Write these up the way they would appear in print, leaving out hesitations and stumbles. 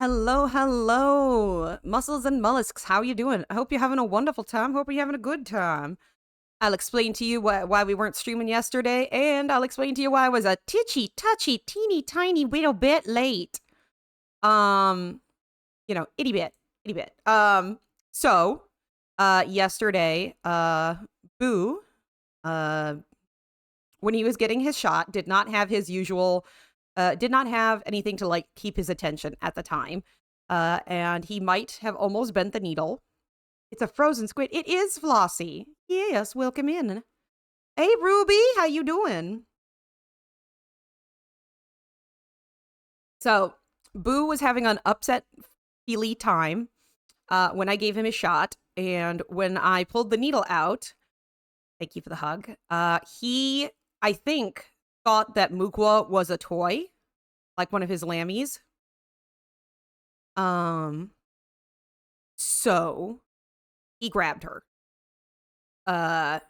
Hello, hello, mussels and mollusks. How you doing? I hope you're having a wonderful time. Hope you're having a good time. I'll explain to you why we weren't streaming yesterday, and I'll explain to you why I was a titchy, touchy, teeny, tiny little bit late. Um, itty bit, itty bit. Yesterday, Boo, uh, when he was getting his shot, did not have his usual, did not have anything to like keep his attention at the time. And he might have almost bent the needle. It's a frozen squid. It is Flossie. Yes, welcome in. Hey, Ruby, how you doing? So, Boo was having an upset feely time when I gave him his shot, and when I pulled the needle out, thank you for the hug. He, I think, thought that Mukwa was a toy, like one of his lammies. Um, so he grabbed her.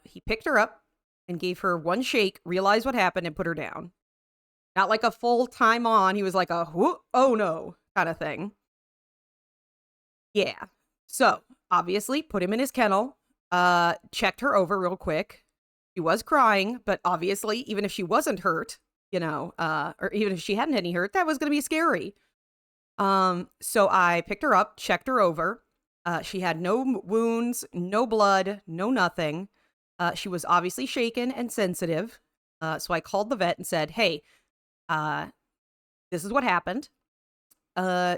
He picked her up and gave her one shake, realized what happened, and put her down. Not like a full time on. He was like a oh no kind of thing. Yeah. So obviously put him in his kennel. Checked her over real quick. She was crying, but obviously, even if she wasn't hurt, or even if she hadn't any hurt, that was gonna be scary. So I picked her up, checked her over. She had no wounds, no blood, no nothing. She was obviously shaken and sensitive. So I called the vet and said, "Hey, uh, this is what happened.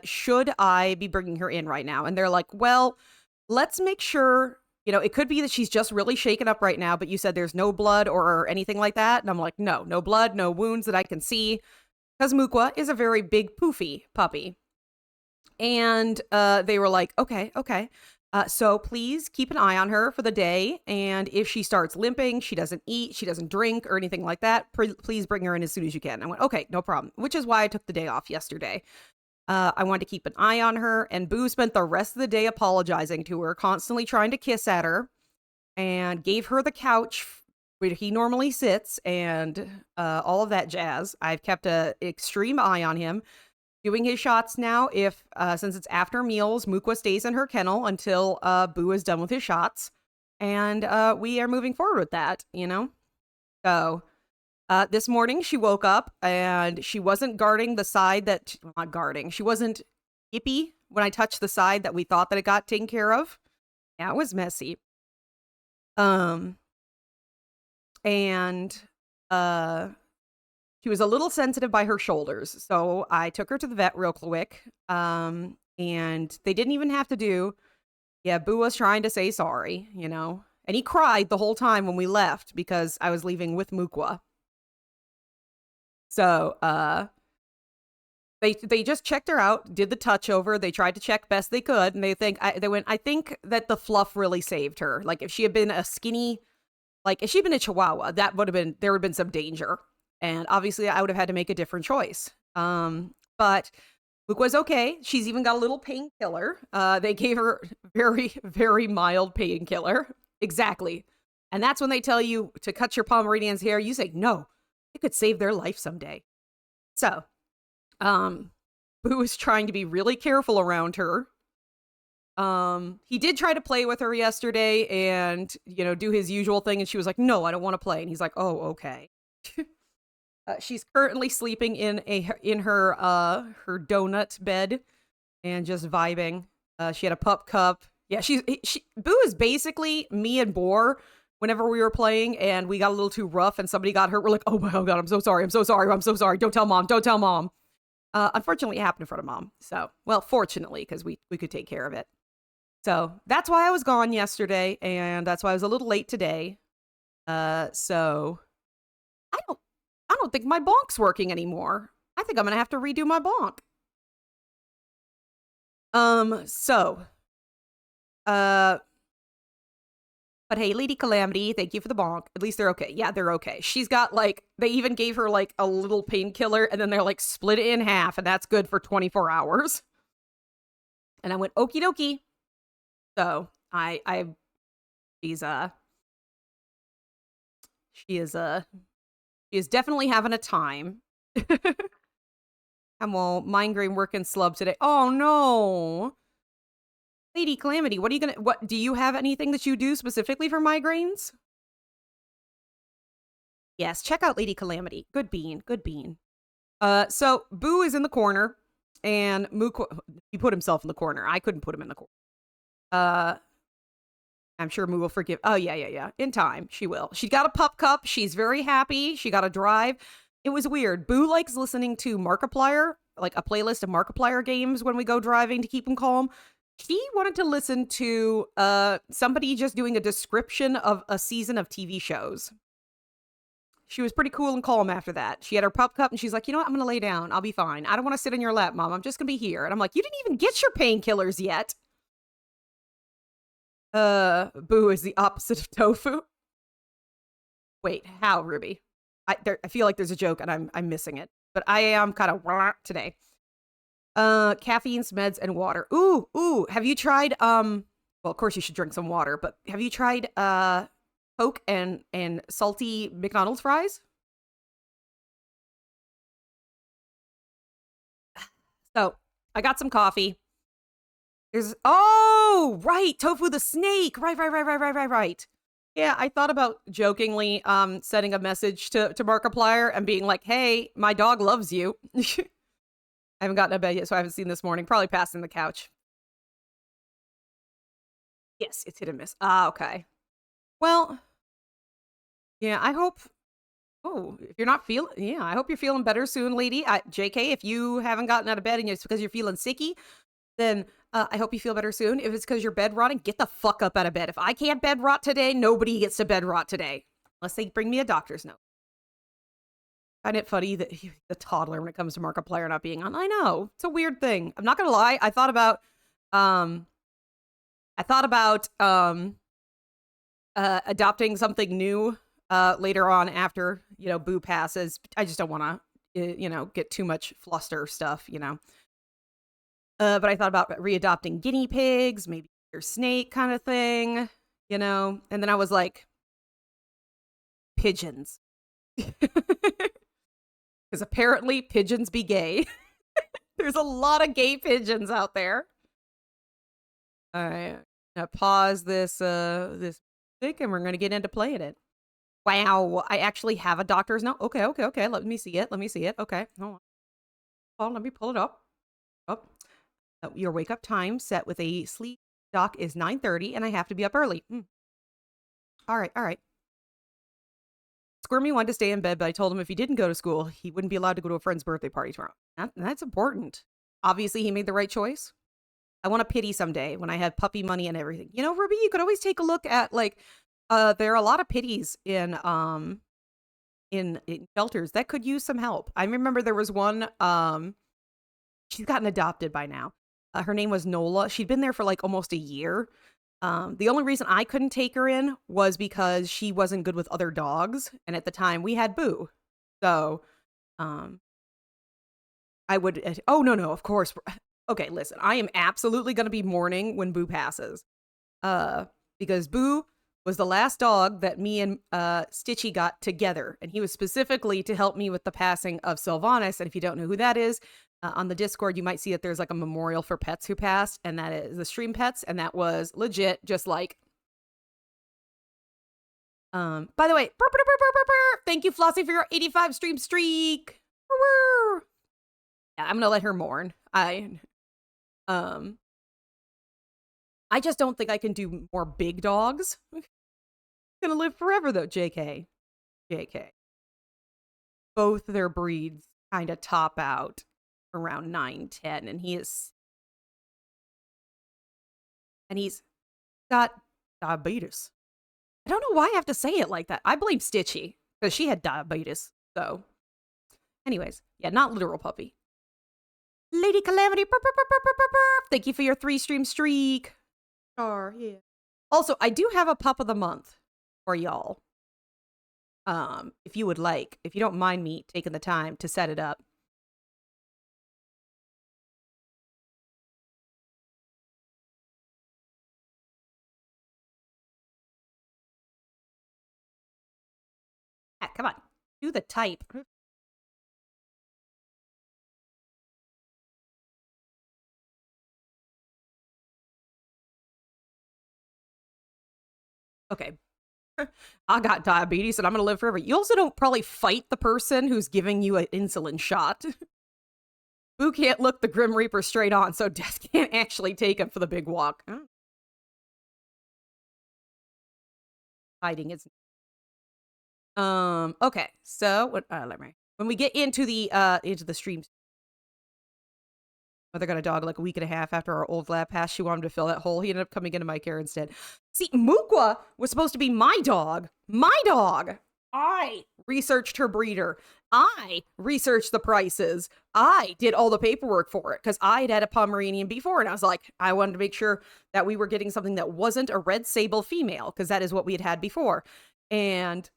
Should I be bringing her in right now?" And they're like, "Well, let's make sure. It could be that she's just really shaken up right now, but you said there's no blood or anything like that." And I'm like, "No, no blood, no wounds that I can see." Because Mukwa is a very big, poofy puppy. And they were like, okay, okay. So please keep an eye on her for the day. And if she starts limping, she doesn't eat, she doesn't drink, or anything like that, please bring her in as soon as you can. I went, okay, no problem, which is why I took the day off yesterday. I wanted to keep an eye on her. And Boo spent the rest of the day apologizing to her, constantly trying to kiss at her, and gave her the couch where he normally sits and all of that jazz. I've kept an extreme eye on him doing his shots now. If since it's after meals, Mukwa stays in her kennel until Boo is done with his shots, and we are moving forward with that. So this morning she woke up and she wasn't guarding the side that not guarding. She wasn't hippie when I touched the side that we thought that it got taken care of. Yeah, it was messy. Um, and uh she was a little sensitive by her shoulders. So I took her to the vet real quick. And they didn't even have to do, yeah, Boo was trying to say sorry. And he cried the whole time when we left because I was leaving with Mukwa. So they just checked her out, did the touch over. They tried to check best they could, and I think that the fluff really saved her. Like if she had been a skinny, like if she'd been a Chihuahua, there would have been some danger. And obviously I would have had to make a different choice. But Luke was okay. She's even got a little painkiller. They gave her very, very mild painkiller. Exactly. And that's when they tell you to cut your Pomeranian's hair. You say, no, it could save their life someday. So, Boo is trying to be really careful around her. He did try to play with her yesterday and, do his usual thing. And she was like, no, I don't want to play. And he's like, oh, okay. She's currently sleeping in her donut bed and just vibing. She had a pup cup. Yeah, Boo is basically me and Boar whenever we were playing and we got a little too rough and somebody got hurt. We're like, oh my god, I'm so sorry, I'm so sorry, I'm so sorry. Don't tell mom, don't tell mom. Unfortunately, it happened in front of mom. So, well, fortunately, because we could take care of it. So that's why I was gone yesterday, and that's why I was a little late today. So I don't I don't think my bonk's working anymore. I think I'm gonna have to redo my bonk. So, uh, but hey, Lady Calamity, thank you for the bonk. At least they're okay. Yeah, they're okay. She's got like, they even gave her like a little painkiller and then they're like split it in half and that's good for 24 hours. And I went, okie dokie. So she's, she is definitely having a time. I'm all migraine working slub today. Oh no. Lady Calamity, what are you gonna what do you have anything that you do specifically for migraines? Yes, check out Lady Calamity. Good bean, good bean. So Boo is in the corner, and he put himself in the corner. I couldn't put him in the corner. Uh, I'm sure Moo will forgive. Oh yeah, yeah, yeah. In time, she will. She got a pup cup. She's very happy. She got a drive. It was weird. Boo likes listening to Markiplier, like a playlist of Markiplier games when we go driving to keep him calm. She wanted to listen to somebody just doing a description of a season of TV shows. She was pretty cool and calm after that. She had her pup cup and she's like, you know what? I'm going to lay down. I'll be fine. I don't want to sit in your lap, Mom. I'm just going to be here. And I'm like, you didn't even get your painkillers yet. Boo is the opposite of tofu. Wait, how, Ruby? I feel like there's a joke and I'm missing it. But I am kind of today. Caffeine, meds, and water. Ooh. Have you tried well, of course you should drink some water, but have you tried Coke and salty McDonald's fries? So I got some coffee. Right, Tofu the snake. Right. Yeah, I thought about jokingly sending a message to Markiplier and being like, hey, my dog loves you. I haven't gotten to bed yet, so I haven't seen this morning. Probably passing the couch. Yes, it's hit and miss. Ah, okay. Well, yeah, I hope. Oh, if you're not feeling, yeah, I hope you're feeling better soon, lady. JK, if you haven't gotten out of bed and it's because you're feeling sicky, then I hope you feel better soon. If it's because you're bed rotting, get the fuck up out of bed. If I can't bed rot today, nobody gets to bed rot today. Unless they bring me a doctor's note. I find it funny that the toddler when it comes to Markiplier not being on. I know. It's a weird thing. I'm not gonna lie. I thought about adopting something new later on after, Boo passes. I just don't want to, get too much fluster stuff, But I thought about readopting guinea pigs, maybe your snake kind of thing, And then I was like, pigeons. Because apparently pigeons be gay. There's a lot of gay pigeons out there. All right. Now pause this music and we're gonna get into playing it. Wow, I actually have a doctor's note. Okay. Let me see it. Okay. Hold on, let me pull it up. Oh. Your wake up time set with a sleep doc is 9:30 and I have to be up early. All right. Squirmy wanted to stay in bed, but I told him if he didn't go to school, he wouldn't be allowed to go to a friend's birthday party tomorrow. That's important. Obviously, he made the right choice. I want a pity someday when I have puppy money and everything. Ruby, you could always take a look at there are a lot of pitties in shelters that could use some help. I remember there was one she's gotten adopted by now. Her name was Nola. She'd been there for like almost a year. The only reason I couldn't take her in was because she wasn't good with other dogs, and at the time we had Boo. So, I would. Oh no, of course. Okay, listen. I am absolutely going to be mourning when Boo passes. Because Boo was the last dog that me and Stitchy got together, and he was specifically to help me with the passing of Sylvanas. And if you don't know who that is, on the Discord, you might see that there's like a memorial for pets who passed, and that is the stream pets, and that was legit, just like. By the way, thank you, Flossie, for your 85 stream streak. Yeah, I'm gonna let her mourn. I just don't think I can do more big dogs. Gonna live forever though, JK. Both their breeds kind of top out around 9-10, and he's got diabetes. I don't know why I have to say it like that. I blame Stitchy because she had diabetes. So, anyways, yeah, not literal puppy. Lady Calamity, thank you for your 3 stream streak. Yeah. Also, I do have a pup of the month for y'all. If you would like, if you don't mind me taking the time to set it up. Come on, do the type. Okay. I got diabetes and I'm gonna live forever. You also don't probably fight the person who's giving you an insulin shot. Boo can't look the Grim Reaper straight on, so Death can't actually take him for the big walk. Hiding is okay. So when we get into the streams, Mother got a dog like a week and a half after our old lab passed. She wanted to fill that hole. He ended up coming into my care instead. See, Mukwa was supposed to be my dog. My dog. I researched her breeder. I researched the prices. I did all the paperwork for it because I had had a Pomeranian before, and I was like, I wanted to make sure that we were getting something that wasn't a red sable female because that is what we had had before. And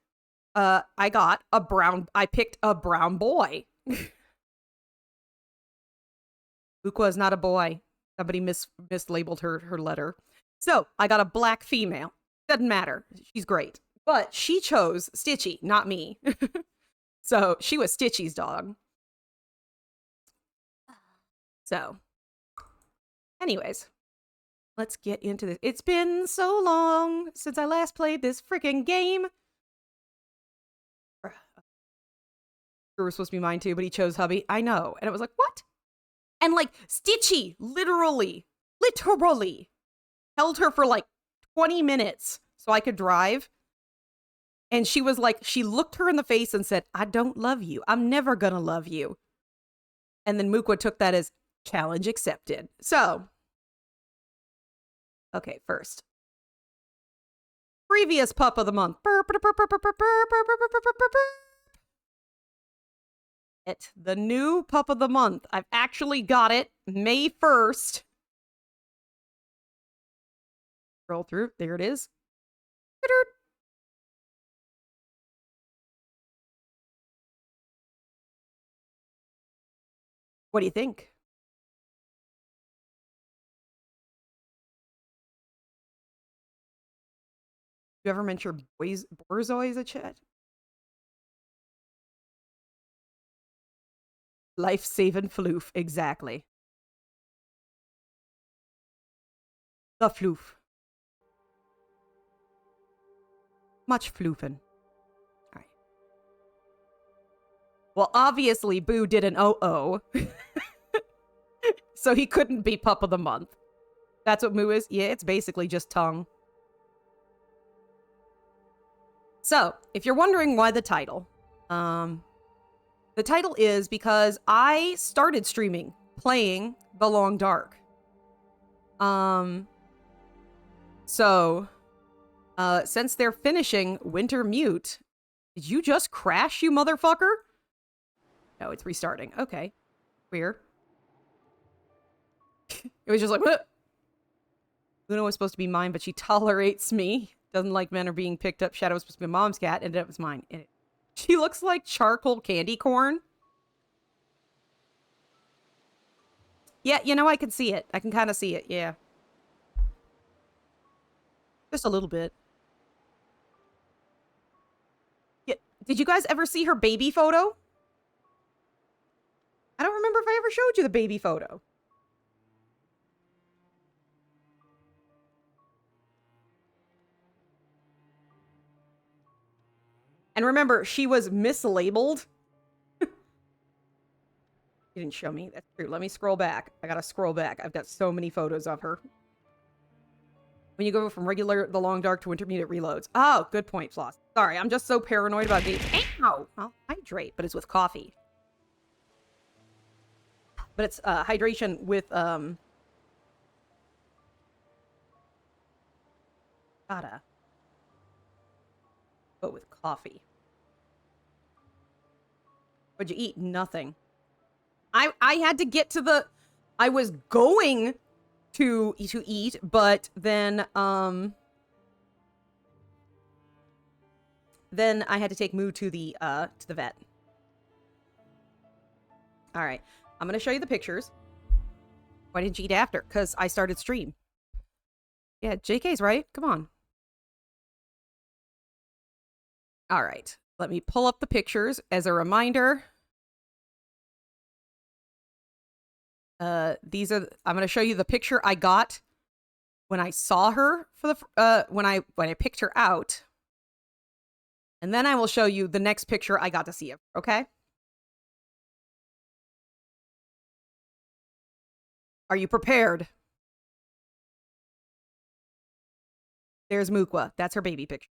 I picked a brown boy. Ukwa is not a boy. Somebody mislabeled her letter. So I got a black female. Doesn't matter. She's great. But she chose Stitchy, not me. So she was Stitchy's dog. So, anyways, let's get into this. It's been so long since I last played this freaking game. You were supposed to be mine too, but he chose hubby. I know. And it was like, what? And like Stitchy literally held her for like 20 minutes so I could drive. And she was like, she looked her in the face and said, I don't love you. I'm never gonna love you. And then Mukwa took that as challenge accepted. So, okay, first. Previous pup of the month. The new pup of the month. I've actually got it May 1st. Roll through. There it is. What do you think? You ever mention Borzoi a chat? Life-saving floof, exactly. The floof. Much floofing. All right. Well, obviously, Boo did an oh-oh. So he couldn't be pup of the month. That's what Moo is? Yeah, it's basically just tongue. So, if you're wondering why the title is because I started streaming, playing The Long Dark. So, since they're finishing Winter Mute, did you just crash, you motherfucker? No, it's restarting. Okay. Weird. It was just like, what? Luna was supposed to be mine, but she tolerates me. Doesn't like men or being picked up. Shadow was supposed to be mom's cat, ended up as mine. She looks like charcoal candy corn. Yeah, you know, I can see it. I can kind of see it, yeah. Just a little bit. Yeah. Did you guys ever see her baby photo? I don't remember if I ever showed you the baby photo. And remember, she was mislabeled. You didn't show me. That's true. Let me scroll back. I gotta scroll back. I've got so many photos of her. When you go from regular The Long Dark to Intermediate, it reloads. Oh, good point, Floss. Sorry, I'm just so paranoid about games. Ow! I'll hydrate, but it's with coffee. But it's hydration with gotta. But with coffee. What'd you eat? Nothing. I had to get to the. I was going to eat, but then I had to take Moo to the vet. All right, I'm gonna show you the pictures. Why didn't you eat after? Because I started stream. Yeah, JK's right. Come on. All right, let me pull up the pictures as a reminder. I'm going to show you the picture I got when I saw her for when I picked her out, and then I will show you the next picture I got to see of her, okay? Are you prepared? There's Mukwa. That's her baby picture.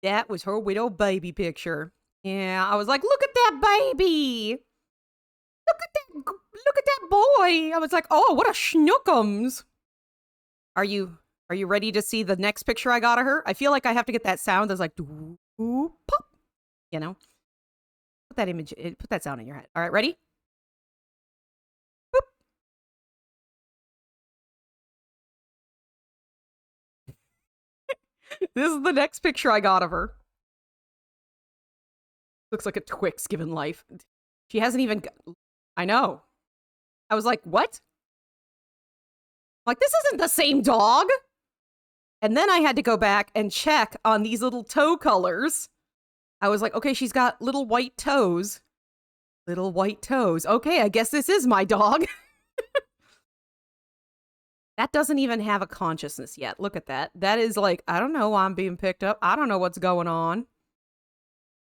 That was her widow baby picture. Yeah, I was like, look at that baby. Look at that boy. I was like, oh, what a schnookums. Are you ready to see the next picture I got of her? I feel like I have to get that sound that's like doo, pop. You know? Put that image, put that sound in your head. All right, ready? Boop. This is the next picture I got of her. Looks like a Twix given life. She hasn't even. I know. I was like, what? Like, this isn't the same dog. And then I had to go back and check on these little toe colors. I was like, okay, she's got little white toes. Little white toes. Okay, I guess this is my dog. That doesn't even have a consciousness yet. Look at that. That is like, I don't know why I'm being picked up. I don't know what's going on.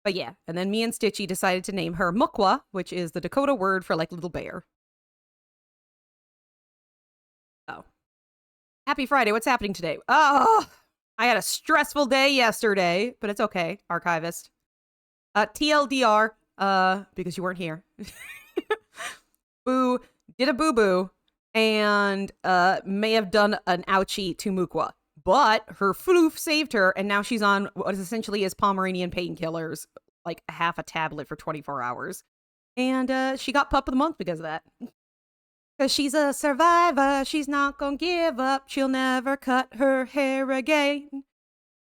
But yeah, and then me and Stitchy decided to name her Mukwa, which is the Dakota word for like little bear. Oh. Happy Friday. What's happening today? Oh, I had a stressful day yesterday, but it's okay, archivist. TLDR, because you weren't here. Boo did a boo-boo and may have done an ouchie to Mukwa. But her floof saved her, and now she's on what is essentially is Pomeranian painkillers, like half a tablet for 24 hours. And she got Pup of the Month because of that. Because she's a survivor, she's not gonna give up, she'll never cut her hair again.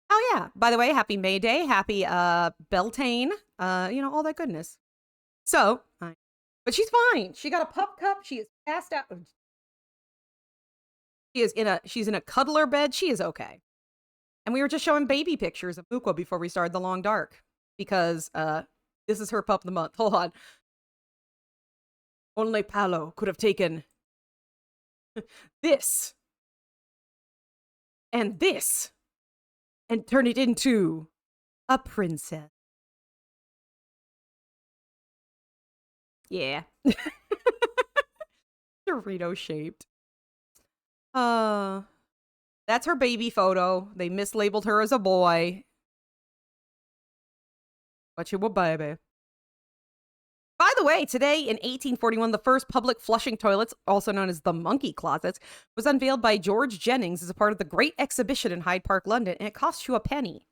Oh yeah, by the way, happy May Day, happy Beltane, you know, all that goodness. So, but she's fine. She got a pup cup, she is passed out. She's in a cuddler bed, she is okay. And we were just showing baby pictures of Mukwa before we started the long dark. Because this is her Pup of the Month. Hold on. Only Paolo could have taken this and this and turned it into a princess. Yeah. Dorito shaped. That's her baby photo. They mislabeled her as a boy. But she was baby. By the way, today in 1841, the first public flushing toilets, also known as the monkey closets, was unveiled by George Jennings as a part of the Great Exhibition in Hyde Park, London, and it cost you a penny.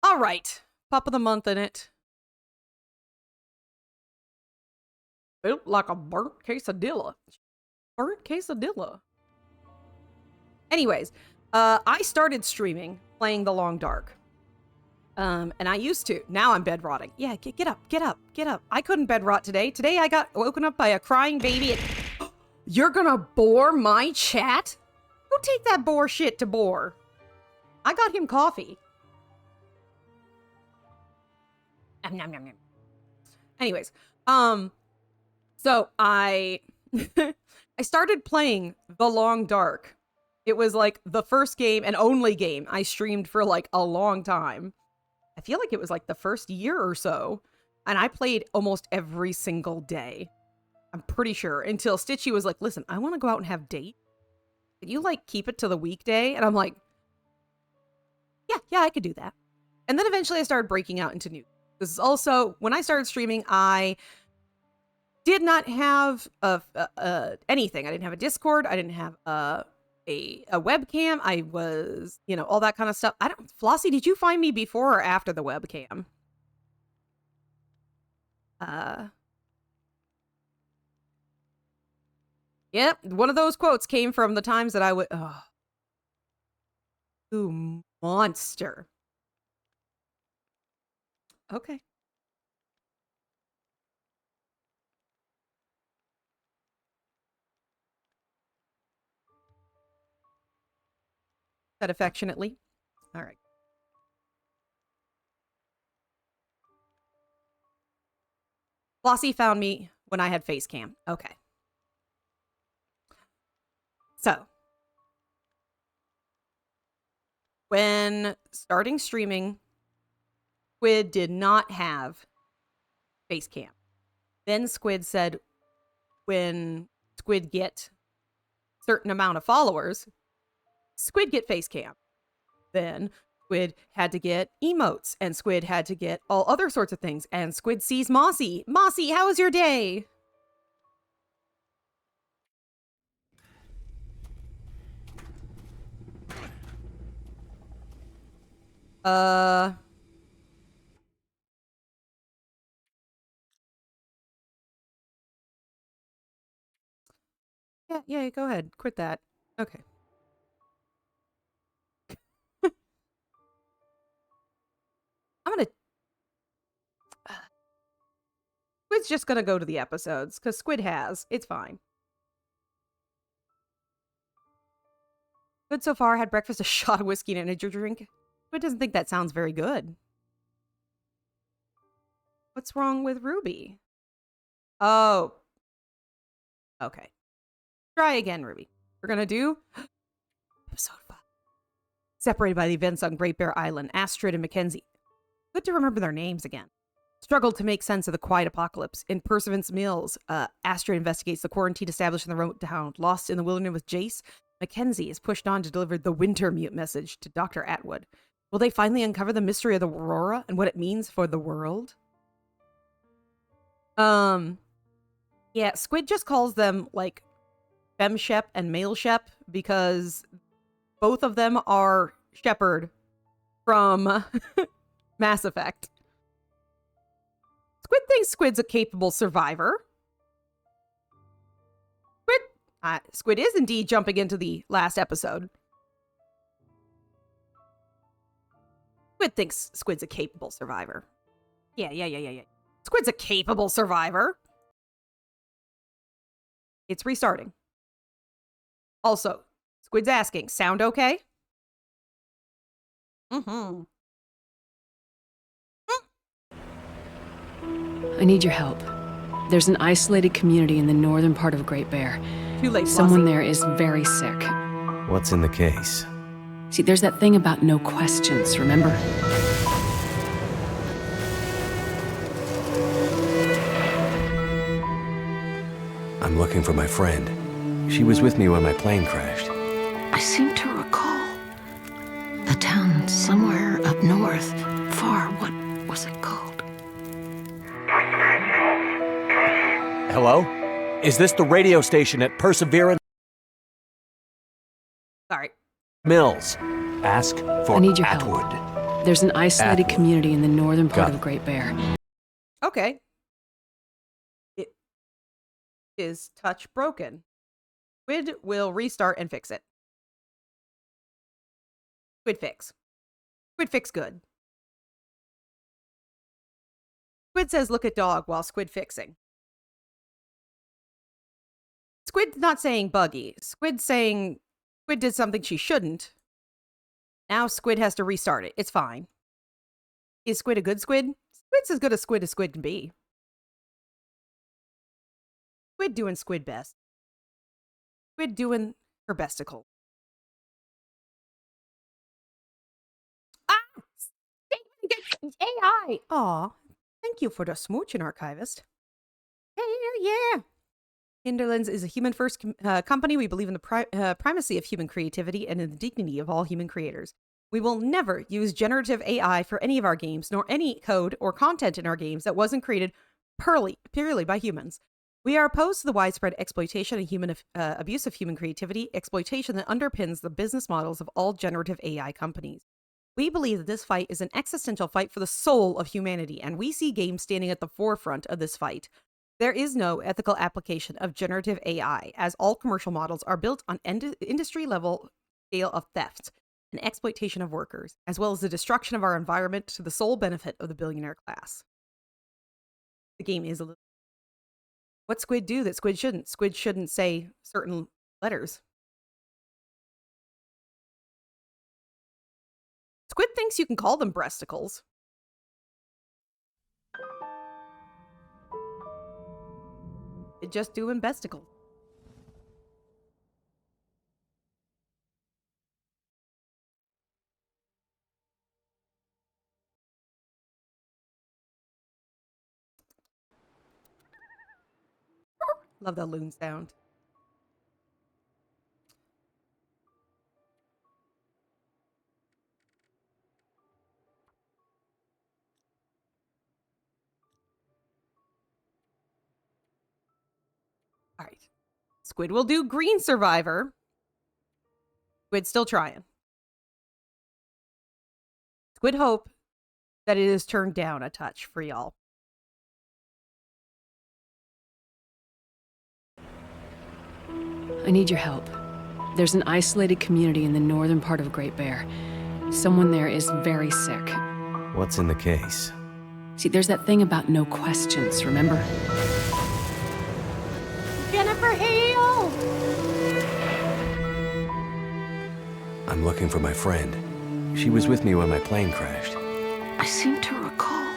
All right. Pup of the Month in it. Built like a burnt quesadilla. Burnt quesadilla. Anyways, I started streaming, playing The Long Dark. And I used to. Now I'm bed rotting. Yeah, get up, get up, get up. I couldn't bed rot today. Today I got woken up by a crying baby. And you're gonna bore my chat? Go take that boar shit to boar. I got him coffee. Nom, nom, nom. Anyways, so I I started playing The Long Dark. It was like the first game and only game I streamed for like a long time. I feel like it was like the first year or so. And I played almost every single day. I'm pretty sure. Until Stitchy was like, listen, I want to go out and have date. Can you like keep it to the weekday? And I'm like, yeah, I could do that. And then eventually I started breaking out into new. This is also, when I started streaming, I did not have anything. I didn't have a Discord. I didn't have a webcam. I was, you know, all that kind of stuff. Flossie, did you find me before or after the webcam? Yep, one of those quotes came from the times that I would, ooh, monster. Okay. Said affectionately. All right. Flossie found me when I had face cam. Okay. So, when starting streaming, Squid did not have face cam. Then Squid said when Squid get certain amount of followers, Squid get face cam. Then Squid had to get emotes, and Squid had to get all other sorts of things. And Squid sees Mossy. Mossy, how was your day? Yeah, go ahead. Quit that. Okay. I'm gonna... Squid's just gonna go to the episodes, because Squid has. It's fine. Good so far. Had breakfast, a shot of whiskey, and an energy drink. Squid doesn't think that sounds very good. What's wrong with Ruby? Oh. Okay. Try again, Ruby. We're gonna do episode 5. Separated by the events on Great Bear Island, Astrid and Mackenzie. Good to remember their names again. Struggled to make sense of the quiet apocalypse. In Perseverance Mills, Astrid investigates the quarantine established in the remote town. Lost in the wilderness with Jace, Mackenzie is pushed on to deliver the winter mute message to Dr. Atwood. Will they finally uncover the mystery of the Aurora and what it means for the world? Yeah, Squid just calls them, like, Femshep and Male Shep because both of them are Shepard from Mass Effect. Squid thinks Squid's a capable survivor. Squid is indeed jumping into the last episode. Squid thinks Squid's a capable survivor. Yeah. Squid's a capable survivor. It's restarting. Also, Squid's asking, sound okay? I need your help. There's an isolated community in the northern part of Great Bear. Too late, Someone there is very sick. What's in the case? See, there's that thing about no questions, remember? I'm looking for my friend. She was with me when my plane crashed. I seem to recall a town somewhere up north, far. What was it called? Hello? Is this the radio station at Perseverance Sorry. Mills? Ask for I need your Atwood. help. There's an isolated Atwood. community in the northern part Got of Great Bear. Okay. It is touch broken. Squid will restart and fix it. Squid fix. Squid fix good. Squid says look at dog while Squid fixing. Squid's not saying buggy. Squid's saying Squid did something she shouldn't. Now Squid has to restart it. It's fine. Is Squid a good Squid? Squid's as good a Squid can be. Squid doing Squid best. Squid doing her besticle. Ah! AI! Aw, thank you for the smooching, archivist. Hell yeah! Hinterlands is a human-first company. We believe in the primacy of human creativity and in the dignity of all human creators. We will never use generative AI for any of our games, nor any code or content in our games that wasn't created purely by humans. We are opposed to the widespread exploitation and human abuse of human creativity, exploitation that underpins the business models of all generative AI companies. We believe that this fight is an existential fight for the soul of humanity, and we see games standing at the forefront of this fight. There is no ethical application of generative AI, as all commercial models are built on industry-level scale of theft and exploitation of workers, as well as the destruction of our environment to the sole benefit of the billionaire class. The game is a little... What Squid do that Squid shouldn't? Squid shouldn't say certain letters. Squid thinks you can call them breasticles. just doing besticles. Love the loon sound. All right. Squid will do green survivor. Squid's still trying. Squid hope that it is turned down a touch for y'all. I need your help. There's an isolated community in the northern part of Great Bear. Someone there is very sick. What's in the case? See, there's that thing about no questions, remember? Jennifer Hale! I'm looking for my friend. She was with me when my plane crashed. I seem to recall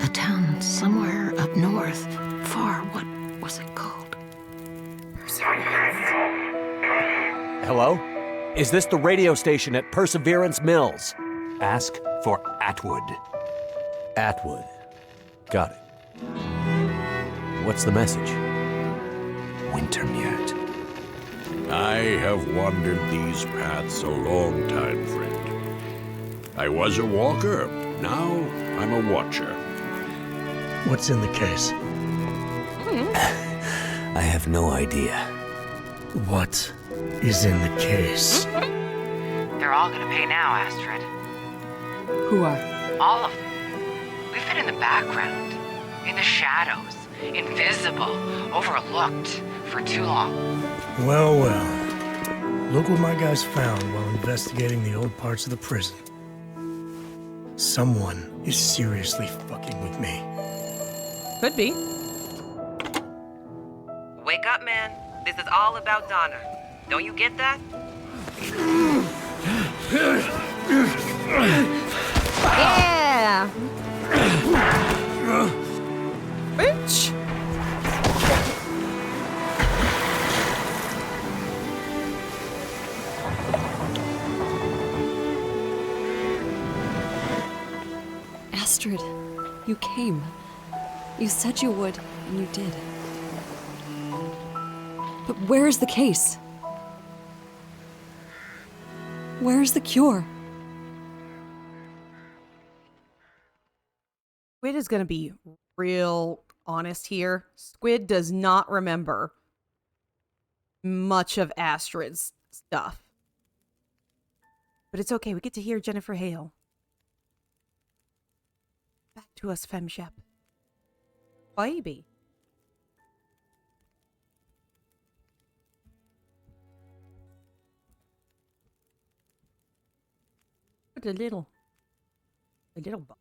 a town somewhere up north. Far, what was it called? Hello? Is this the radio station at Perseverance Mills? Ask for Atwood. Atwood. Got it. What's the message? Wintermute. I have wandered these paths a long time, friend. I was a walker, now I'm a watcher. What's in the case? I have no idea. What is in the case? They're all gonna pay now, Astrid. Who are? All of them. We've been in the background, in the shadows, invisible, overlooked for too long. Well, well. Look what my guys found while investigating the old parts of the prison. Someone is seriously fucking with me. Could be. Wake up, man. This is all about Donna. Don't you get that? Yeah! Bitch! Astrid, you came. You said you would, and you did. But where is the case? Where is the cure? Squid is going to be real honest here. Squid does not remember much of Astrid's stuff. But it's okay. We get to hear Jennifer Hale. Back to us, Femshep. Baby. What a little bug.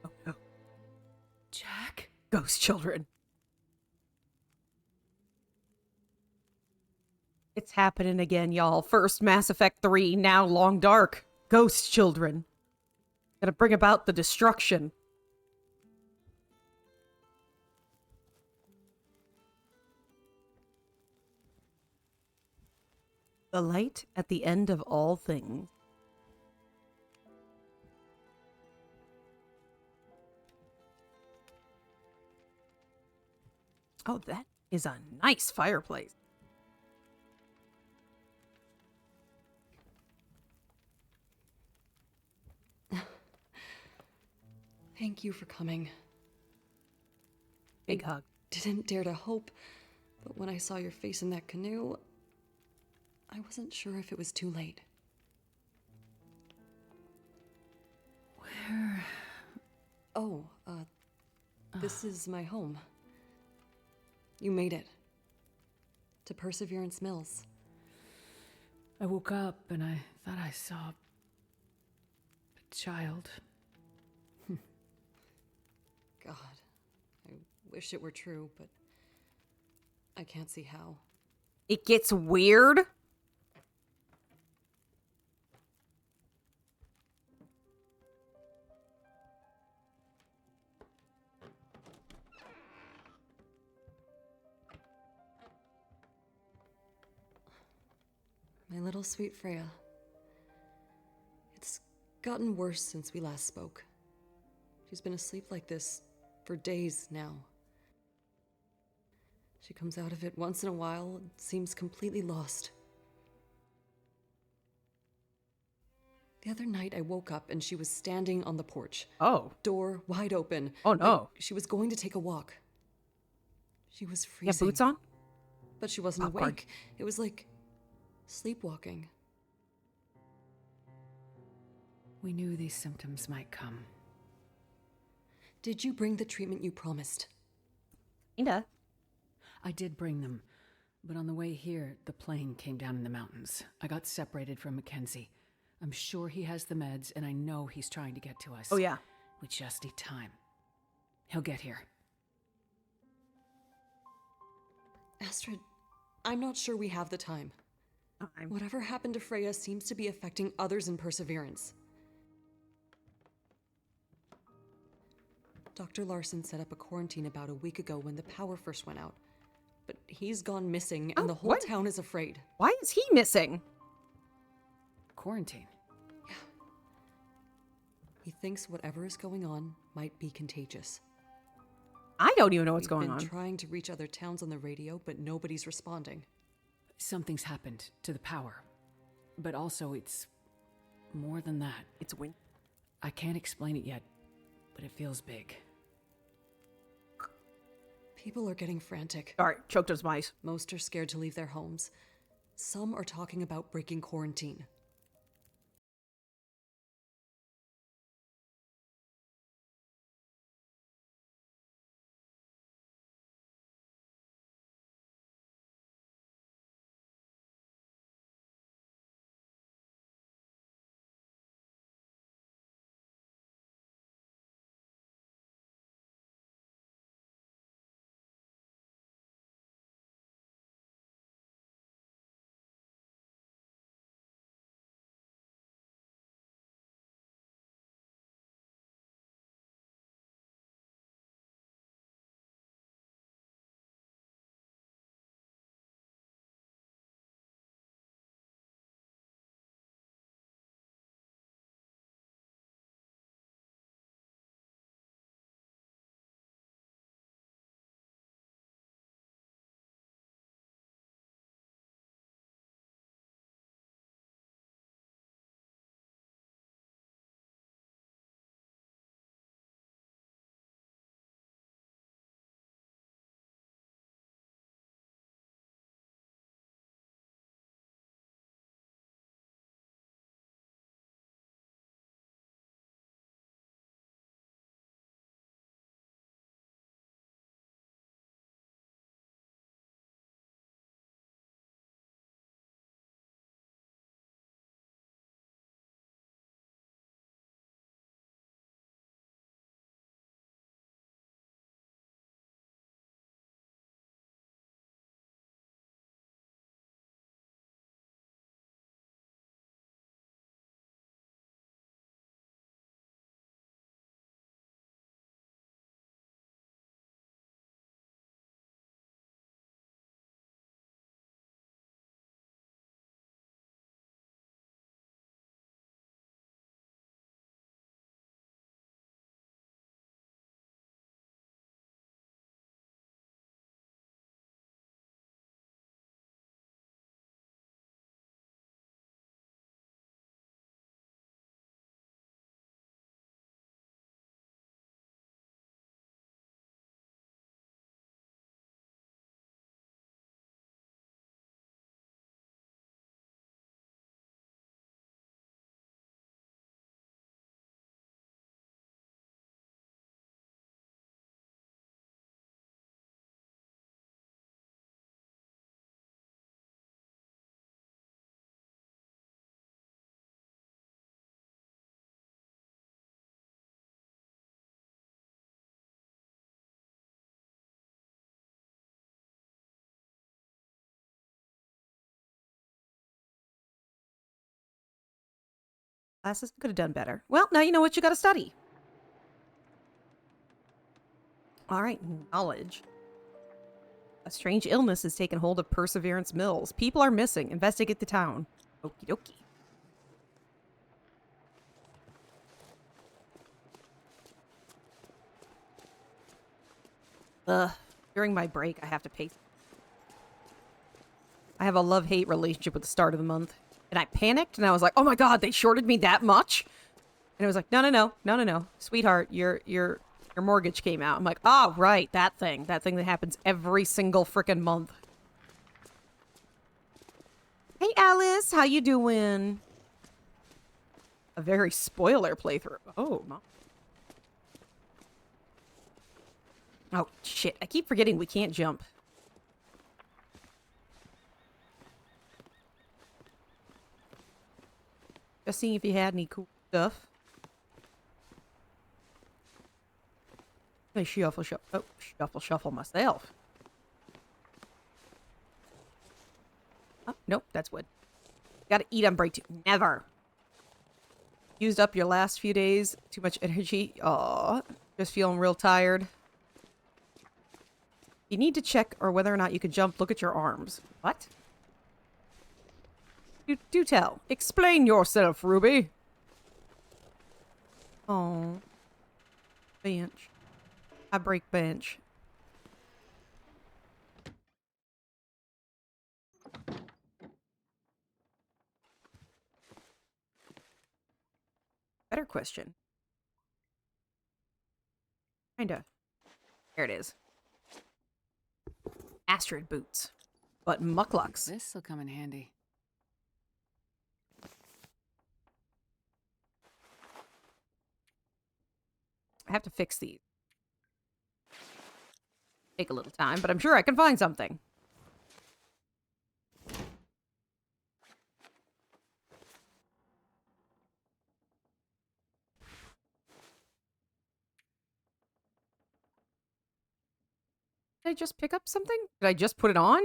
Oh no. Jack? Ghost children. It's happening again, y'all. First Mass Effect 3, now Long Dark. Ghost children. Gonna bring about the destruction. The light at the end of all things. Oh, that is a nice fireplace. Thank you for coming. Big hug. Didn't dare to hope, but when I saw your face in that canoe, I wasn't sure if it was too late. Where? Oh, this is my home. You made it. To Perseverance Mills. I woke up and I thought I saw a child. God, I wish it were true, but I can't see how. It gets weird. little sweet Freya. It's gotten worse since we last spoke. She's been asleep like this for days now. She comes out of it once in a while and seems completely lost. The other night I woke up and she was standing on the porch. Oh. Door wide open. Oh, no. Like she was going to take a walk. She was You have freezing. boots on? But she wasn't Awkward. awake. It was like sleepwalking. We knew these symptoms might come. Did you bring the treatment you promised? Kinda. I did bring them, but on the way here, the plane came down in the mountains. I got separated from Mackenzie. I'm sure he has the meds, and I know he's trying to get to us. Oh, yeah. We just need time. He'll get here. Astrid, I'm not sure we have the time. Whatever happened to Freya seems to be affecting others in Perseverance. Dr. Larson set up a quarantine about a week ago when the power first went out. But he's gone missing, and the whole what? town is afraid. Why is he missing? Quarantine. He thinks whatever is going on might be contagious. I don't even know what's going We've on. been trying to reach other towns on the radio, but nobody's responding. Something's happened to the power. But also, it's more than that. It's wind. I can't explain it yet, but it feels big. People are getting frantic. All right, choked those mice. Most are scared to leave their homes. Some are talking about breaking quarantine. Classes could have done better. Well, now you know what you got to study. All right, knowledge. A strange illness has taken hold of Perseverance Mills. People are missing. Investigate the town. Okie dokie. During my break, I have to pay. I have a love-hate relationship with the start of the month. And I panicked, and I was like, oh my god, they shorted me that much? And it was like, no. Sweetheart, your mortgage came out. I'm like, oh, right, that thing that happens every single frickin' month. Hey, Alice, how you doing? A very spoiler playthrough. Oh, my. Oh, shit. I keep forgetting we can't jump. Just seeing if you had any cool stuff. I shuffle myself. Oh, nope, that's wood. Gotta eat on break too. Never. Used up your last few days. Too much energy. Aw, just feeling real tired. You need to check or whether or not you can jump. Look at your arms. What? Do tell. Explain yourself, Ruby. Oh. Bench. I break bench. Better question. Kinda. There it is. Astrid boots. But mucklucks. This'll come in handy. I have to fix these. Take a little time, but I'm sure I can find something. Did I just pick up something? Did I just put it on?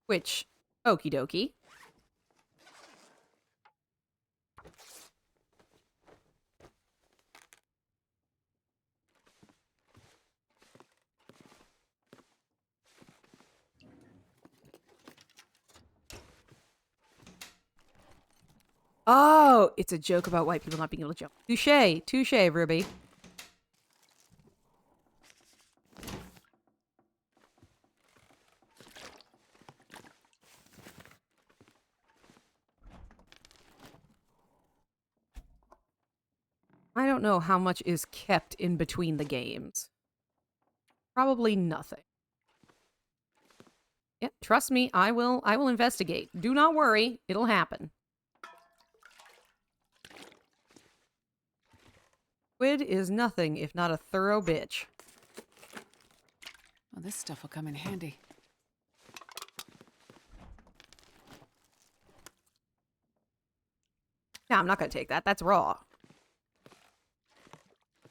Which, okie dokie. Oh, it's a joke about white people not being able to jump. Touche, touche, Ruby. I don't know how much is kept in between the games. Probably nothing. Yeah, trust me, I will investigate. Do not worry, it'll happen. Squid is nothing if not a thorough bitch. Well, this stuff will come in handy. No, I'm not gonna take that. That's raw.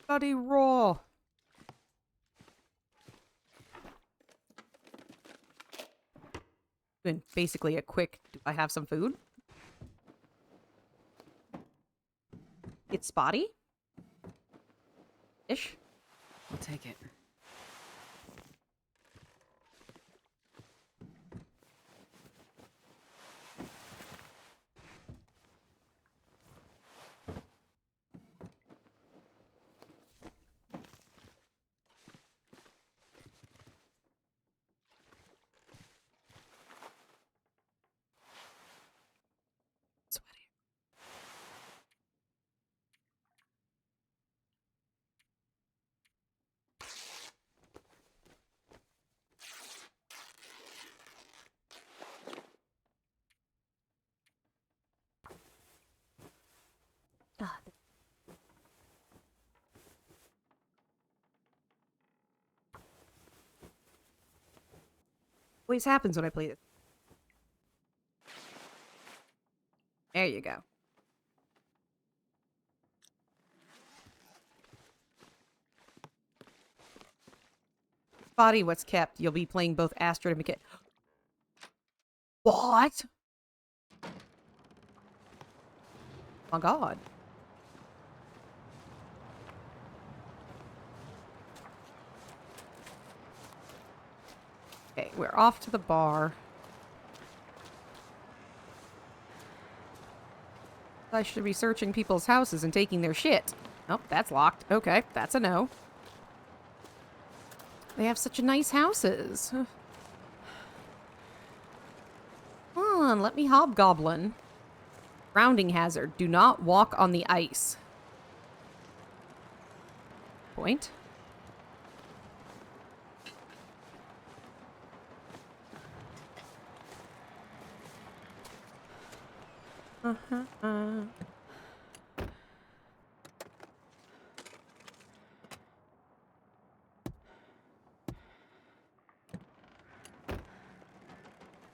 Bloody raw. Doing basically a quick, do I have some food? It's spotty. Ish. I'll take it. Sweaty. Ah. Always happens when I play this. There you go. Spotty, what's kept? You'll be playing both Astrid and McKay. What? Oh my god. Okay, we're off to the bar. I should be searching people's houses and taking their shit. Oh, that's locked. Okay, that's a no. They have such nice houses. Come on, let me hobgoblin. Grounding hazard. Do not walk on the ice. Point.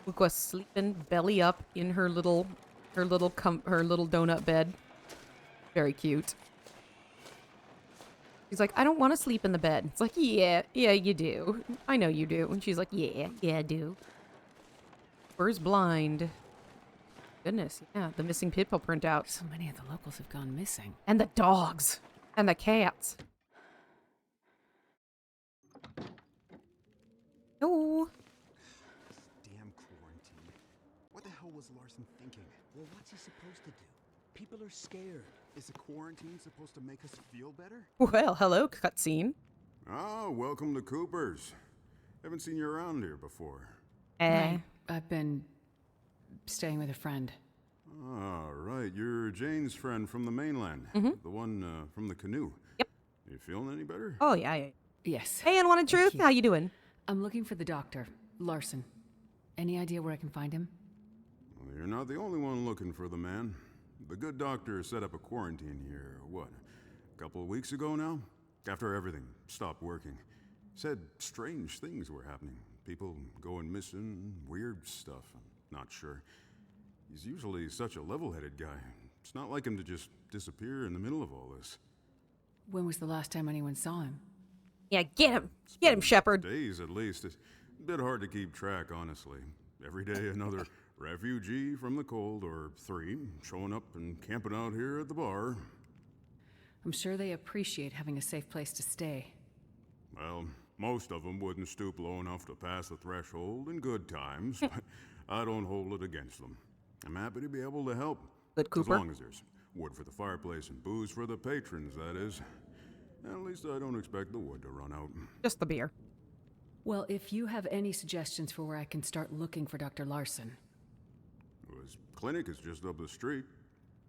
Luke was sleeping belly up in her little donut bed. Very cute. She's like, I don't want to sleep in the bed. It's like, yeah, you do. I know you do. And she's like, yeah, I do. Where's blind? Goodness, yeah, the missing pitbull printout. So many of the locals have gone missing. And the dogs. And the cats. Oh. Damn quarantine. What the hell was Larson thinking? Well, what's he supposed to do? People are scared. Is the quarantine supposed to make us feel better? Well, hello, cutscene. Ah, welcome to Cooper's. Haven't seen you around here before. I've been staying with a friend. Ah, right. You're Jane's friend from the mainland. The one from the canoe. Yep. You feeling any better? Oh, yeah. Yes. Hey, Unwanted Truth, how you doing? I'm looking for the doctor, Larson. Any idea where I can find him? Well, you're not the only one looking for the man. The good doctor set up a quarantine here, what, a couple of weeks ago now? After everything stopped working. Said strange things were happening. People going missing, weird stuff. I'm not sure. He's usually such a level-headed guy. It's not like him to just disappear in the middle of all this. When was the last time anyone saw him? Yeah, get him. Get him, Shepard. Days at least. It's a bit hard to keep track, honestly. Every day another refugee from the cold, or 3, showing up and camping out here at the bar. I'm sure they appreciate having a safe place to stay. Well, most of them wouldn't stoop low enough to pass the threshold in good times, but I don't hold it against them. I'm happy to be able to help. Good, Cooper. As long as there's wood for the fireplace and booze for the patrons, that is. At least I don't expect the wood to run out. Just the beer. Well, if you have any suggestions for where I can start looking for Dr. Larson. His clinic is just up the street.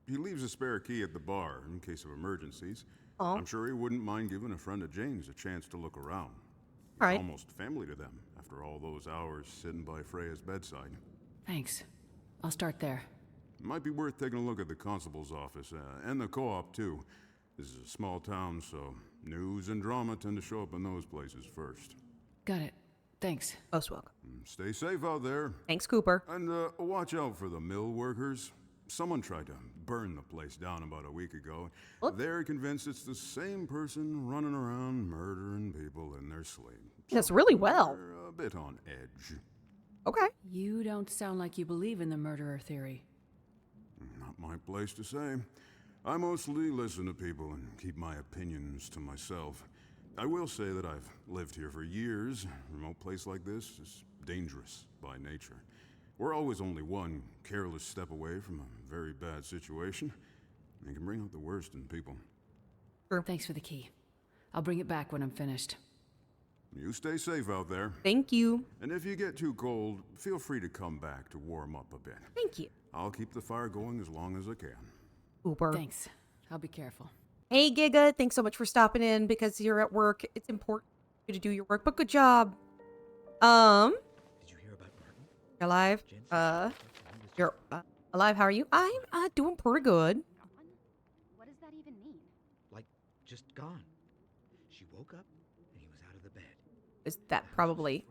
He leaves a spare key at the bar in case of emergencies. Oh. I'm sure he wouldn't mind giving a friend of Jane's a chance to look around. All right. Almost family to them after all those hours sitting by Freya's bedside. Thanks. I'll start there. Might be worth taking a look at the constable's office and the co-op too. This is a small town, so news and drama tend to show up in those places first. Got it. Thanks. Most welcome. Stay safe out there. Thanks, Cooper. And watch out for the mill workers. Someone tried to burn the place down about a week ago. What? They're convinced it's the same person running around murdering people in their sleep. Yes, really well. They're a bit on edge. Okay. You don't sound like you believe in the murderer theory. Not my place to say. I mostly listen to people and keep my opinions to myself. I will say that I've lived here for years. A remote place like this is dangerous by nature. We're always only one careless step away from a very bad situation. It can bring out the worst in people. Sure. Thanks for the key. I'll bring it back when I'm finished. You stay safe out there. Thank you. And if you get too cold, feel free to come back to warm up a bit. Thank you. I'll keep the fire going as long as I can. Cooper. Thanks. I'll be careful. Hey, Giga. Thanks so much for stopping in because you're at work. It's important for you to do your work, but good job. Did you hear about Martin? You're alive? You're alive. How are you? I'm doing pretty good. What does that even mean? Like, just gone. She woke up and he was out of the bed. Is that probably?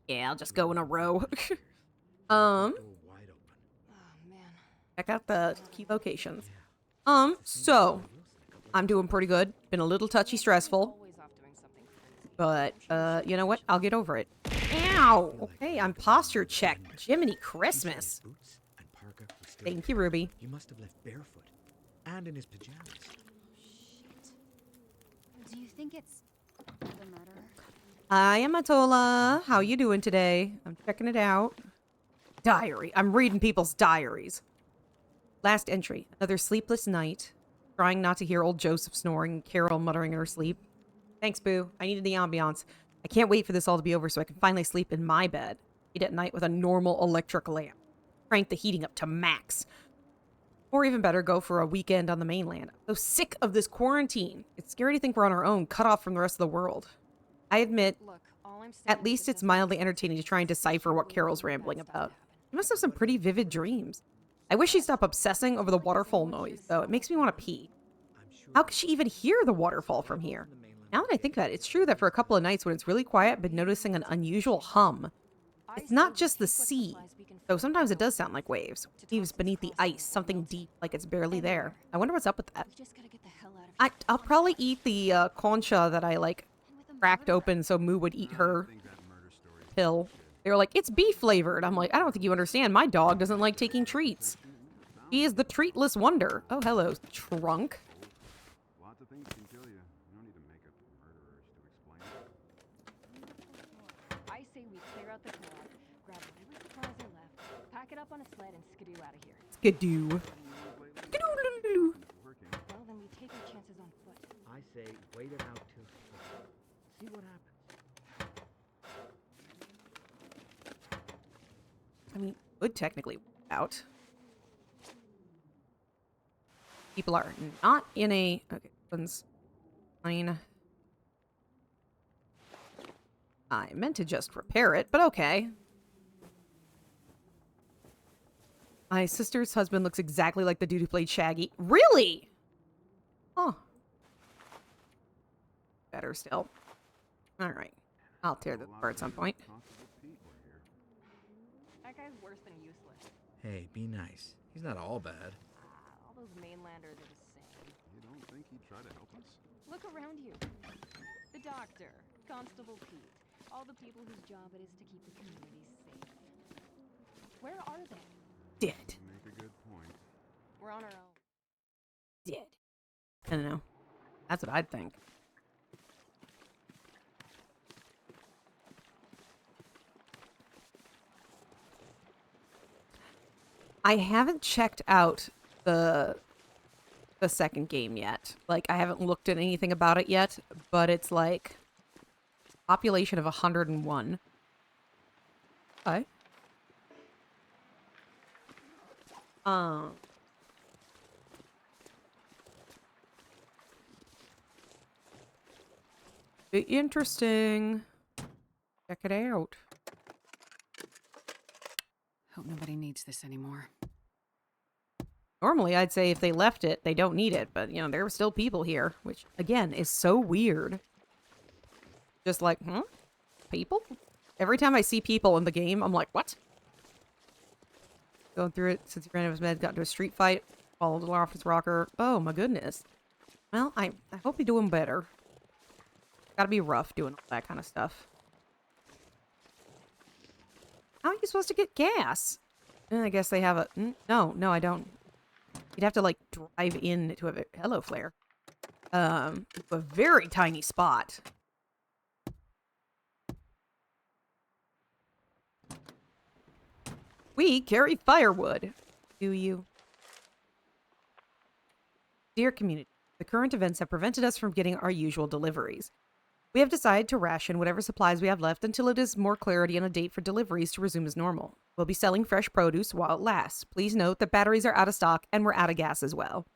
Yeah, I'll just go in a row. Door wide open. Oh man. Check out the key locations. So I'm doing pretty good. Been a little touchy stressful. Always off doing something. But, you know what? I'll get over it. Ow! Okay, I'm posture checked. Jiminy Christmas. Boots and parka was still Thank there. you, Ruby. He must have left barefoot and in his pajamas. Shit. Do you think it's the murderer? Hi, Amatola. How you doing today? I'm checking it out. Diary. I'm reading people's diaries. Last entry. Another sleepless night. Trying not to hear old Joseph snoring and Carol muttering in her sleep. Thanks, Boo. I needed the ambiance. I can't wait for this all to be over so I can finally sleep in my bed. Eat at night with a normal electric lamp. Crank the heating up to max. Or even better, go for a weekend on the mainland. I'm so sick of this quarantine. It's scary to think we're on our own, cut off from the rest of the world. I admit, at least it's mildly entertaining to try and decipher what Carol's rambling about. She must have some pretty vivid dreams. I wish she'd stop obsessing over the waterfall noise, though. It makes me want to pee. How could she even hear the waterfall from here? Now that I think about it, it's true that for a couple of nights when it's really quiet, I've been noticing an unusual hum. It's not just the sea, though sometimes it does sound like waves. Waves beneath the ice, something deep, like it's barely there. I wonder what's up with that. I'll probably eat the concha that I, like, cracked open so Moo would eat her pill. They were like, it's beef flavored. I'm like, I don't think you understand. My dog doesn't like taking treats. He is the treatless wonder. Oh, hello, trunk. Lots of things can kill you. You don't need to make up murderers to explain it. I say we clear out the co-op, grab whatever supplies are left, pack it up on a sled, and skidoo out of here. Skidoo. Skidoo. Well, then we take our chances on foot. I say wait it out till see what happens. I mean, would technically out. People are not in a... Okay, one's fine. I meant to just repair it, but okay. My sister's husband looks exactly like the dude who played Shaggy. Really? Oh. Better still. Alright. I'll tear this apart at some point. That guy's worse than useless. Hey, be nice. He's not all bad. All those mainlanders are the same. You don't think he'd try to help us? Look around you. The doctor, Constable Pete, all the people whose job it is to keep the community safe. Where are they? Dead. Make a good point. We're on our own. Dead. I don't know. That's what I'd think. I haven't checked out the second game yet. Like, I haven't looked at anything about it yet, but it's like population of 101. Okay. Be interesting. Check it out. Hope nobody needs this anymore. Normally, I'd say if they left it, they don't need it. But, you know, there were still people here, which, again, is so weird. Just like, people? Every time I see people in the game, I'm like, what? Going through it since he ran out of his meds, got into a street fight, followed the office rocker. Oh, my goodness. Well, I hope you're doing better. Gotta be rough doing all that kind of stuff. How are you supposed to get gas? I guess they have a... No, I don't. You'd have to, like, drive in to a... Hello, Flare. A very tiny spot. We carry firewood. Do you? Dear community, the current events have prevented us from getting our usual deliveries. We have decided to ration whatever supplies we have left until it is more clarity on a date for deliveries to resume as normal. We'll be selling fresh produce while it lasts. Please note that batteries are out of stock and we're out of gas as well.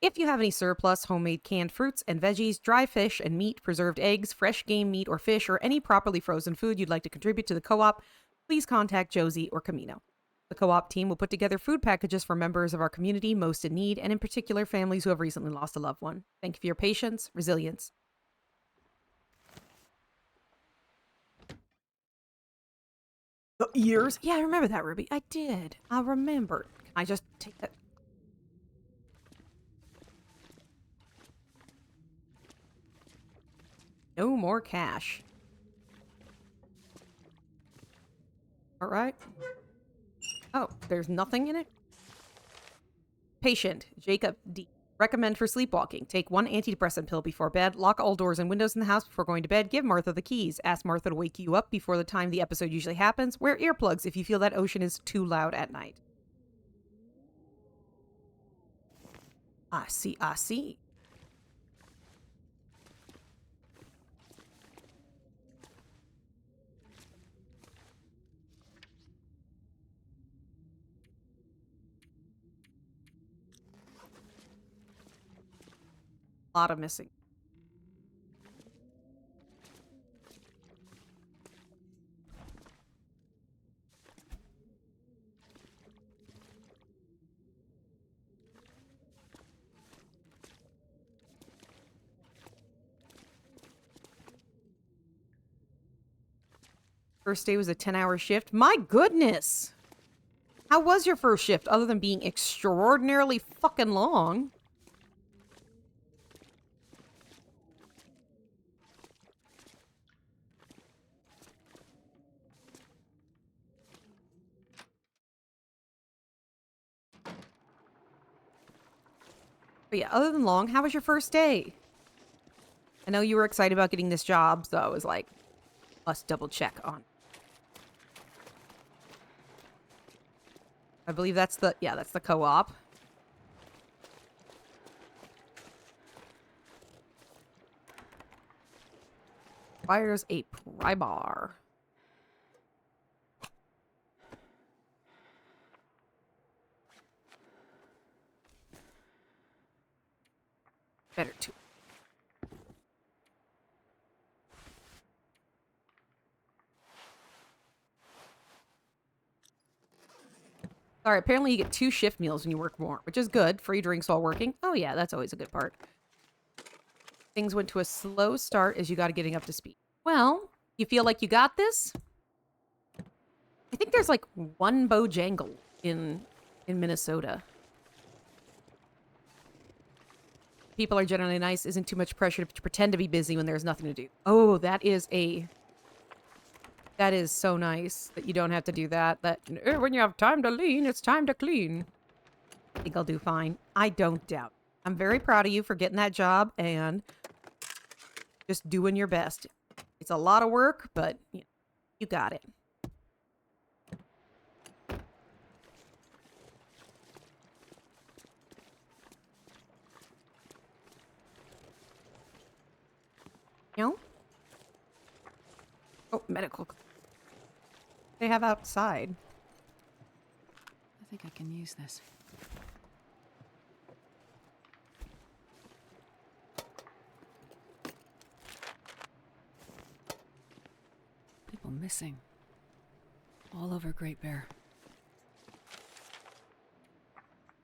If you have any surplus homemade canned fruits and veggies, dry fish and meat, preserved eggs, fresh game meat or fish, or any properly frozen food you'd like to contribute to the co-op, please contact Josie or Camino. The co-op team will put together food packages for members of our community most in need, and in particular families who have recently lost a loved one. Thank you for your patience, resilience. Years? Yeah, I remember that, Ruby. I did. I remembered. Can I just take that? No more cash. All right. Oh, there's nothing in it? Patient, Jacob D. Recommend for sleepwalking. Take 1 antidepressant pill before bed. Lock all doors and windows in the house before going to bed. Give Martha the keys. Ask Martha to wake you up before the time the episode usually happens. Wear earplugs if you feel that ocean is too loud at night. I see, I see. A lot of missing. First day was a 10-hour shift. My goodness! How was your first shift, other than being extraordinarily fucking long? But yeah, other than long, how was your first day? I know you were excited about getting this job, so I was like, let's double check on. I believe that's the, yeah, that's the co-op. Fires a pry bar. Better too. Sorry, apparently you get 2 shift meals when you work more, which is good. Free drinks while working. Oh yeah, that's always a good part. Things went to a slow start as you got getting up to speed. Well, you feel like you got this? I think there's like 1 Bojangle in Minnesota. People are generally nice. Isn't too much pressure to pretend to be busy when there's nothing to do. Oh, that is so nice that you don't have to do that. That when you have time to lean, it's time to clean. I think I'll do fine. I don't doubt. I'm very proud of you for getting that job and just doing your best. It's a lot of work, but you got it. No? Oh, medical. They have outside. I think I can use this. People missing. All over Great Bear.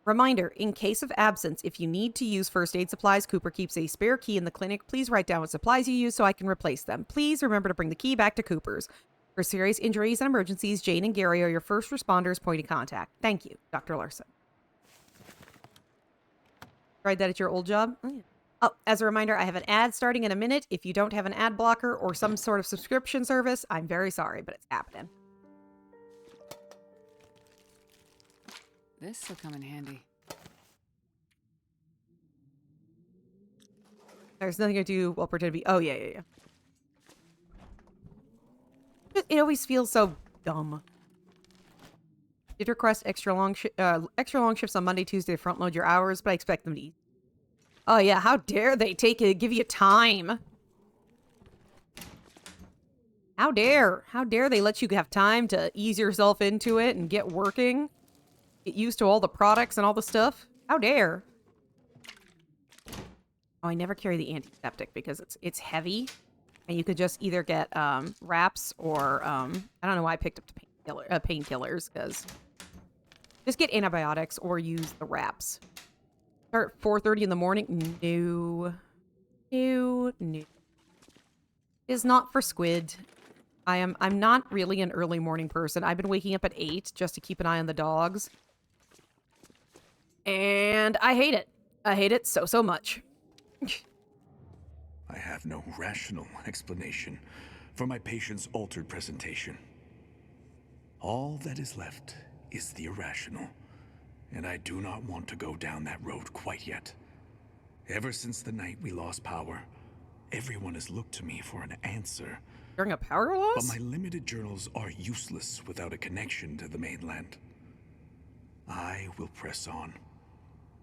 Reminder, in case of absence, if you need to use first aid supplies, Cooper keeps a spare key in the clinic. Please write down what supplies you use so I can replace them. Please remember to bring the key back to Cooper's. For serious injuries and emergencies, Jane and Gary are your first responders' point of contact. Thank you, Dr. Larson. Tried that at your old job? Oh, yeah. Oh, as a reminder, I have an ad starting in a minute. If you don't have an ad blocker or some sort of subscription service, I'm very sorry, but it's happening. This will come in handy. There's nothing to do while pretend to be... Oh, yeah. It always feels so dumb. Did request extra long shifts on Monday, Tuesday to front load your hours, but I expect them to eat. Oh yeah, how dare they give you time? How dare they let you have time to ease yourself into it and get working? Get used to all the products and all the stuff? How dare? Oh, I never carry the antiseptic because it's heavy. And you could just either get wraps or I don't know why I picked up the painkillers, because just get antibiotics or use the wraps. Start at 4:30 in the morning. No. It's not for Squid. I'm not really an early morning person. I've been waking up at 8 just to keep an eye on the dogs. And I hate it. I hate it so much. I have no rational explanation for my patient's altered presentation. All that is left is the irrational, and I do not want to go down that road quite yet. Ever since the night we lost power, everyone has looked to me for an answer. During a power loss? But my limited journals are useless without a connection to the mainland. I will press on,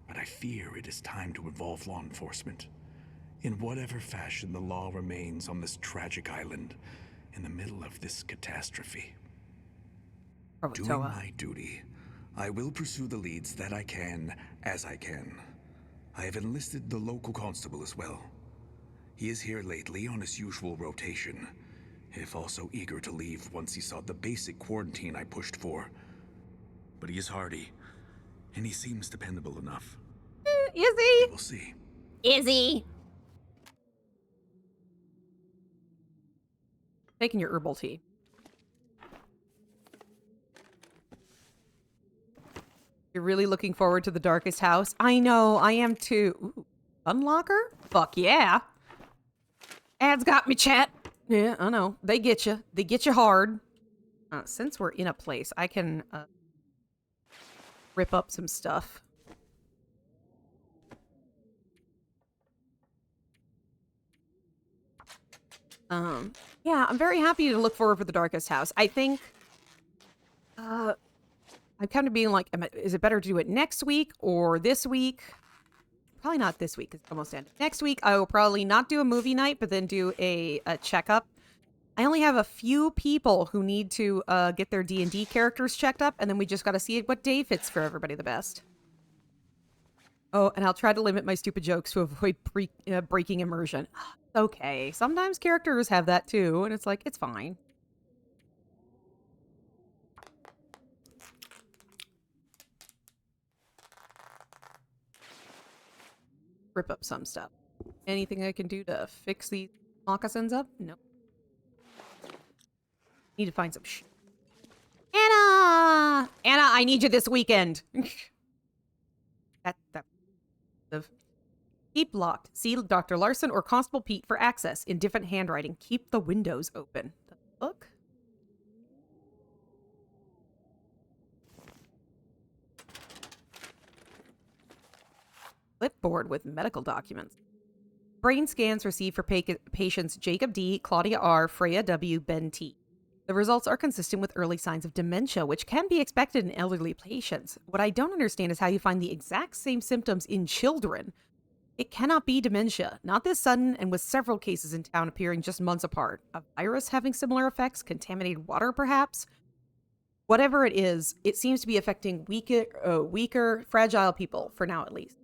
but I fear it is time to involve law enforcement. In whatever fashion the law remains on this tragic island, in the middle of this catastrophe. Doing my duty, I will pursue the leads that I can, as I can. I have enlisted the local constable as well. He is here lately on his usual rotation, if also eager to leave once he saw the basic quarantine I pushed for. But he is hardy, and he seems dependable enough. Is he? We'll see. Is he? Taking your herbal tea. You're really looking forward to the darkest house? I know, I am too. Ooh, unlocker? Fuck yeah. Ads got me, chat. Yeah, I know. They get you. They get you hard. Since we're in a place, I can rip up some stuff. Yeah, I'm very happy to look forward for the darkest house. I think I'm kind of being like, is it better to do it next week or this week? Probably not this week, because it's almost ended. Next week, I will probably not do a movie night, but then do a checkup. I only have a few people who need to get their D&D characters checked up, and then we just got to see what day fits for everybody the best. Oh, and I'll try to limit my stupid jokes to avoid breaking immersion. Okay, sometimes characters have that too, and it's like, it's fine. Rip up some stuff. Anything I can do to fix these moccasins up? No. Need to find some shit. Anna! Anna, I need you this weekend. Keep locked. See Dr. Larson or Constable Pete for access in different handwriting. Keep the windows open. Look. Clipboard with medical documents. Brain scans received for patients Jacob D., Claudia R., Freya W., Ben T. The results are consistent with early signs of dementia, which can be expected in elderly patients. What I don't understand is how you find the exact same symptoms in children. It cannot be dementia. Not this sudden, and with several cases in town appearing just months apart. A virus having similar effects? Contaminated water, perhaps? Whatever it is, it seems to be affecting weaker, fragile people, for now at least.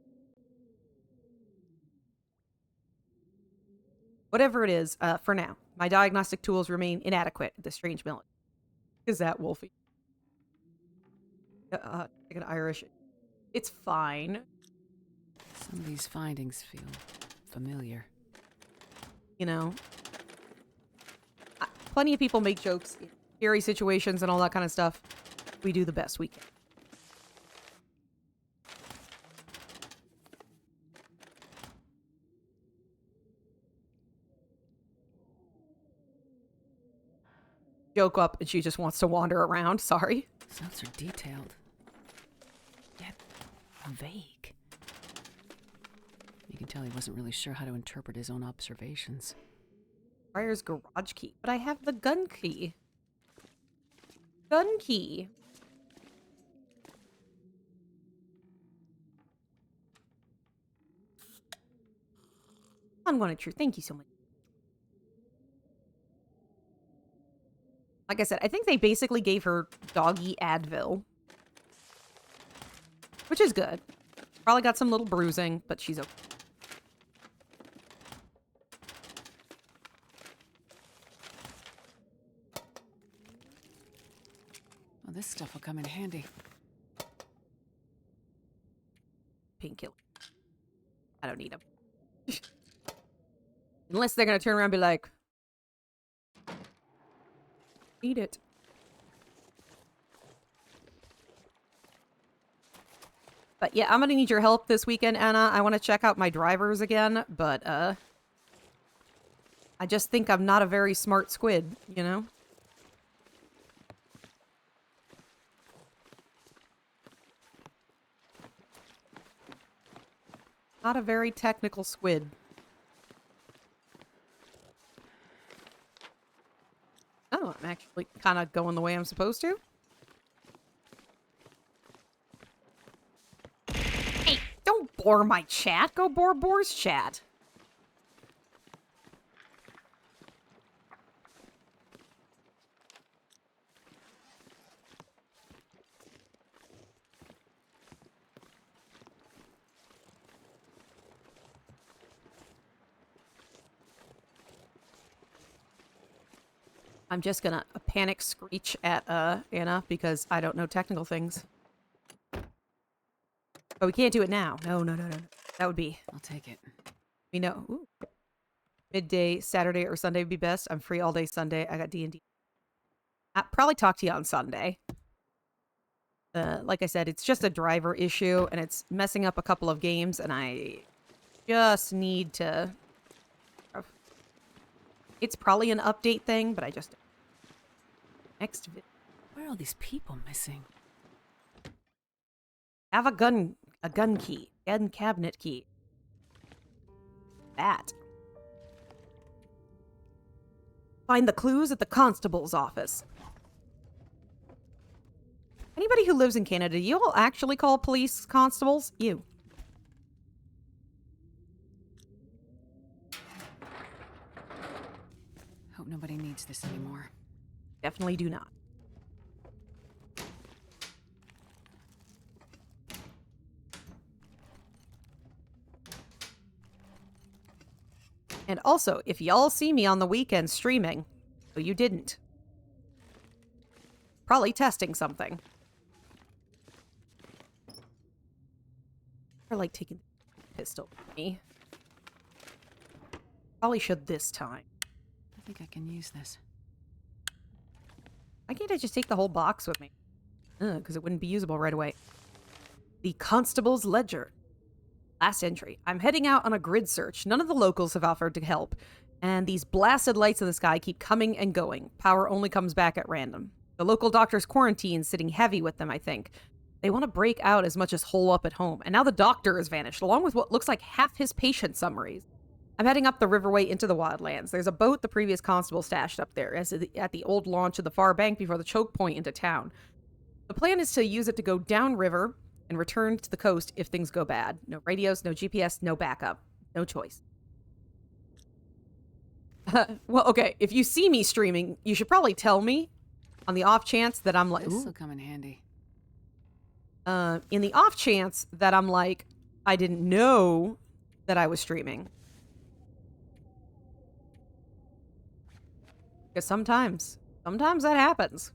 Whatever it is, for now. My diagnostic tools remain inadequate at the strange millet. Is that Wolfie? Like an Irish. It's fine. Some of these findings feel familiar. You know, plenty of people make jokes in scary situations and all that kind of stuff. We do the best we can. Joke up and she just wants to wander around. Sorry. Sounds are detailed, yet vague. You can tell he wasn't really sure how to interpret his own observations. Briar's garage key. But I have the gun key. Gun key. Unwanted truth. Thank you so much. Like I said, I think they basically gave her doggy Advil. Which is good. Probably got some little bruising, but she's okay. Well, this stuff will come in handy. Painkiller. I don't need them. Unless they're gonna turn around and be like, need it. But yeah, I'm gonna need your help this weekend, Anna. I want to check out my drivers again, but I just think I'm not a very smart squid, you know? Not a very technical squid. Oh, I'm actually kind of going the way I'm supposed to. Hey, don't bore my chat. Go bore Boar's chat. I'm just gonna panic screech at Anna because I don't know technical things. But we can't do it now. No. That would be. I'll take it. We know. Ooh. Midday Saturday or Sunday would be best. I'm free all day Sunday. I got D&D. I'll probably talk to you on Sunday. Like I said, it's just a driver issue and it's messing up a couple of games and I just need to... It's probably an update thing, but I just... Next video. Where are all these people missing? Have a gun key. Gun cabinet key. That. Find the clues at the constable's office. Anybody who lives in Canada, you all actually call police constables? You. Hope nobody needs this anymore. Definitely do not. And also, if y'all see me on the weekend streaming, so you didn't. Probably testing something. Or like taking the pistol with me. Probably should this time. I think I can use this. Why can't I just take the whole box with me? Because it wouldn't be usable right away. The Constable's Ledger. Last entry. I'm heading out on a grid search. None of the locals have offered to help. And these blasted lights in the sky keep coming and going. Power only comes back at random. The local doctor's quarantine sitting heavy with them, I think. They want to break out as much as hole up at home. And now the doctor has vanished, along with what looks like half his patient summaries. I'm heading up the riverway into the wildlands. There's a boat the previous constable stashed up there at the old launch of the far bank before the choke point into town. The plan is to use it to go downriver and return to the coast if things go bad. No radios, no GPS, no backup. No choice. Well, okay, if you see me streaming, you should probably tell me on the off chance that I'm like... This will come in handy. In the off chance that I'm like, I didn't know that I was streaming. Because sometimes that happens.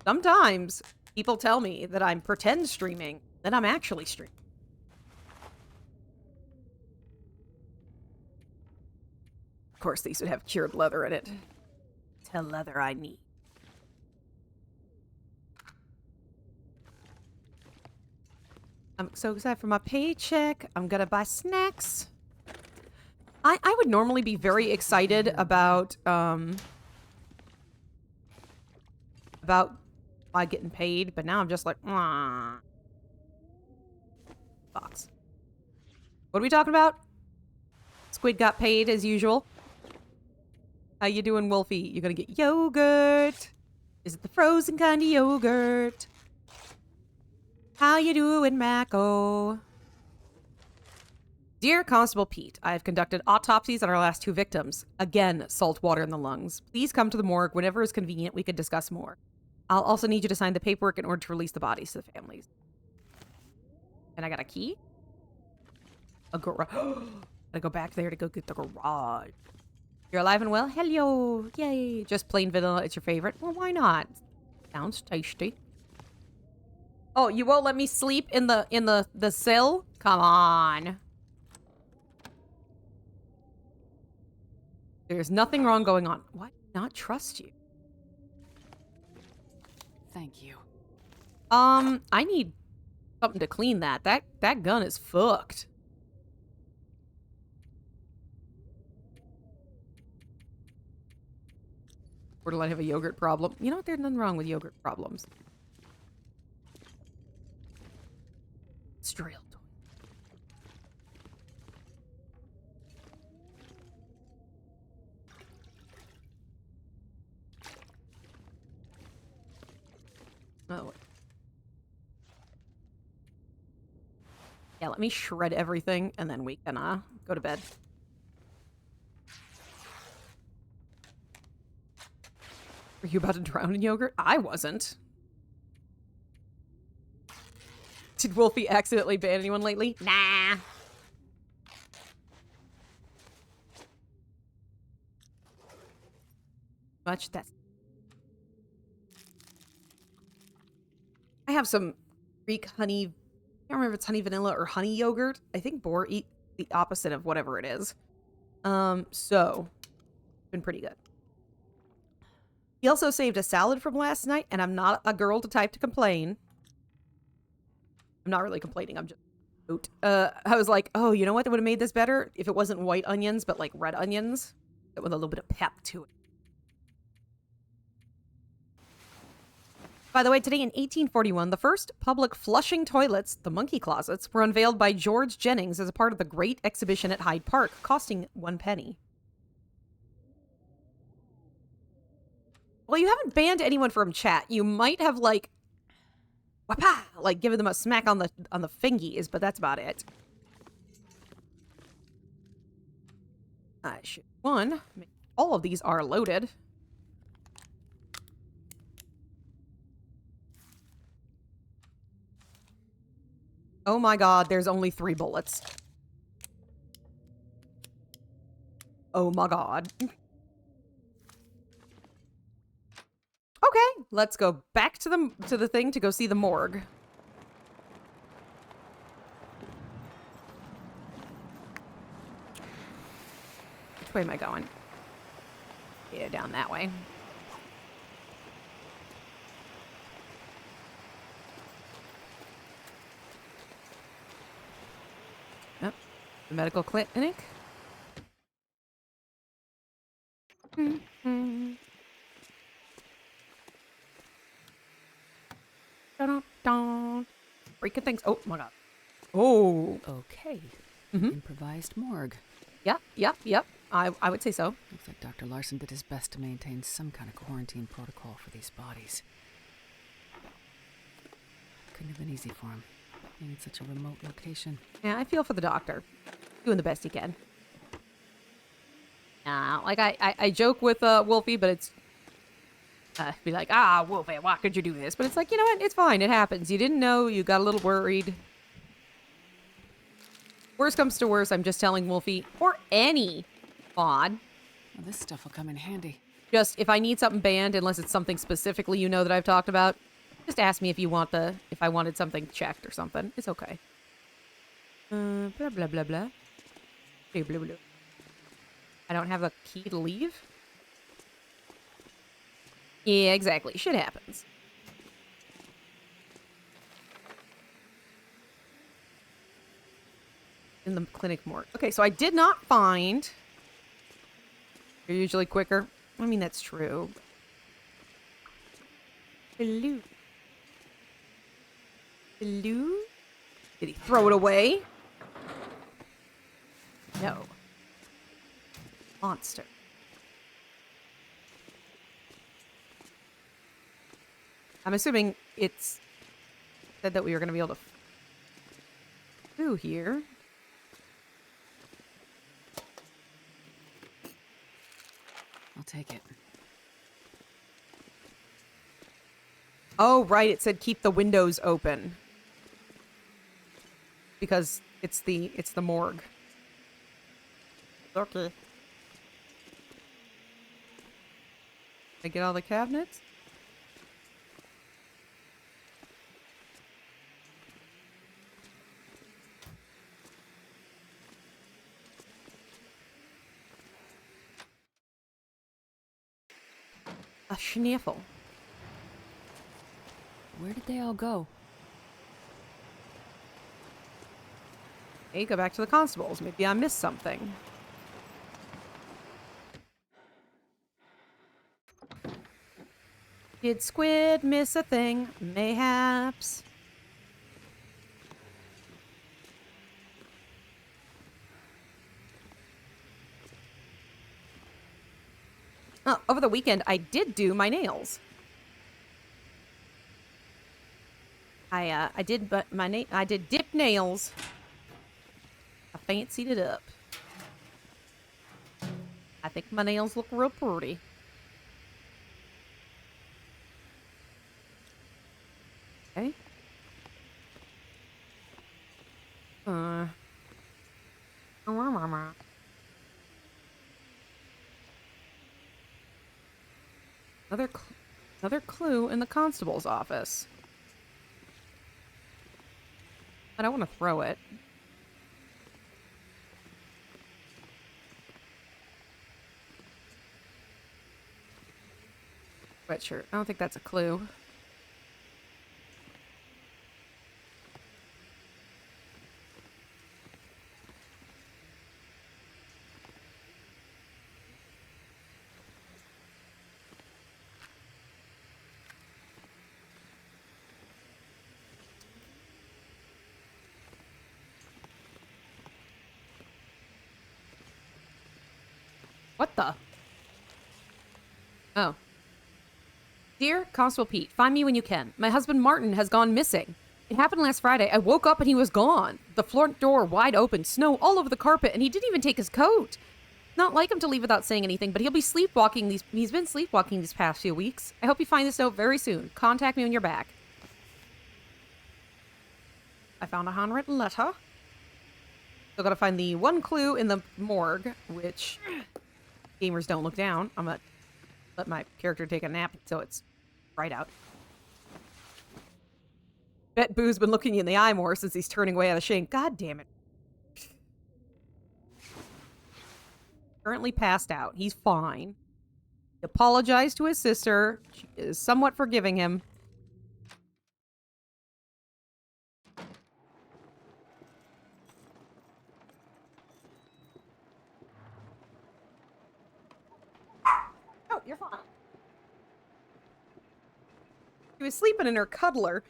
Sometimes people tell me that I'm pretend streaming, that I'm actually streaming. Of course, these would have cured leather in it. It's the leather I need. I'm so excited for my paycheck. I'm gonna buy snacks. I would normally be very excited about my getting paid, but now I'm just like, box. What are we talking about? Squid got paid as usual. How you doing, Wolfie? You're gonna get yogurt. Is it the frozen kind of yogurt? How you doing, Mako? Dear Constable Pete, I have conducted autopsies on our last 2 victims. Again, salt water in the lungs. Please come to the morgue whenever is convenient. We can discuss more. I'll also need you to sign the paperwork in order to release the bodies to the families. And I got a key? A garage. Gotta go back there to go get the garage. You're alive and well? Hello. Yay. Just plain vanilla. It's your favorite? Well, why not? Sounds tasty. Oh, you won't let me sleep in the cell? Come on. There's nothing wrong going on. Why not trust you? Thank you. I need something to clean that. That gun is fucked. Or do I have a yogurt problem? You know what? There's nothing wrong with yogurt problems. It's drilled. Yeah, let me shred everything, and then we can go to bed. Are you about to drown in yogurt? I wasn't. Did Wolfie accidentally ban anyone lately? Nah. Much that's... I have some Greek honey... I can't remember if it's honey vanilla or honey yogurt. I think Boar eat the opposite of whatever it is. So... Been pretty good. He also saved a salad from last night, and I'm not a girl to type to complain. I'm not really complaining, I'm just... I was like, oh, you know what that would have made this better? If it wasn't white onions, but like red onions. With a little bit of pep to it. By the way, today in 1841, the first public flushing toilets, the monkey closets, were unveiled by George Jennings as a part of the Great Exhibition at Hyde Park, costing 1 penny. Well, you haven't banned anyone from chat. You might have, like, whapa, like given them a smack on the fingies, but that's about it. I should all of these are loaded. Oh my god, there's only 3 bullets. Oh my god. Okay, let's go back to the thing to go see the morgue. Which way am I going? Yeah, down that way. Oh, the medical clinic. Dun-dun-dun. Freaking things. Oh my god. Oh. Okay. Improvised morgue. Yep. I would say so. Looks like Dr. Larson did his best to maintain some kind of quarantine protocol for these bodies. Couldn't have been easy for him, being in such a remote location. Yeah, I feel for the doctor. Doing the best he can. Like I joke with Wolfie, but it's be like, Wolfie, why could you do this? But it's like, you know what? It's fine. It happens. You didn't know. You got a little worried. Worst comes to worst, I'm just telling Wolfie, or any mod. Well, this stuff will come in handy. Just, if I need something banned, unless it's something specifically you know that I've talked about, just ask me if I wanted something checked or something. It's okay. Blah, blah, blah, blah. Blah, blah, blah. I don't have a key to leave? Yeah, exactly. Shit happens. In the clinic morgue. Okay, so I did not find... You're usually quicker. I mean, that's true. Hello. Hello? Did he throw it away? No. Monster. I'm assuming it's said that we were going to be able to do here. I'll take it. Oh, right. It said keep the windows open. Because it's the morgue. Okay. I get all the cabinets? A schniffle. Where did they all go? Hey, go back to the constables. Maybe I missed something. Did Squid miss a thing? Mayhaps. Over the weekend, I did do my nails. I did dip nails fancied it up. I think my nails look real pretty. Okay. Another clue in the constable's office. I don't want to throw it. Sweatshirt. I don't think that's a clue. What the? Oh. Dear Constable Pete, find me when you can. My husband Martin has gone missing. It happened last Friday. I woke up and he was gone. The front door wide open, snow all over the carpet, and he didn't even take his coat. Not like him to leave without saying anything, but he'll be sleepwalking he's been sleepwalking these past few weeks. I hope you find this note very soon. Contact me when you're back. I found a handwritten letter. Still gotta find the one clue in the morgue, which gamers don't look down. I'm gonna let my character take a nap so it's right out. Bet Boo's been looking you in the eye more since he's turning away out of shame. God damn it. Currently passed out. He's fine. He apologized to his sister. She is somewhat forgiving him. Oh, you're fine. She was sleeping in her cuddler.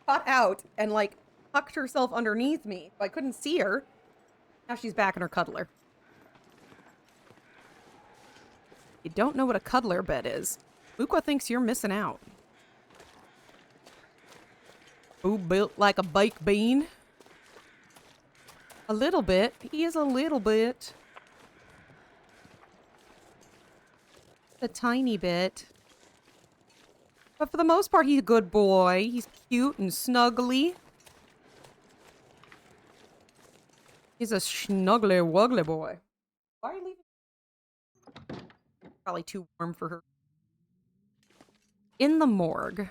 Got out and, like, tucked herself underneath me. I couldn't see her. Now she's back in her cuddler. You don't know what a cuddler bed is. Luca thinks you're missing out. Boo built like a baked bean. A little bit. He is a little bit. A tiny bit. But for the most part, he's a good boy. He's cute and snuggly. He's a snuggly wuggly boy. Why are you leaving? Probably too warm for her. In the morgue.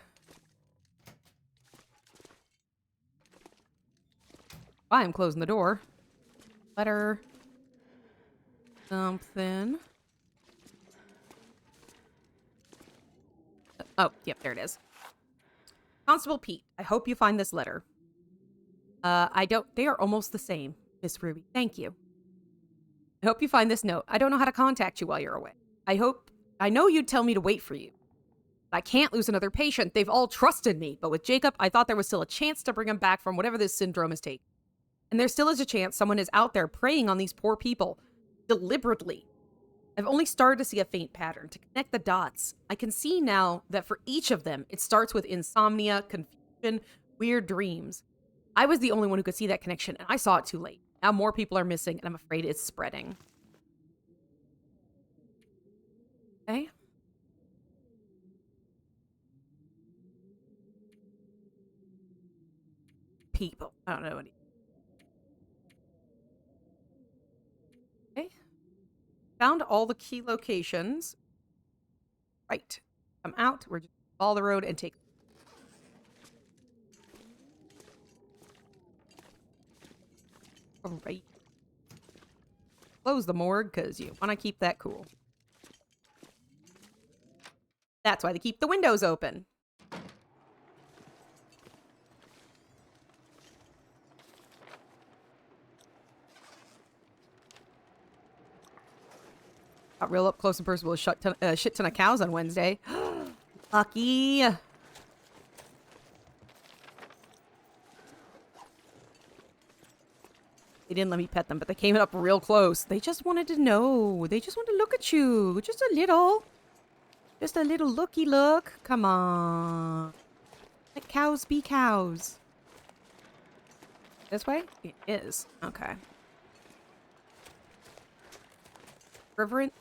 I'm closing the door. Letter. Something. Oh, yep, there it is. Constable Pete, I hope you find this letter. They are almost the same, Miss Ruby. Thank you. I hope you find this note. I don't know how to contact you while you're away. I know you'd tell me to wait for you. I can't lose another patient. They've all trusted me. But with Jacob, I thought there was still a chance to bring him back from whatever this syndrome is taking. And there still is a chance someone is out there preying on these poor people. Deliberately. I've only started to see a faint pattern, to connect the dots. I can see now that for each of them, it starts with insomnia, confusion, weird dreams. I was the only one who could see that connection, and I saw it too late. Now more people are missing, and I'm afraid it's spreading. Okay. People. I don't know any. Okay. Found all the key locations. Right. I'm out. We're just follow the road and take. All right. Close the morgue because you want to keep that cool. That's why they keep the windows open. Got real up close and personal with a shit ton of cows on Wednesday. Lucky. They didn't let me pet them, but they came up real close. They just wanted to know. They just wanted to look at you. Just a little. Just a little looky look. Come on. Let cows be cows. This way? It is. Okay.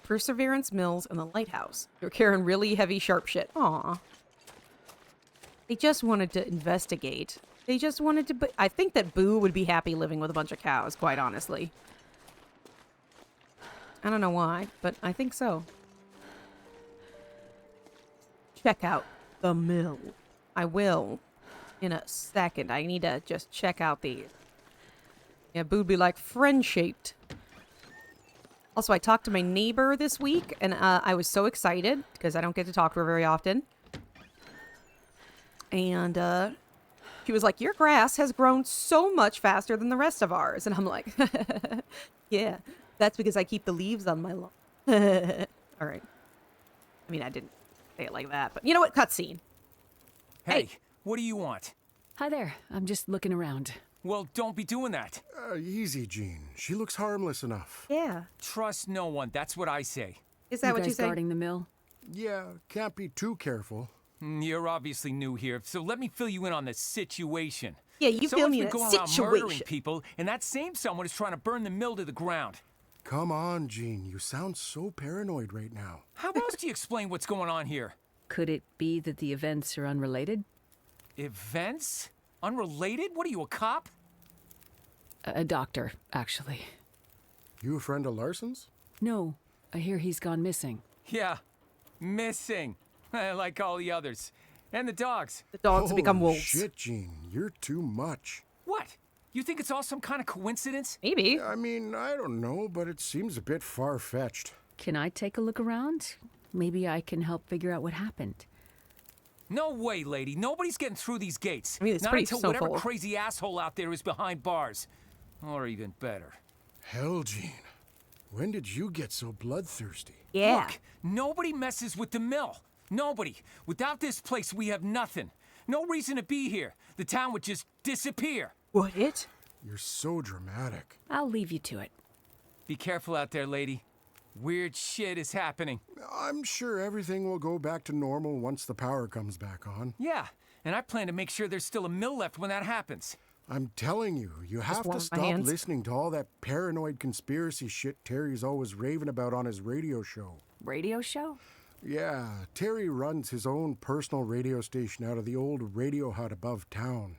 Perseverance Mills and the lighthouse. You're carrying really heavy, sharp shit. Aw. They just wanted to investigate. They just wanted to... I think that Boo would be happy living with a bunch of cows, quite honestly. I don't know why, but I think so. Check out the mill. I will in a second. I need to just check out these. Yeah, Boo'd be like friend-shaped. Also, I talked to my neighbor this week, and I was so excited because I don't get to talk to her very often. And she was like, your grass has grown so much faster than the rest of ours. And I'm like, yeah, that's because I keep the leaves on my lawn. All right. I mean, I didn't say it like that, but you know what? Cutscene. Hey, what do you want? Hi there. I'm just looking around. Well, don't be doing that. Easy, Jean. She looks harmless enough. Yeah. Trust no one. That's what I say. Is that what you say? Guarding the mill? Yeah, can't be too careful. You're obviously new here, so let me fill you in on the situation. Yeah, you fill me in Someone's been going around murdering people, and that same someone is trying to burn the mill to the ground. Come on, Jean. You sound so paranoid right now. How else do you explain what's going on here? Could it be that the events are unrelated? Events? Unrelated? What are you, a cop? A doctor, actually. You a friend of Larson's? No, I hear he's gone missing. Yeah, missing. Like all the others. And the dogs. The dogs have become wolves. Shit, Jean. You're too much. What? You think it's all some kind of coincidence? Maybe. I mean, I don't know, but it seems a bit far-fetched. Can I take a look around? Maybe I can help figure out what happened. No way, lady. Nobody's getting through these gates. I mean, it's Not pretty until so whatever full. crazy asshole out there is behind bars. Or even better. Hell, Jean. When did you get so bloodthirsty? Yeah. Look, nobody messes with the mill. Nobody. Without this place, we have nothing. No reason to be here. The town would just disappear. What? You're so dramatic. I'll leave you to it. Be careful out there, lady. Weird shit is happening. I'm sure everything will go back to normal once the power comes back on. Yeah, and I plan to make sure there's still a mill left when that happens. I'm telling you, you have to stop listening to all that paranoid conspiracy shit Terry's always raving about on his radio show. Radio show? Yeah, Terry runs his own personal radio station out of the old radio hut above town.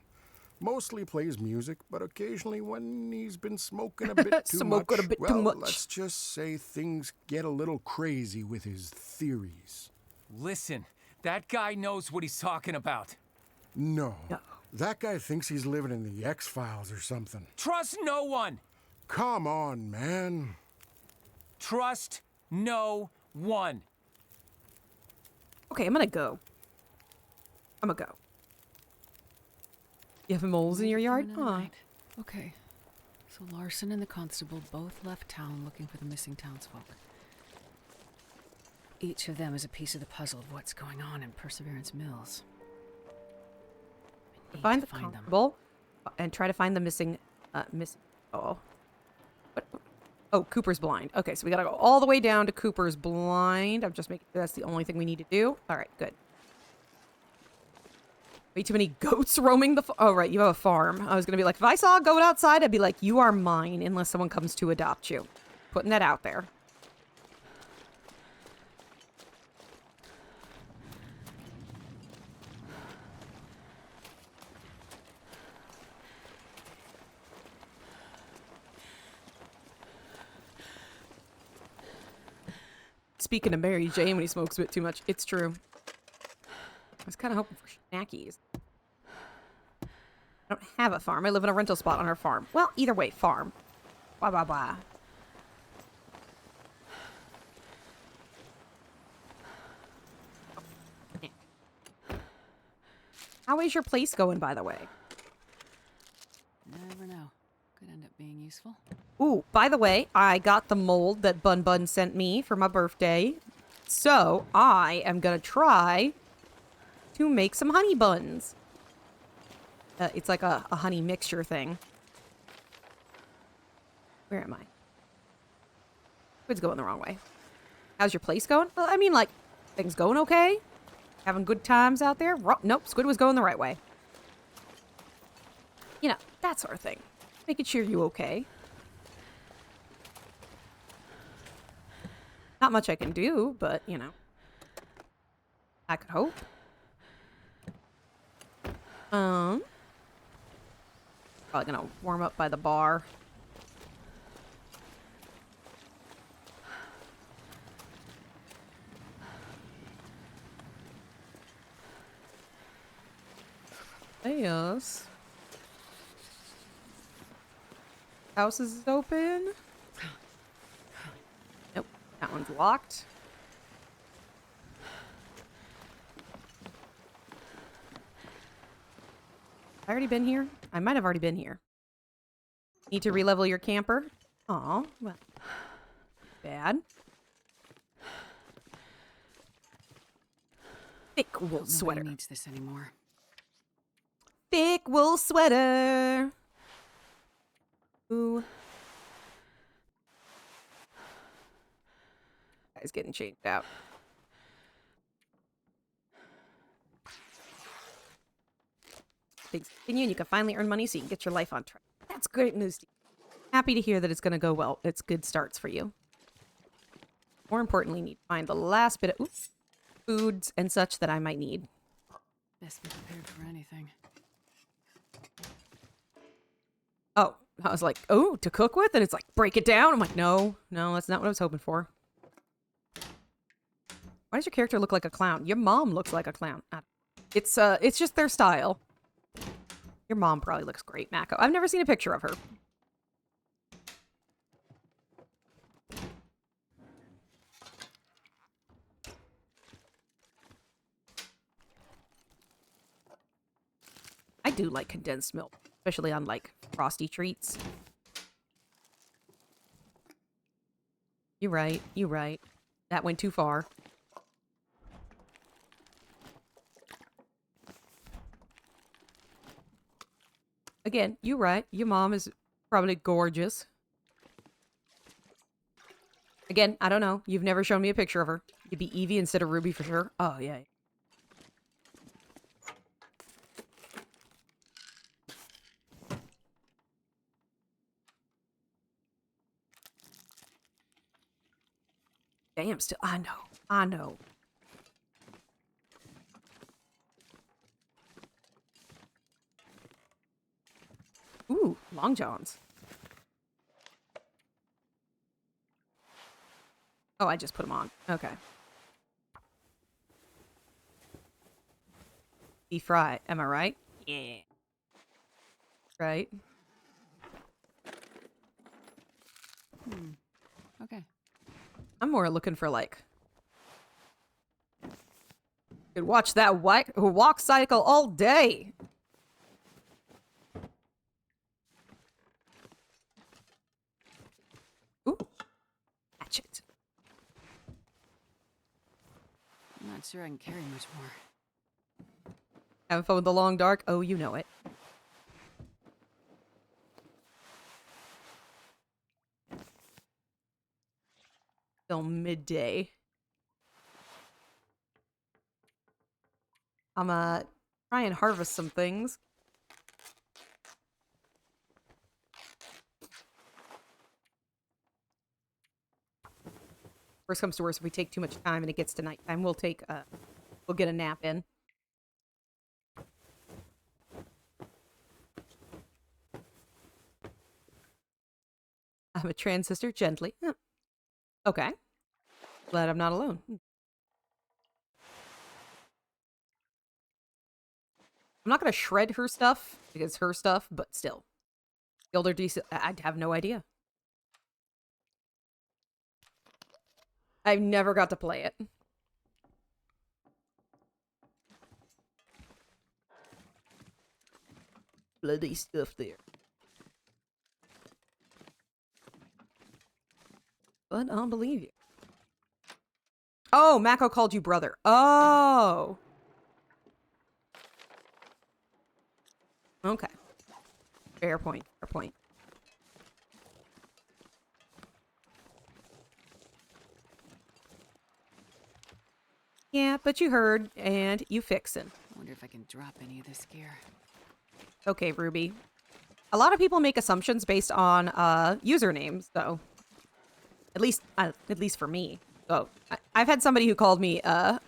Mostly plays music, but occasionally when he's been smoking a bit too much, let's just say things get a little crazy with his theories. Listen, that guy knows what he's talking about. No. That guy thinks he's living in the X-Files or something. Trust no one! Come on, man. Trust no one. Okay, I'm gonna go. You have moles in your yard? Right. Okay. So Larson and the constable both left town looking for the missing townsfolk. Each of them is a piece of the puzzle of what's going on in Perseverance Mills. Find the constable and try to find the missing. Oh. What? Oh, Cooper's Blind. Okay, so we gotta go all the way down to Cooper's Blind. I'm just making sure that's the only thing we need to do. All right, good. Way too many goats roaming the... Oh, right, you have a farm. I was gonna be like, if I saw a goat outside, I'd be like, you are mine unless someone comes to adopt you. Putting that out there. Speaking of Mary Jane when he smokes a bit too much, it's true. I was kind of hoping for snackies. I don't have a farm. I live in a rental spot on our farm. Well, either way, farm. Blah, blah, blah. How is your place going, by the way? Never know. Could end up being useful. Ooh, by the way, I got the mold that Bun Bun sent me for my birthday. So, I am going to try to make some honey buns. It's like a honey mixture thing. Where am I? Squid's going the wrong way. How's your place going? Well, I mean, like, things going okay? Having good times out there? Nope, Squid was going the right way. You know, that sort of thing. Making sure you okay. Not much I can do, but, you know. I could hope. Probably gonna warm up by the bar. Yes. House is open. Nope, that one's locked. I already been here? I might have already been here. Need to relevel your camper? Aw, well, bad. Thick wool sweater. Nobody needs this anymore. Thick wool sweater. Ooh. Guy's getting changed out. Things continue and you can finally earn money so you can get your life on track. That's great news. Happy to hear that it's going to go well. It's good starts for you. More importantly, need to find the last bit of foods and such that I might need. Best be prepared for anything. Oh, I was like, oh, to cook with? And it's like, break it down? I'm like, no, that's not what I was hoping for. Why does your character look like a clown? Your mom looks like a clown. It's just their style. Your mom probably looks great, Mako. I've never seen a picture of her. I do like condensed milk, especially on, like, frosty treats. You're right. You're right. That went too far. Again, you're right. Your mom is probably gorgeous. Again, I don't know. You've never shown me a picture of her. You'd be Evie instead of Ruby for sure. Oh, yeah. Damn, still. I know. I know. Ooh, Long Johns. Oh, I just put them on. Okay. Beef fry. Am I right? Yeah. Right? Okay. I'm more looking for, like... Could watch that walk cycle all day. Ooh. Hatchet. I'm not sure I can carry much more. Having fun with the long dark? Oh, you know it. Till midday. I'm try and harvest some things. Worst comes to worst, if we take too much time and it gets to nighttime, we'll get a nap in. I'm a transistor, gently. Okay. Glad I'm not alone. I'm not gonna shred her stuff, because it's her stuff, but still. Guild or DC, I have no idea. I've never got to play it. Bloody stuff there. But I'll believe you. Oh, Mako called you brother. Oh. Okay. Fair point. Fair point. Yeah, but you heard, and you fixin'. I wonder if I can drop any of this gear. Okay, Ruby. a lot of people make assumptions based on usernames, so at least for me. So I've had somebody who called me they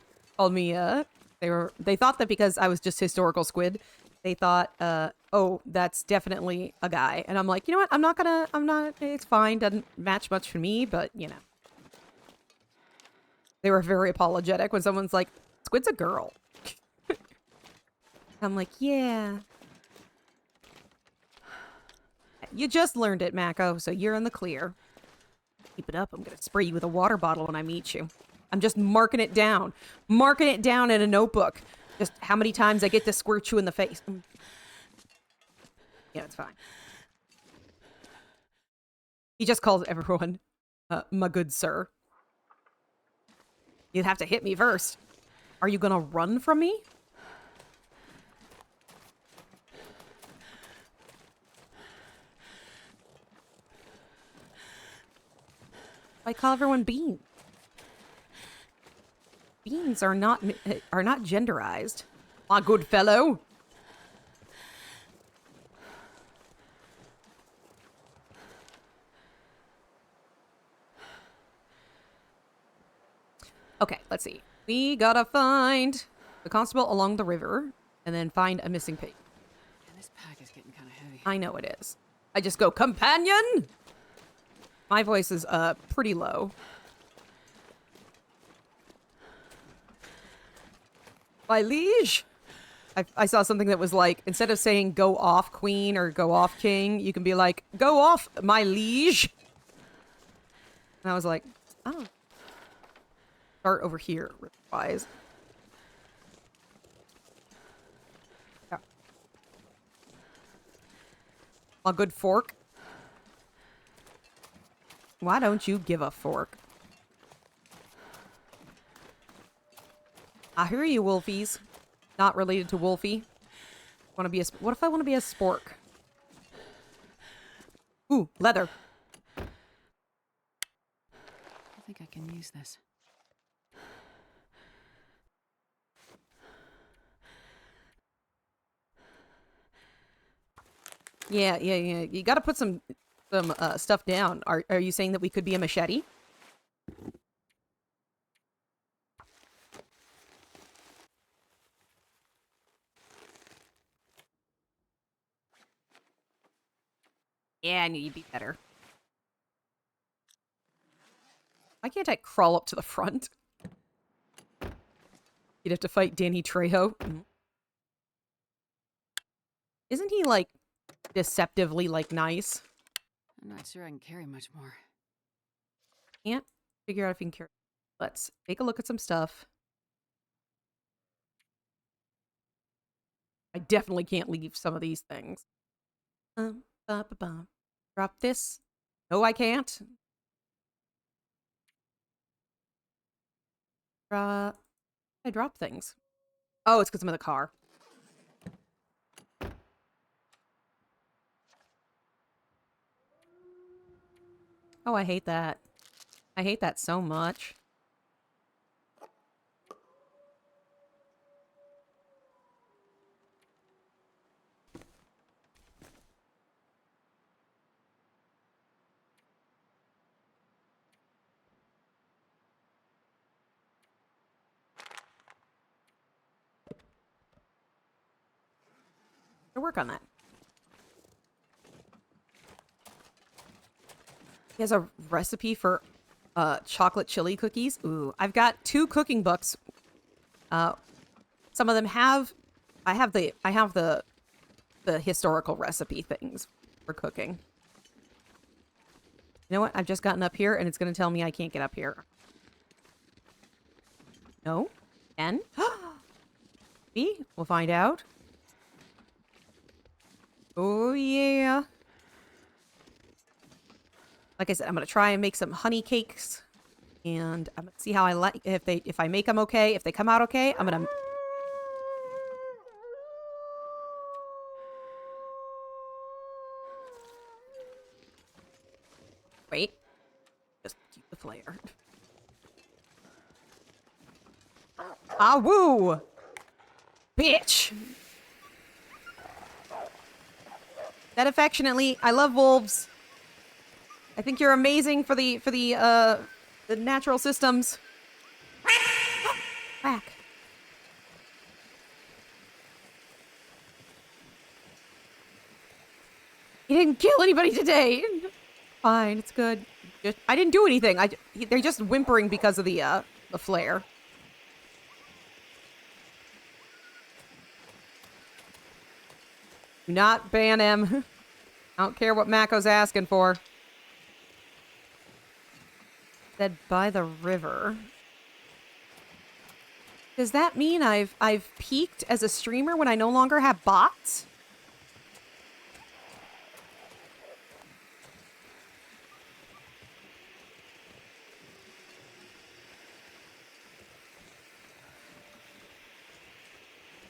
thought that because I was just historical squid, they thought oh, that's definitely a guy. And I'm like, you know what? I'm not, it's fine. Doesn't match much for me, but you know. They were very apologetic when someone's like, Squid's a girl. I'm like, yeah. You just learned it, Mako, so you're in the clear. Keep it up. I'm going to spray you with a water bottle when I meet you. I'm just marking it down. Marking it down in a notebook. Just how many times I get to squirt you in the face. Yeah, it's fine. He just calls everyone, my good sir. You'd have to hit me first. Are you gonna run from me? I call everyone Bean. Beans are not genderized. My good fellow. Okay, let's see. We gotta find the constable along the river and then find a missing pig. Yeah, this pack is getting kind of heavy. I know it is. I just go, companion! My voice is pretty low. My liege? I saw something that was like, instead of saying go off queen or go off king, you can be like, go off my liege. And I was like, oh. Start over here, wise. Yeah. A good fork. Why don't you give a fork? I hear you, Wolfies. Not related to Wolfie. Want to be a? What if I want to be a spork? Ooh, leather. I think I can use this. Yeah. You got to put some stuff down. Are you saying that we could be a machete? Yeah, I knew you'd be better. Why can't I crawl up to the front? You'd have to fight Danny Trejo. Isn't he, like, deceptively, like, nice? I'm not sure I can carry much more. Can't figure out if you can carry. Let's take a look at some stuff. I definitely can't leave some of these things. Drop this. No, I can't. I drop things. Oh, it's because I'm in the car. Oh, I hate that. I hate that so much. To work on that. He has a recipe for chocolate chili cookies. Ooh, I've got 2 cooking books. Some of them have I have the historical recipe things for cooking. You know what? I've just gotten up here and it's going to tell me I can't get up here. No? Can? See? We'll find out. Oh, yeah. Like I said, I'm going to try and make some honey cakes. And I'm going to see how I like, if I make them okay, if they come out okay, I'm going to... Wait. Just keep the flare. Ah, woo! Bitch! Said affectionately, I love wolves. I think you're amazing for the natural systems. Whack. You didn't kill anybody today. Fine, it's good. I didn't do anything. They're just whimpering because of the flare. Do not ban him. I don't care what Mako's asking for. Said by the river. Does that mean I've peaked as a streamer when I no longer have bots?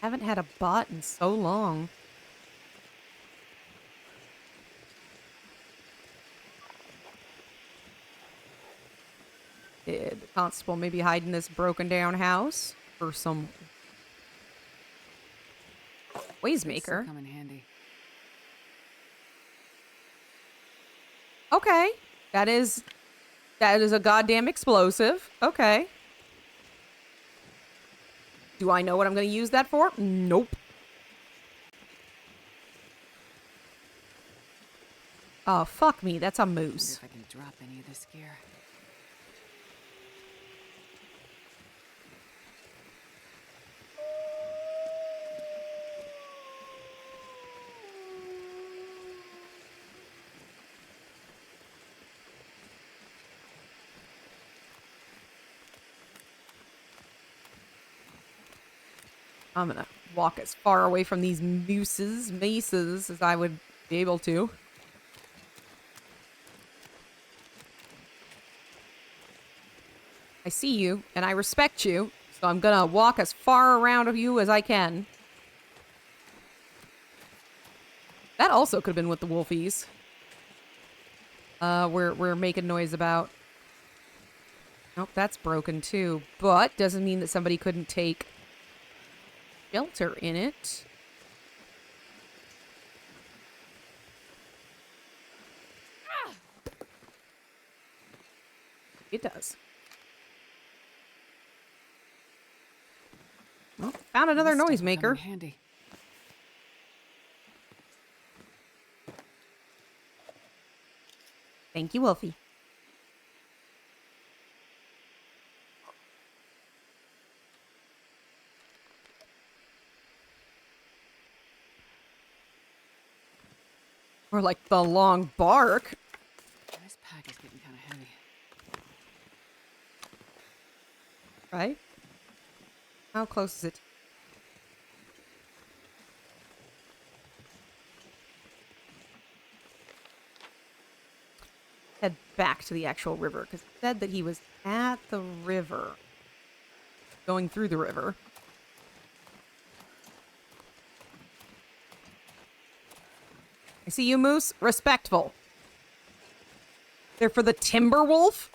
Haven't had a bot in so long. Did the constable maybe hide in this broken down house for some Waysmaker? Come in handy. Okay, that is a goddamn explosive. Okay. Do I know what I'm going to use that for? Nope. Oh, fuck me. That's a moose. I wonder if I can drop any of this gear. I'm gonna walk as far away from these maces as I would be able to. I see you, and I respect you, so I'm gonna walk as far around of you as I can. That also could have been what the wolfies we're making noise about. Nope, that's broken too, but doesn't mean that somebody couldn't take shelter in it. It does. Well, found another noisemaker. Handy. Thank you, Wolfie. Or like the long bark. This pack is getting kind of heavy. Right? How close is it? Head back to the actual river, because it said that he was at the river. Going through the river. I see you, Moose. Respectful. They're for the Timberwolf?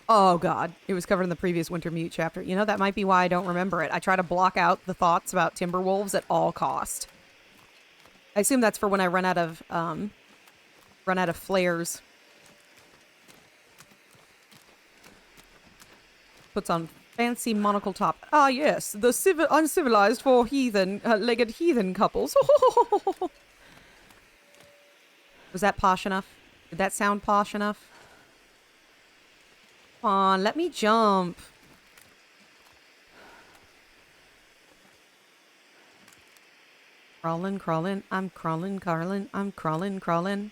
Oh, God. It was covered in the previous Wintermute chapter. You know, that might be why I don't remember it. I try to block out the thoughts about Timberwolves at all cost. I assume that's for when I run out of flares. Puts on fancy monocle top. Ah, yes. The uncivilized for legged heathen couples. Was that posh enough? Did that sound posh enough? Come on, let me jump. Crawling, crawling. I'm crawling, Carlin. I'm crawling, crawling.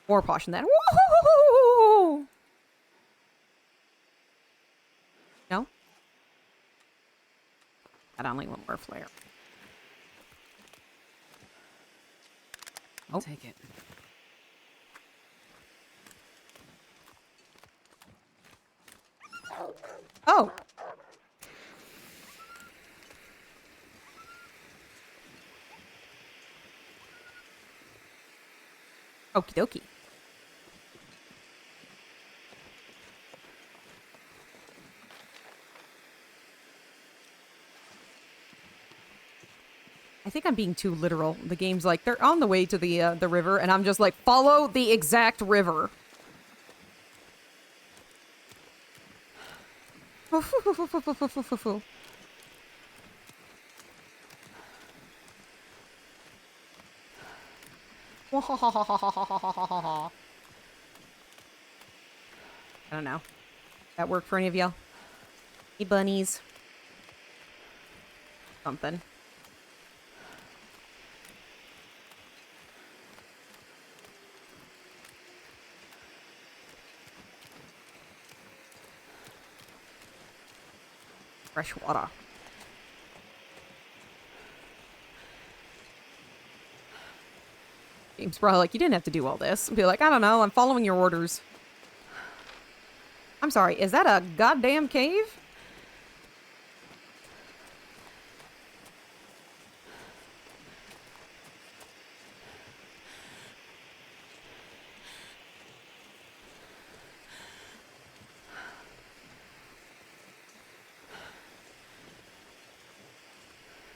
More posh than that. Woo-hoo-hoo-hoo-hoo-hoo! No? I'd only want more flare. I'll take it. Oh. Okie dokie. I think I'm being too literal. The game's like, they're on the way to the river, and I'm just like, follow the exact river. I don't know. That work for any of y'all? Hey, bunnies. Something. Fresh water. James probably like, you didn't have to do all this. Be like, I don't know, I'm following your orders. I'm sorry, is that a goddamn cave?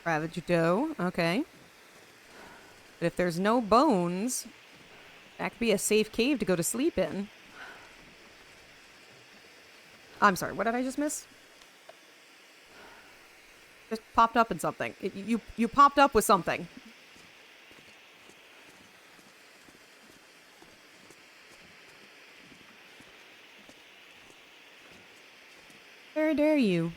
Ravage dough, okay. But if there's no bones, that could be a safe cave to go to sleep in. I'm sorry, what did I just miss? Just popped up in something. You popped up with something. How dare you?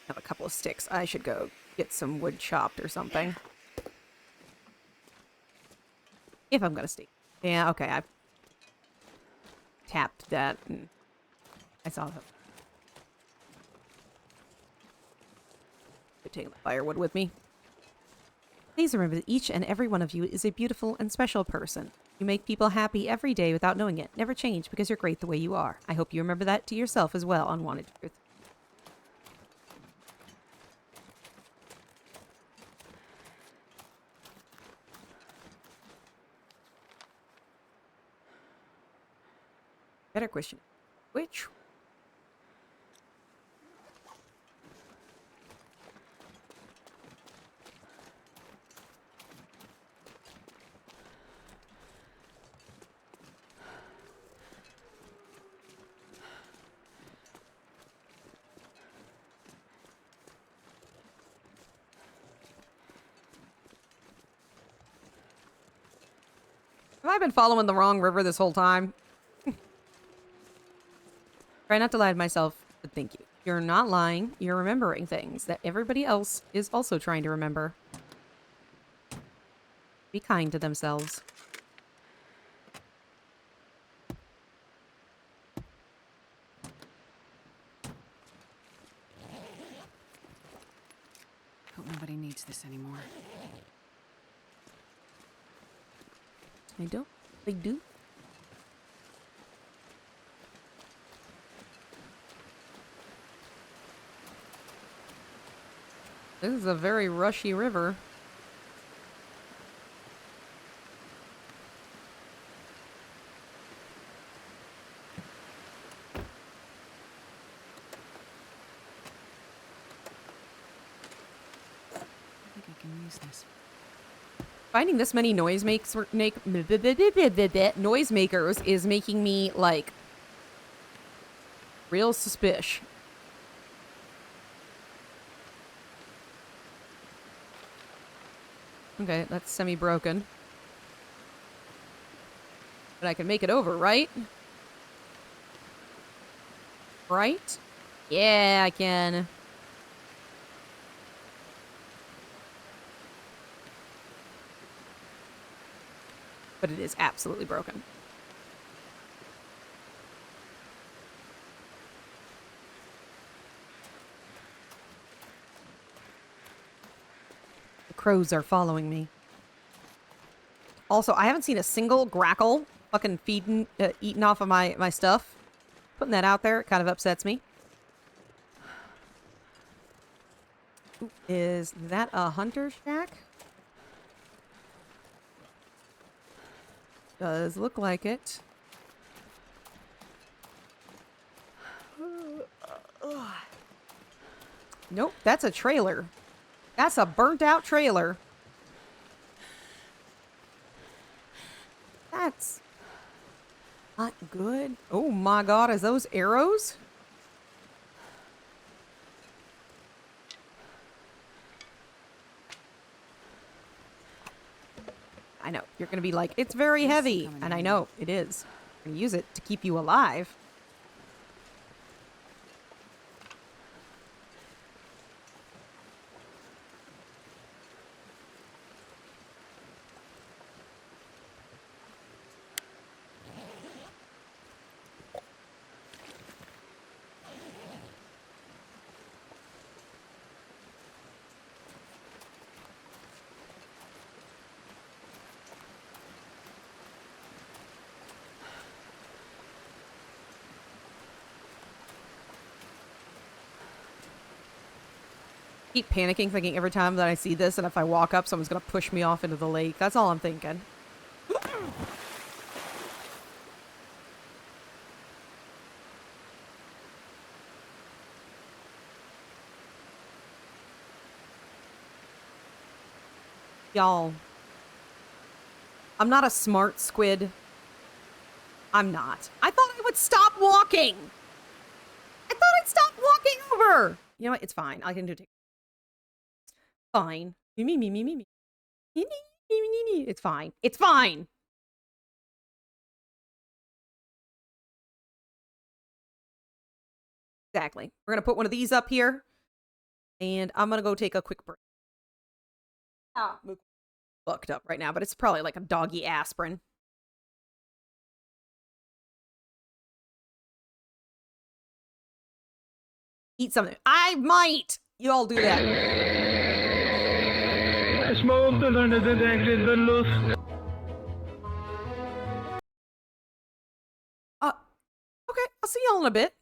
Have a couple of sticks. I should go get some wood chopped or something. If I'm gonna stay. Yeah, okay, I've tapped that and I saw that. Taking the firewood with me. Please remember that each and every one of you is a beautiful and special person. You make people happy every day without knowing it. Never change because you're great the way you are. I hope you remember that to yourself as well, Unwanted Truth. Better question. Which? Have I been following the wrong river this whole time? Try not to lie to myself, but thank you. You're not lying. You're remembering things that everybody else is also trying to remember. Be kind to themselves. Hope nobody needs this anymore. I don't. They do. This is a very rushy river. I think I can use this. Finding this many noisemakers is making me, like, real suspicious. Okay, that's semi-broken. But I can make it over, right? Right? Yeah, I can. But it is absolutely broken. The crows are following me. Also, I haven't seen a single grackle fucking feeding, eating off of my stuff. Putting that out there, it kind of upsets me. Ooh, is that a hunter shack? Does look like it. Nope, that's a trailer. That's a burnt out trailer. That's not good. Oh my god, is those arrows? I know, you're gonna be like, it's very heavy. And I know, it is. I'm gonna use it to keep you alive. Keep panicking, thinking every time that I see this, and if I walk up, someone's gonna push me off into the lake. That's all I'm thinking. Y'all, I'm not a smart squid. I'm not. I thought I would stop walking. I thought I'd stop walking over. You know what? It's fine. I can do it. Fine. Me, me, me, me, me, me. Me, me, me, me, me, me. It's fine. It's fine. Exactly. We're going to put one of these up here. And I'm going to go take a quick break. I'm fucked up right now, but it's probably like a doggy aspirin. Eat something. I might. You all do that. Okay. I'll see y'all in a bit.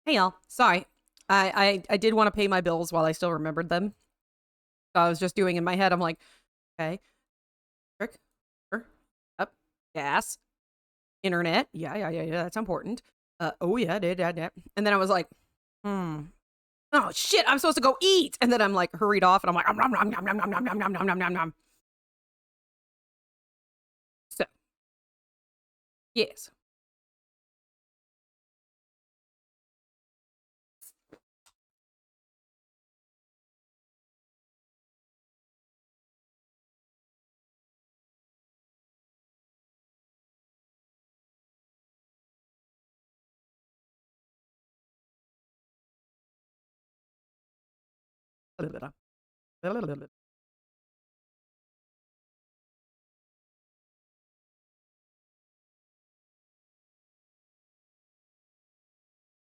Hey y'all, sorry. I did want to pay my bills while I still remembered them. So I was just doing in my head, I'm like, okay, up, gas, internet, yeah, that's important. Oh yeah, yeah. And then I was like, oh shit, I'm supposed to go eat. And then I'm like hurried off and I'm like, nom, nom, nom, nom, nom, nom, nom, nom, nom, nom, nom, nom. So, yes.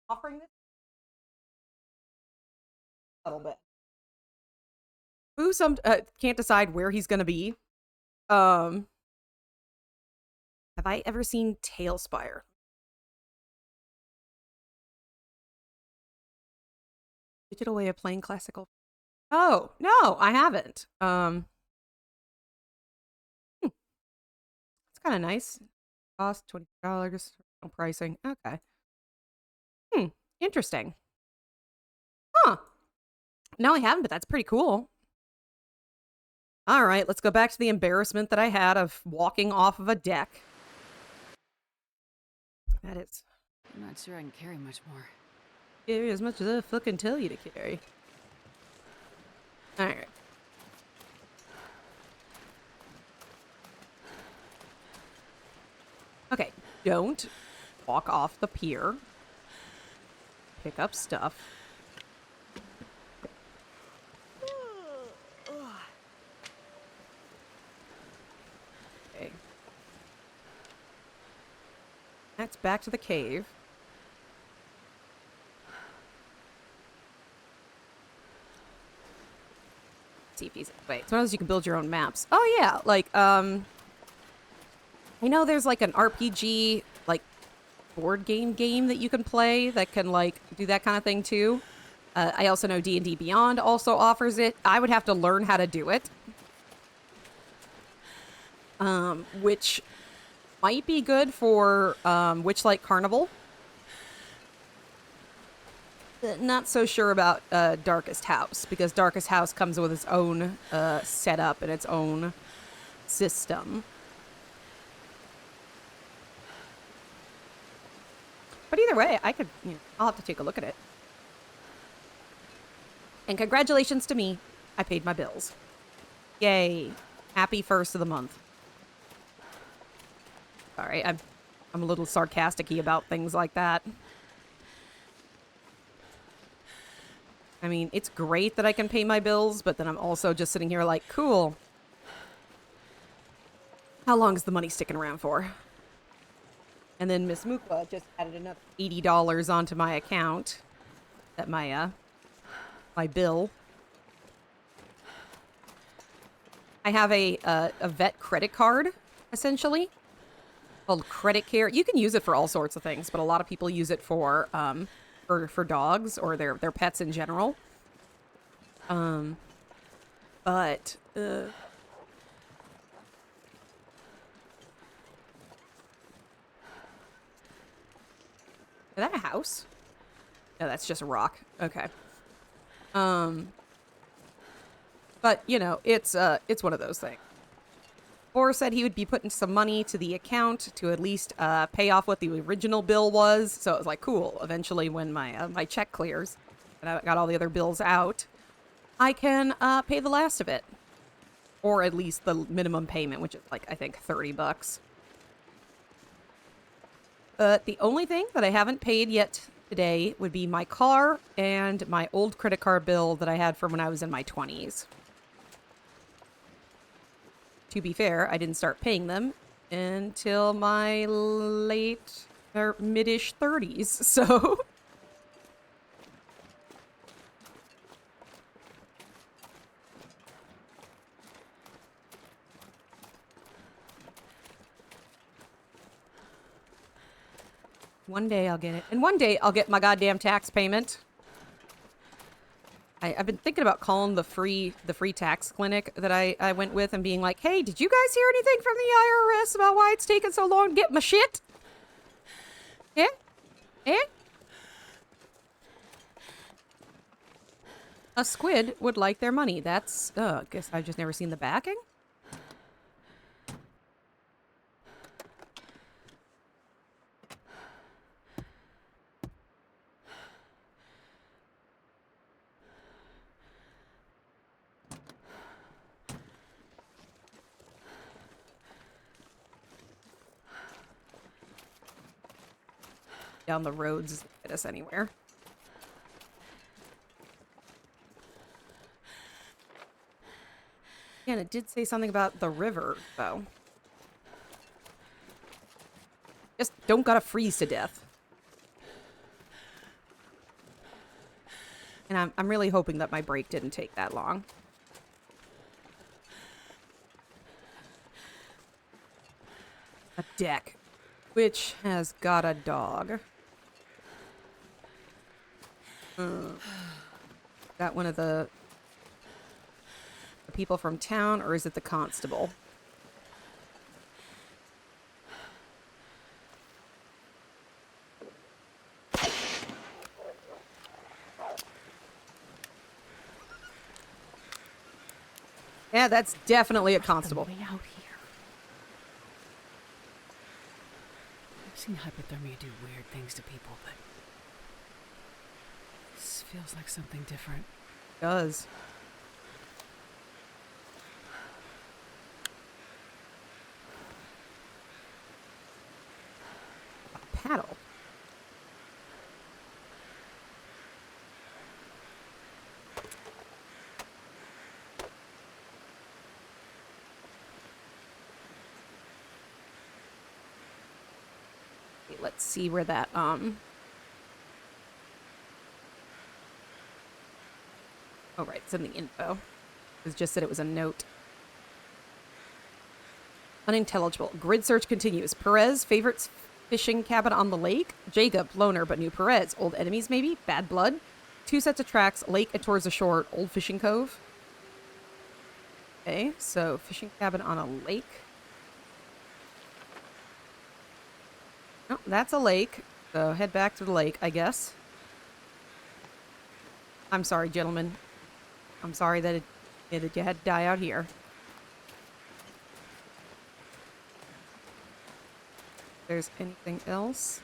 Offering this a little bit. Who can't decide where he's gonna be. Have I ever seen Tailspire? Digital way of playing classical. Oh, no, I haven't. It's kind of nice. Cost $20. No pricing. Okay. Interesting. Huh. No, I haven't, but that's pretty cool. All right, let's go back to the embarrassment that I had of walking off of a deck. That is. I'm not sure I can carry much more. Carry as much as I fucking tell you to carry. All right. Okay, don't walk off the pier. Pick up stuff. Okay. That's back to the cave. See if he's wait. Sometimes you can build your own maps. Oh yeah, like I know there's like an RPG like board game that you can play that can like do that kind of thing too. I also know D&D Beyond also offers it. I would have to learn how to do it. Which might be good for Witchlight Carnival. Not so sure about Darkest House, because Darkest House comes with its own setup and its own system. But either way, I'll have to take a look at it. And congratulations to me, I paid my bills. Yay. Happy first of the month. Sorry, I'm a little sarcastic-y about things like that. I mean, it's great that I can pay my bills, but then I'm also just sitting here like, cool. How long is the money sticking around for? And then Miss Mukla just added another $80 onto my account. That my bill. I have a vet credit card, essentially, called Credit Care. You can use it for all sorts of things, but a lot of people use it for dogs or their pets in general. But is that a house? No, that's just a rock. Okay. But you know, it's one of those things. Or said he would be putting some money to the account to at least pay off what the original bill was. So it was like, cool. Eventually, when my check clears and I got all the other bills out, I can pay the last of it, or at least the minimum payment, which is like I think $30. But the only thing that I haven't paid yet today would be my car and my old credit card bill that I had from when I was in my 20s. To be fair, I didn't start paying them until my late or mid-ish 30s, so... One day I'll get it. And one day I'll get my goddamn tax payment. I've been thinking about calling the free tax clinic that I went with and being like, hey, did you guys hear anything from the IRS about why it's taking so long to get my shit? Yeah? Eh? A squid would like their money. That's, guess I've just never seen the backing. Down the roads doesn't get us anywhere. Yeah, and it did say something about the river, though. Just don't gotta freeze to death. And I'm really hoping that my break didn't take that long. A deck, which has got a dog. That one of the people from town, or is it the constable? Yeah, that's definitely a constable. Way out here. I've seen hypothermia do weird things to people, but this feels like something different. It does. A paddle. Okay, let's see where that oh, right, it's in the info. It just said it was a note. Unintelligible. Grid search continues. Perez, favorites fishing cabin on the lake. Jacob, loner but knew Perez. Old enemies maybe. Bad blood. 2 sets of tracks. Lake and towards the shore. Old fishing cove. Okay, so fishing cabin on a lake. Oh, that's a lake. So head back to the lake, I guess. I'm sorry, gentlemen. I'm sorry that you had to die out here. If there's anything else.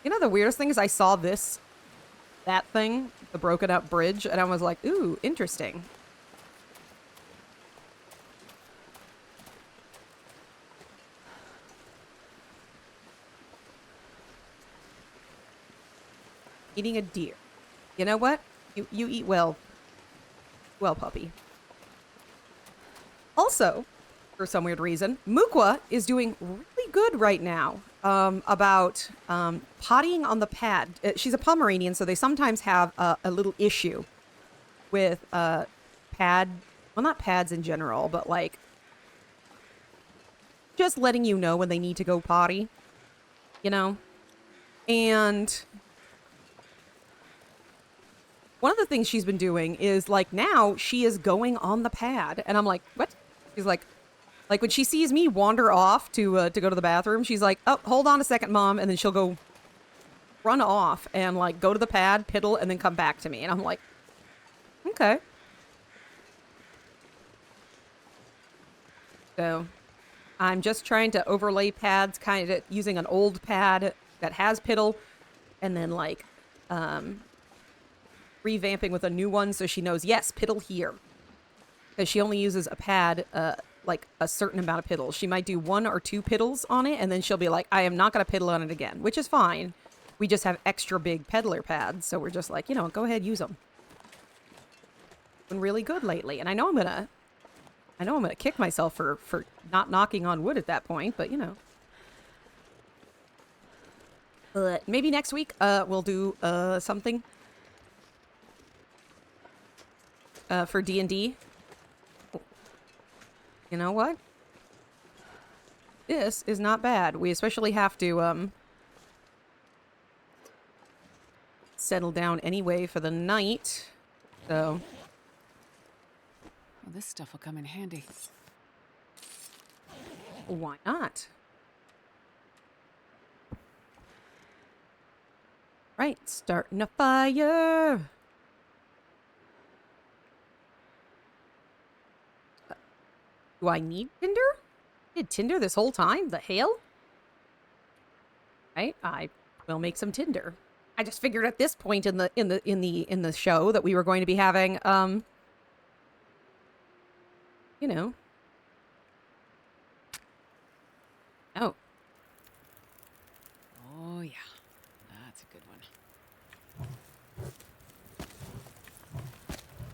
You know, the weirdest thing is I saw that thing, the broken up bridge, and I was like, ooh, interesting. Eating a deer. You know what? You eat well. Well, puppy. Also, for some weird reason, Mukwa is doing really good right now about pottying on the pad. She's a Pomeranian, so they sometimes have a little issue with well, not pads in general, but like just letting you know when they need to go potty, you know? And one of the things she's been doing is, like, now she is going on the pad. And I'm like, what? She's like when she sees me wander off to go to the bathroom, she's like, oh, hold on a second, Mom. And then she'll go run off and, like, go to the pad, piddle, and then come back to me. And I'm like, okay. So I'm just trying to overlay pads, kind of using an old pad that has piddle, and then, like, revamping with a new one so she knows, yes, piddle here. Because she only uses a pad, like a certain amount of piddles. She might do 1 or 2 piddles on it, and then she'll be like, I am not going to piddle on it again, which is fine. We just have extra big peddler pads, so we're just like, you know, go ahead, use them. Been really good lately, and I know I'm gonna kick myself for not knocking on wood at that point, but you know. But maybe next week, we'll do something. For D&D. You know what? This is not bad. We especially have to settle down anyway for the night. So. Well, this stuff will come in handy. Why not? Right, starting a fire. Do I need Tinder? I did Tinder this whole time? The hell? Right, I will make some Tinder. I just figured at this point in the show that we were going to be having you know. Oh. Oh yeah. That's a good one.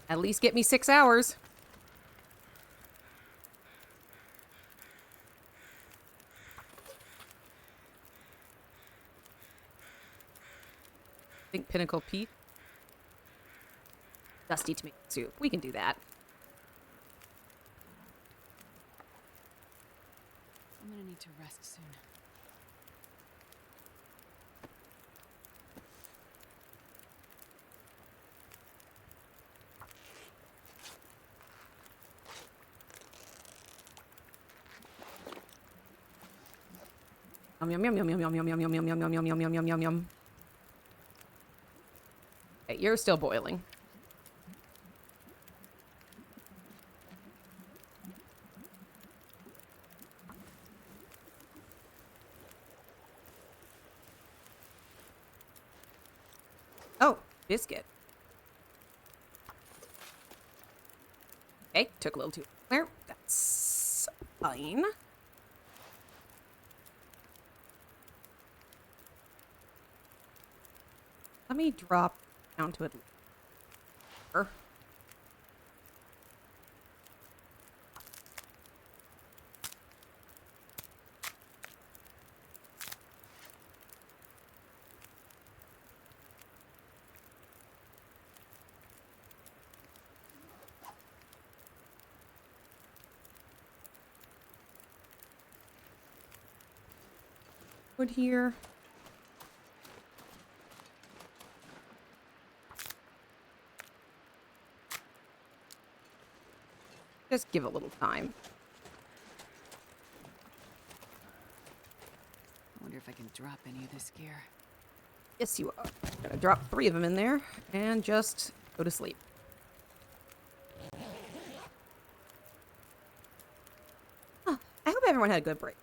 At least get me 6 hours. I think Pinnacle Peak. Dusty tomato soup. We can do that. I'm gonna need to rest soon. Yum yum yum yum yum yum yum yum yum yum yum yum yum yum yum yum yum. Okay, you're still boiling. Oh, biscuit. Okay, took a little too there. That's fine. Let me drop down to it. Wood here. Just give a little time. I wonder if I can drop any of this gear. Yes, you are. I'm gonna drop 3 of them in there and just go to sleep. Huh. I hope everyone had a good break.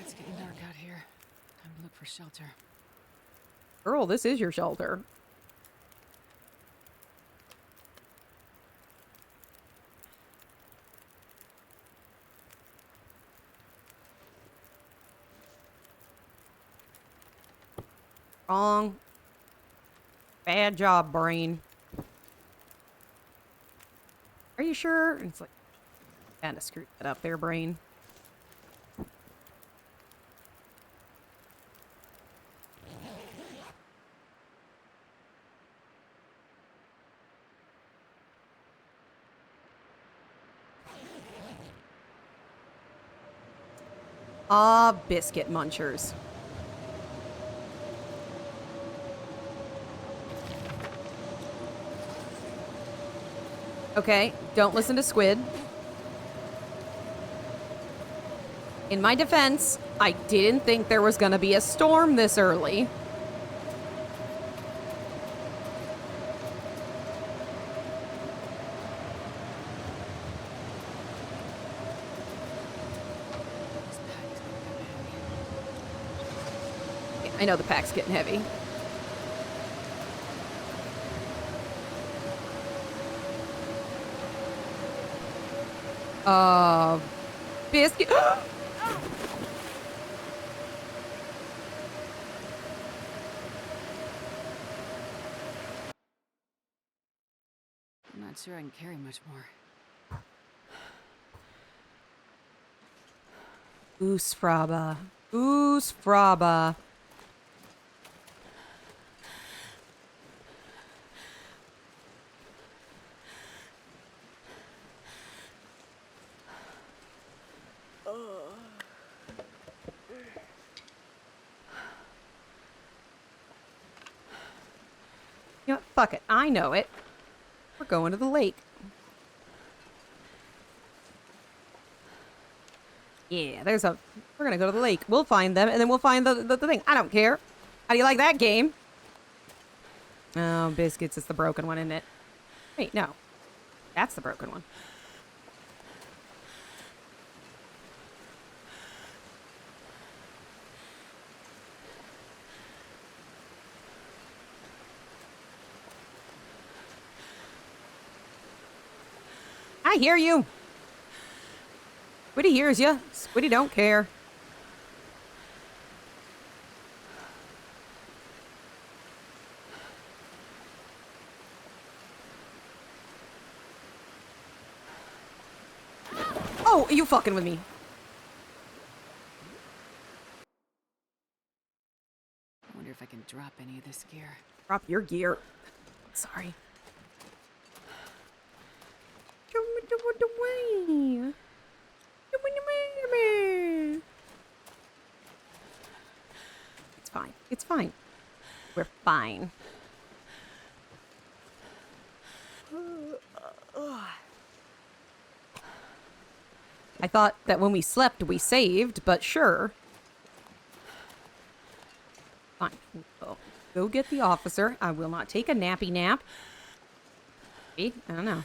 It's getting dark out here. Time to look for shelter. Girl, this is your shelter. Wrong. Bad job, brain. Are you sure? And it's like, kind of screwed that up there, brain. Ah, biscuit munchers. Okay, don't listen to Squid. In my defense, I didn't think there was gonna be a storm this early. I know the pack's getting heavy. Biscuit. I'm not sure I can carry much more. Goose fraba. Goose fraba. fuck it. I know it. We're going to the lake. Yeah, we're gonna go to the lake. We'll find them, and then we'll find the thing. I don't care. How do you like that game? Oh, biscuits is the broken one, isn't it? Wait, no. That's the broken one. I hear you. Squiddy hears you. Squiddy don't care. Oh, are you fucking with me? I wonder if I can drop any of this gear. Drop your gear. Sorry. It's fine. It's fine. We're fine. I thought that when we slept, we saved, but sure. Fine. We'll go get the officer. I will not take a nappy nap. See? I don't know.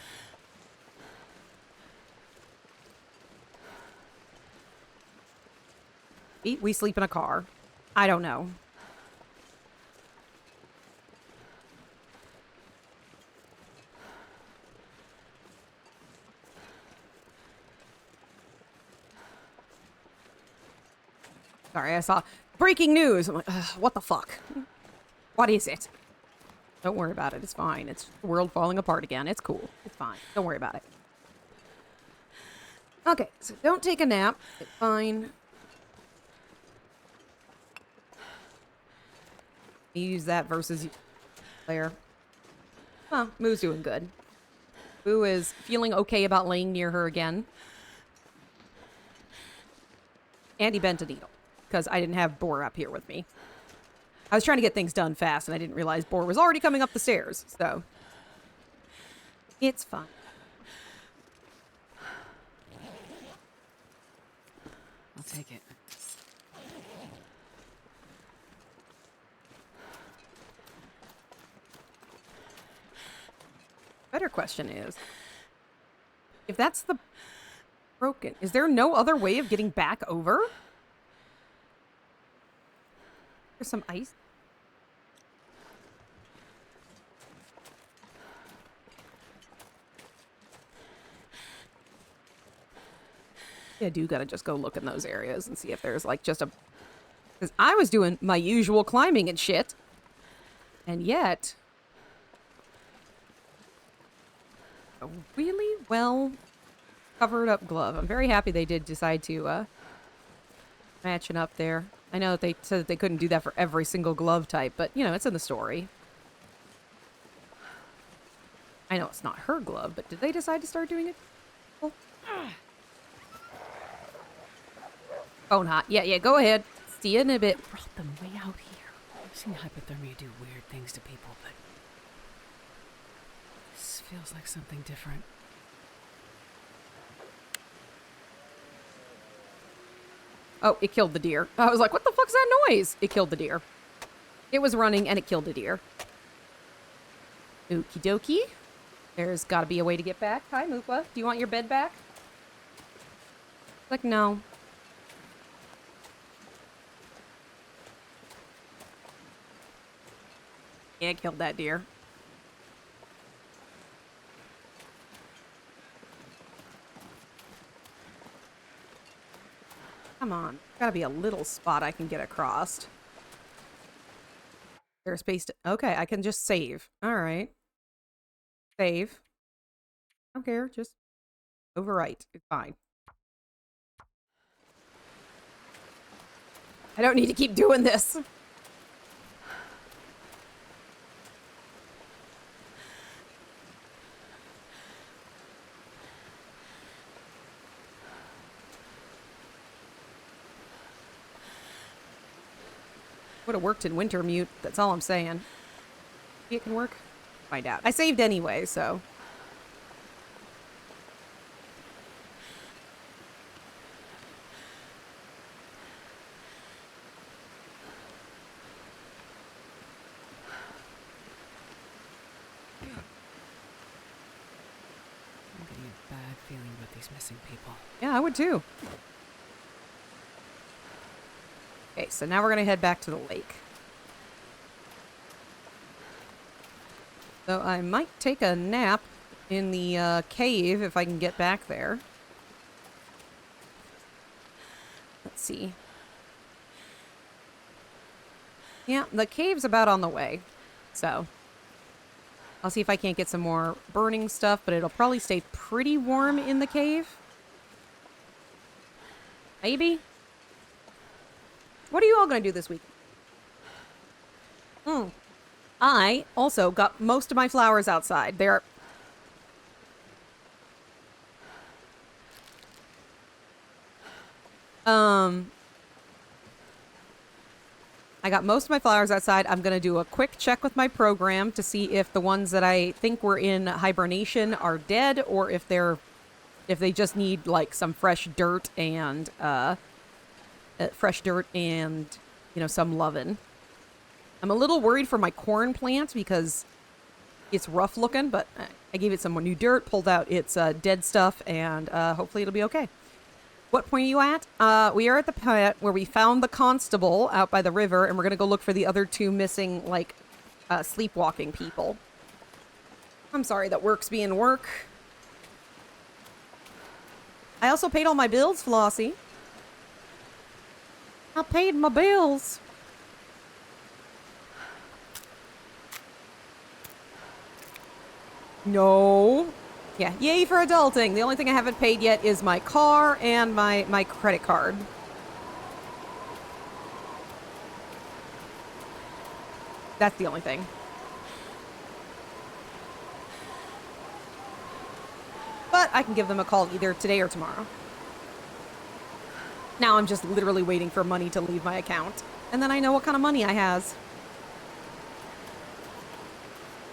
See? We sleep in a car. I don't know. Sorry, I saw breaking news. I'm like, what the fuck? What is it? Don't worry about it. It's fine. It's the world falling apart again. It's cool. It's fine. Don't worry about it. Okay, so don't take a nap. It's fine. You use that versus Claire. Huh, Moo's doing good. Moo is feeling okay about laying near her again. And he bent a needle, because I didn't have Boar up here with me. I was trying to get things done fast, and I didn't realize Boar was already coming up the stairs, so... It's fine. I'll take it. Better question is, if that's the broken, is there no other way of getting back over? There's some ice. Yeah, I do gotta just go look in those areas and see if there's like just a... Because I was doing my usual climbing and shit. And yet... a really well covered up glove. I'm very happy they did decide to matching up there. I know that they said that they couldn't do that for every single glove type, but you know, it's in the story. I know it's not her glove, but did they decide to start doing it? Oh, phone hot. Yeah, go ahead. See you in a bit. Brought them way out here. I've seen hypothermia do weird things to people, but this feels like something different. Oh, it killed the deer. I was like, what the fuck's that noise? It killed the deer. It was running and it killed the deer. Okie dokie. There's gotta be a way to get back. Hi, Moopa. Do you want your bed back? Like, no. Yeah, it killed that deer. Come on. Gotta be a little spot I can get across. There's space to... Okay, I can just save. Alright. Save. I don't care. Just overwrite. It's fine. I don't need to keep doing this. Would have worked in Wintermute. That's all I'm saying. Maybe it can work. find out. I saved anyway, so. I'm getting a bad feeling about these missing people. Yeah, I would too. Okay, so now we're gonna head back to the lake. So I might take a nap in the cave if I can get back there. Let's see. Yeah, the cave's about on the way. So I'll see if I can't get some more burning stuff, but it'll probably stay pretty warm in the cave. Maybe. What are you all going to do this week? I also got most of my flowers outside. They're... I got most of my flowers outside. I'm going to do a quick check with my program to see if the ones that I think were in hibernation are dead or if they just need like some fresh dirt and you know, some lovin'. I'm a little worried for my corn plant because it's rough looking, but I gave it some new dirt, pulled out its dead stuff, and hopefully it'll be okay. What point are you at? We are at the point where we found the constable out by the river, and we're going to go look for the other two missing, like, sleepwalking people. I'm sorry that work's being work. I also paid all my bills, Flossie. I paid my bills. No. Yeah, yay for adulting. The only thing I haven't paid yet is my car and my credit card. That's the only thing. But I can give them a call either today or tomorrow. Now I'm just literally waiting for money to leave my account. And then I know what kind of money I has.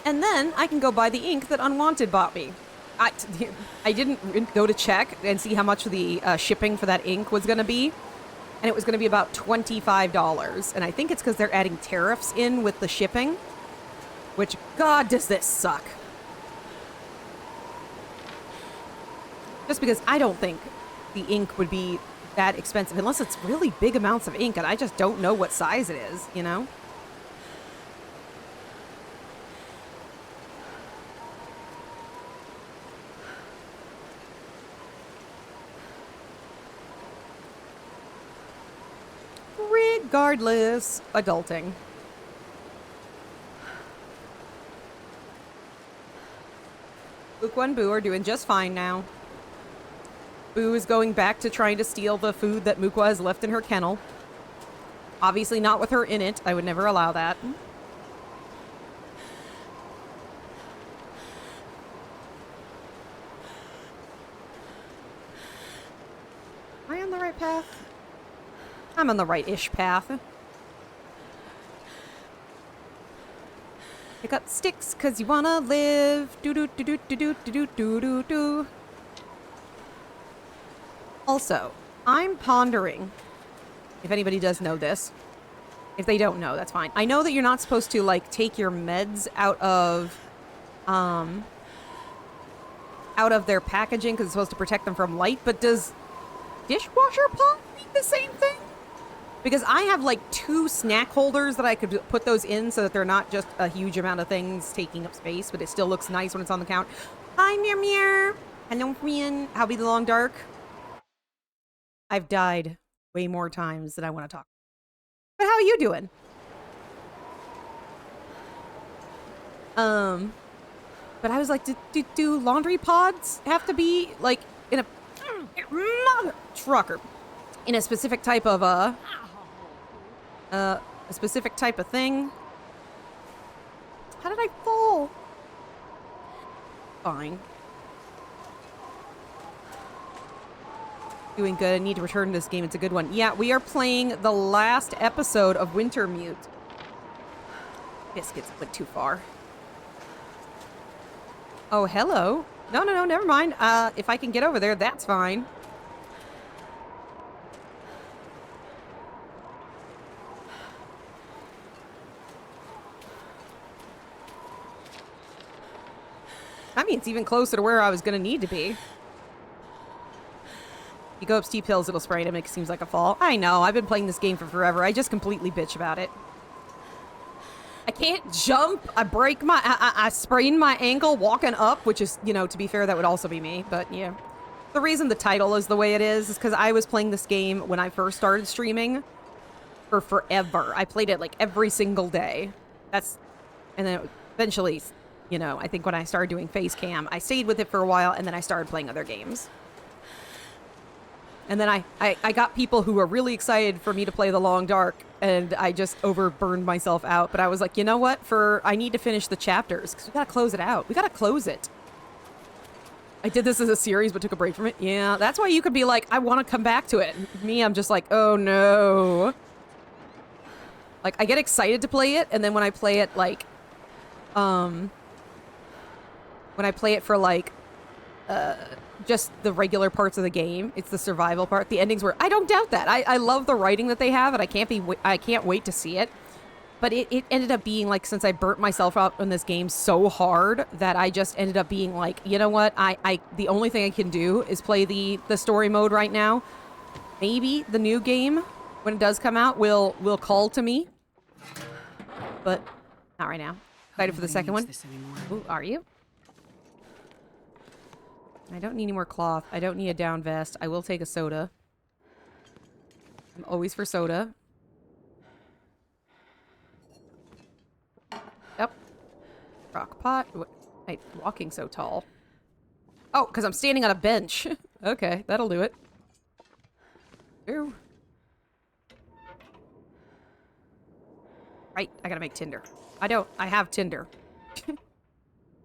And then I can go buy the ink that Unwanted bought me. I didn't go to check and see how much the shipping for that ink was going to be. And it was going to be about $25. And I think it's because they're adding tariffs in with the shipping. Which, God, does this suck. Just because I don't think the ink would be that expensive. Unless it's really big amounts of ink and I just don't know what size it is, you know? Regardless, adulting. Mukwa and Boo are doing just fine now. Boo is going back to trying to steal the food that Mukwa has left in her kennel. Obviously not with her in it. I would never allow that. Am I on the right path? I'm on the right-ish path. Pick up sticks, cause you wanna live. Do-do-do-do-do-do-do-do-do-do. Also, I'm pondering, if anybody does know this. If they don't know, that's fine. I know that you're not supposed to, like, take your meds out of their packaging because it's supposed to protect them from light, but does dishwasher pop mean the same thing? Because I have like 2 snack holders that I could put those in so that they're not just a huge amount of things taking up space, but it still looks nice when it's on the count. Hi, Mir. Hello, friend. How be the long dark? I've died way more times than I want to talk. But how are you doing? But I was like, do laundry pods have to be like in a trucker in a specific type of a specific type of thing? How did I fall? Fine. Doing good. I need to return to this game. It's a good one. Yeah, we are playing the last episode of Wintermute. Biscuits went too far. Oh, hello. No, no, no, never mind. If I can get over there, that's fine. I mean, it's even closer to where I was gonna need to be. You go up steep hills, it'll spray to make it seems like a fall. I know, I've been playing this game for forever. I just completely bitch about it. I can't jump. I break my... I sprain my ankle walking up, which is, you know, to be fair, that would also be me. But, yeah. The reason the title is the way it is because I was playing this game when I first started streaming for forever. I played it, like, every single day. That's... And then eventually, you know, I think when I started doing face cam, I stayed with it for a while, and then I started playing other games. And then I got people who were really excited for me to play The Long Dark, and I just overburned myself out. But I was like, you know what? I need to finish the chapters, because we gotta close it out. We gotta close it. I did this as a series, but took a break from it. Yeah, that's why you could be like, I want to come back to it. Me, I'm just like, oh no. Like, I get excited to play it, and then when I play it, like, when I play it for, like, just the regular parts of the game, it's the survival part. The endings were... I don't doubt that. I love the writing that they have, and I can't wait to see it. But it ended up being, like, since I burnt myself out in this game so hard that I just ended up being like, you know what? The only thing I can do is play the story mode right now. Maybe the new game, when it does come out, will call to me. But not right now. Excited for the second one. Ooh, are you? I don't need any more cloth. I don't need a down vest. I will take a soda. I'm always for soda. Yep. Rock pot. I'm walking so tall. Oh, because I'm standing on a bench. Okay, that'll do it. Ooh. Right, I gotta make Tinder. I have Tinder.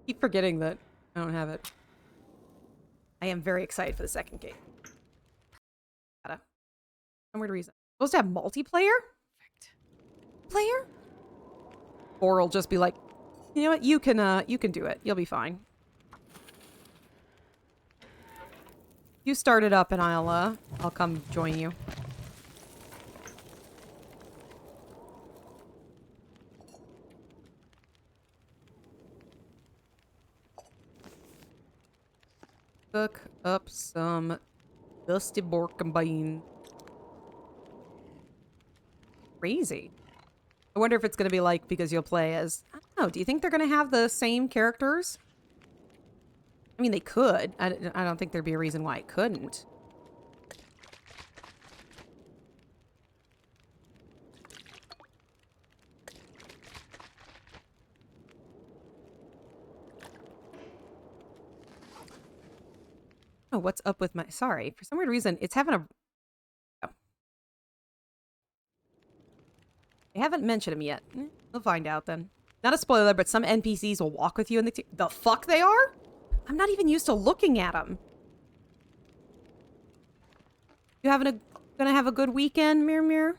Keep forgetting that I don't have it. I am very excited for the second game. Gotta. Some weird reason. Supposed to have multiplayer? Player? Or will just be like, you know what? You can do it. You'll be fine. You start it up and I'll come join you. Cook up some dusty pork and bean. Crazy. I wonder if it's going to be like, because you'll play as... I don't know. Do you think they're going to have the same characters? I mean, they could. I don't think there'd be a reason why it couldn't. Oh, what's up with my... Sorry. For some weird reason, it's having a... Oh. I haven't mentioned him yet. We'll find out then. Not a spoiler, but some NPCs will walk with you in the fuck they are? I'm not even used to looking at them. You gonna have a good weekend, Mir? You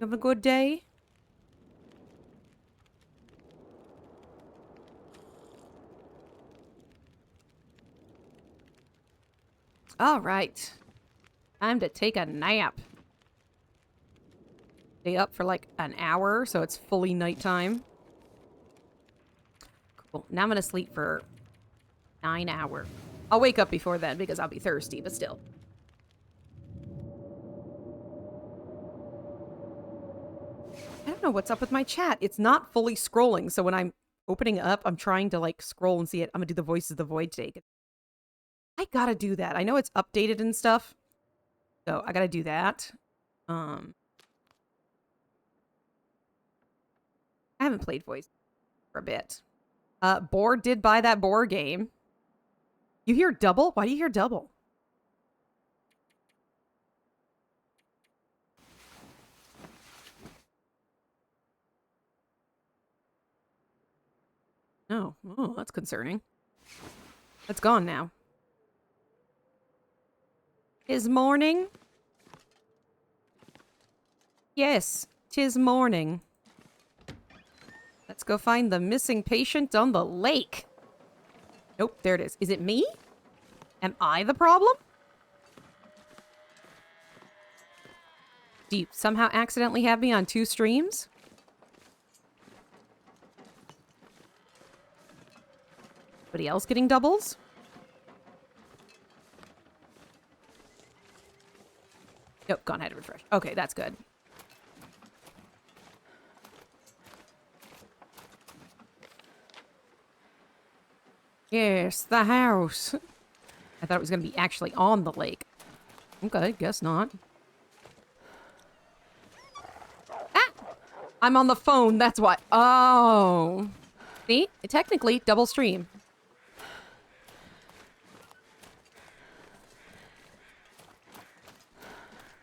having a good day? All right. Time to take a nap. Stay up for like an hour, so it's fully nighttime. Cool. Now I'm gonna sleep for 9 hours. I'll wake up before then because I'll be thirsty, but still. I don't know what's up with my chat. It's not fully scrolling, so when I'm opening it up, I'm trying to like scroll and see it. I'm gonna do the Voices of the Void take. I gotta do that. I know it's updated and stuff, so I gotta do that. I haven't played Voice for a bit. Boar did buy that Boar game. You hear double? Why do you hear double? No. Oh, that's concerning. It's gone now. Tis morning? Yes, 'tis morning. Let's go find the missing patient on the lake. Nope, there it is. Is it me? Am I the problem? Do you somehow accidentally have me on 2 streams? Anybody else getting doubles? Nope, gone ahead and refresh. Okay, that's good. Yes, the house. I thought it was going to be actually on the lake. Okay, guess not. Ah! I'm on the phone, that's why. Oh. See? Technically, double stream.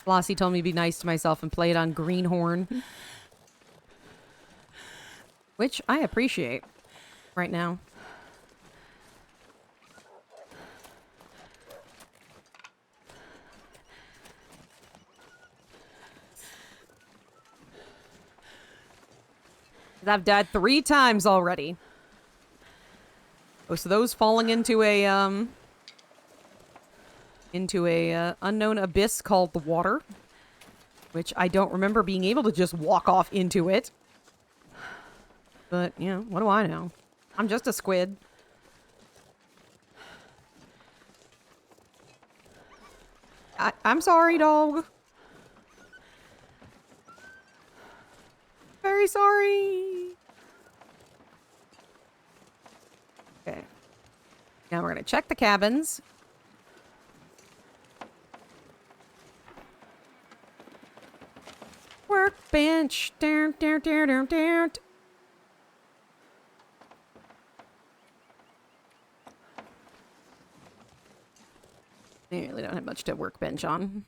Flossie told me to be nice to myself and play it on Greenhorn. Which I appreciate right now. I've died 3 times already. Oh, so those falling into a unknown abyss called the water, which I don't remember being able to just walk off into it. But, you know, what do I know? I'm just a squid. I'm sorry, dog. Very sorry. Okay. Now we're gonna check the cabins. Workbench. Down, down, down, down, down. They really don't have much to workbench on.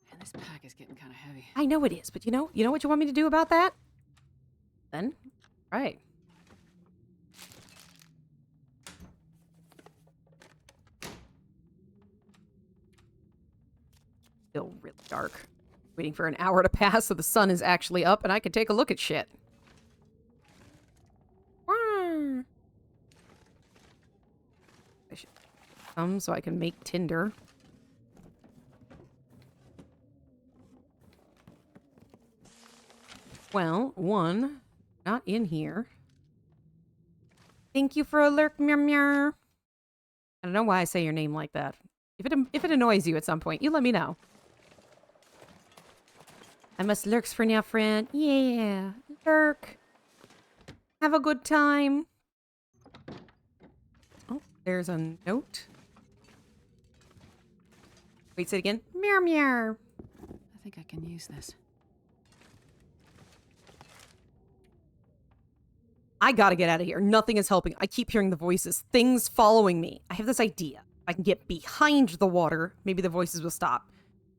Man, this pack is getting kind of heavy. I know it is, but you know what you want me to do about that? Then, right. Still really dark. Waiting for an hour to pass so the sun is actually up and I can take a look at shit. I should come so I can make tinder. Well, one, not in here. Thank you for a lurk, meow meow. I don't know why I say your name like that. If it annoys you at some point, you let me know. I must lurks for now, friend. Yeah, lurk. Have a good time. Oh, there's a note. Wait, say it again. Meow meow. I think I can use this. I gotta get out of here. Nothing is helping. I keep hearing the voices. Things following me. I have this idea. I can get behind the water. Maybe the voices will stop.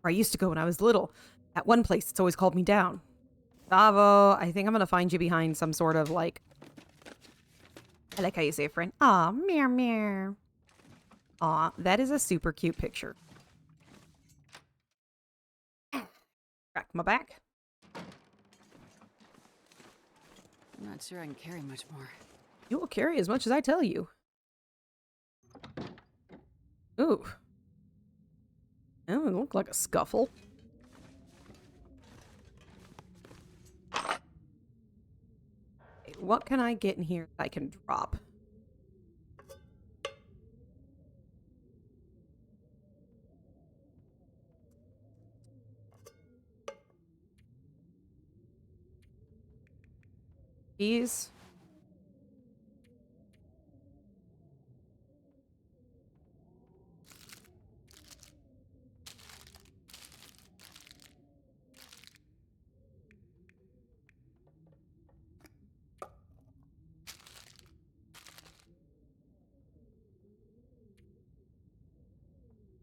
Where I used to go when I was little. At one place, it's always called me down. Bravo. I think I'm gonna find you behind some sort of, like... I like how you say it, friend. Aw, meow meow. Aw, that is a super cute picture. Crack my back. I'm not sure I can carry much more. You will carry as much as I tell you. Ooh. That doesn't look like a scuffle. Okay, what can I get in here that I can drop? These.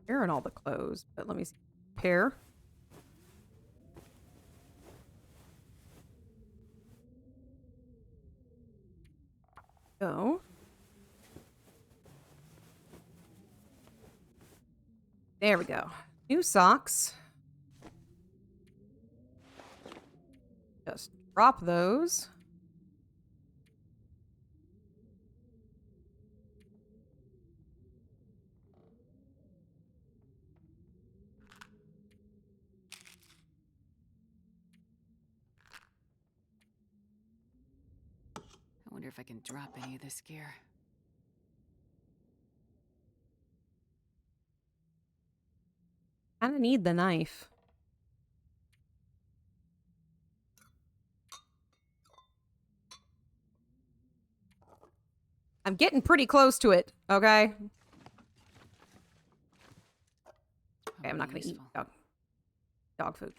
Here and all the clothes, but let me see. Pair. Go. There we go. New socks. Just drop those. wonder if I can drop any of this gear. Kinda need the knife. I'm getting pretty close to it, okay? Okay, I'm not gonna eat dog food.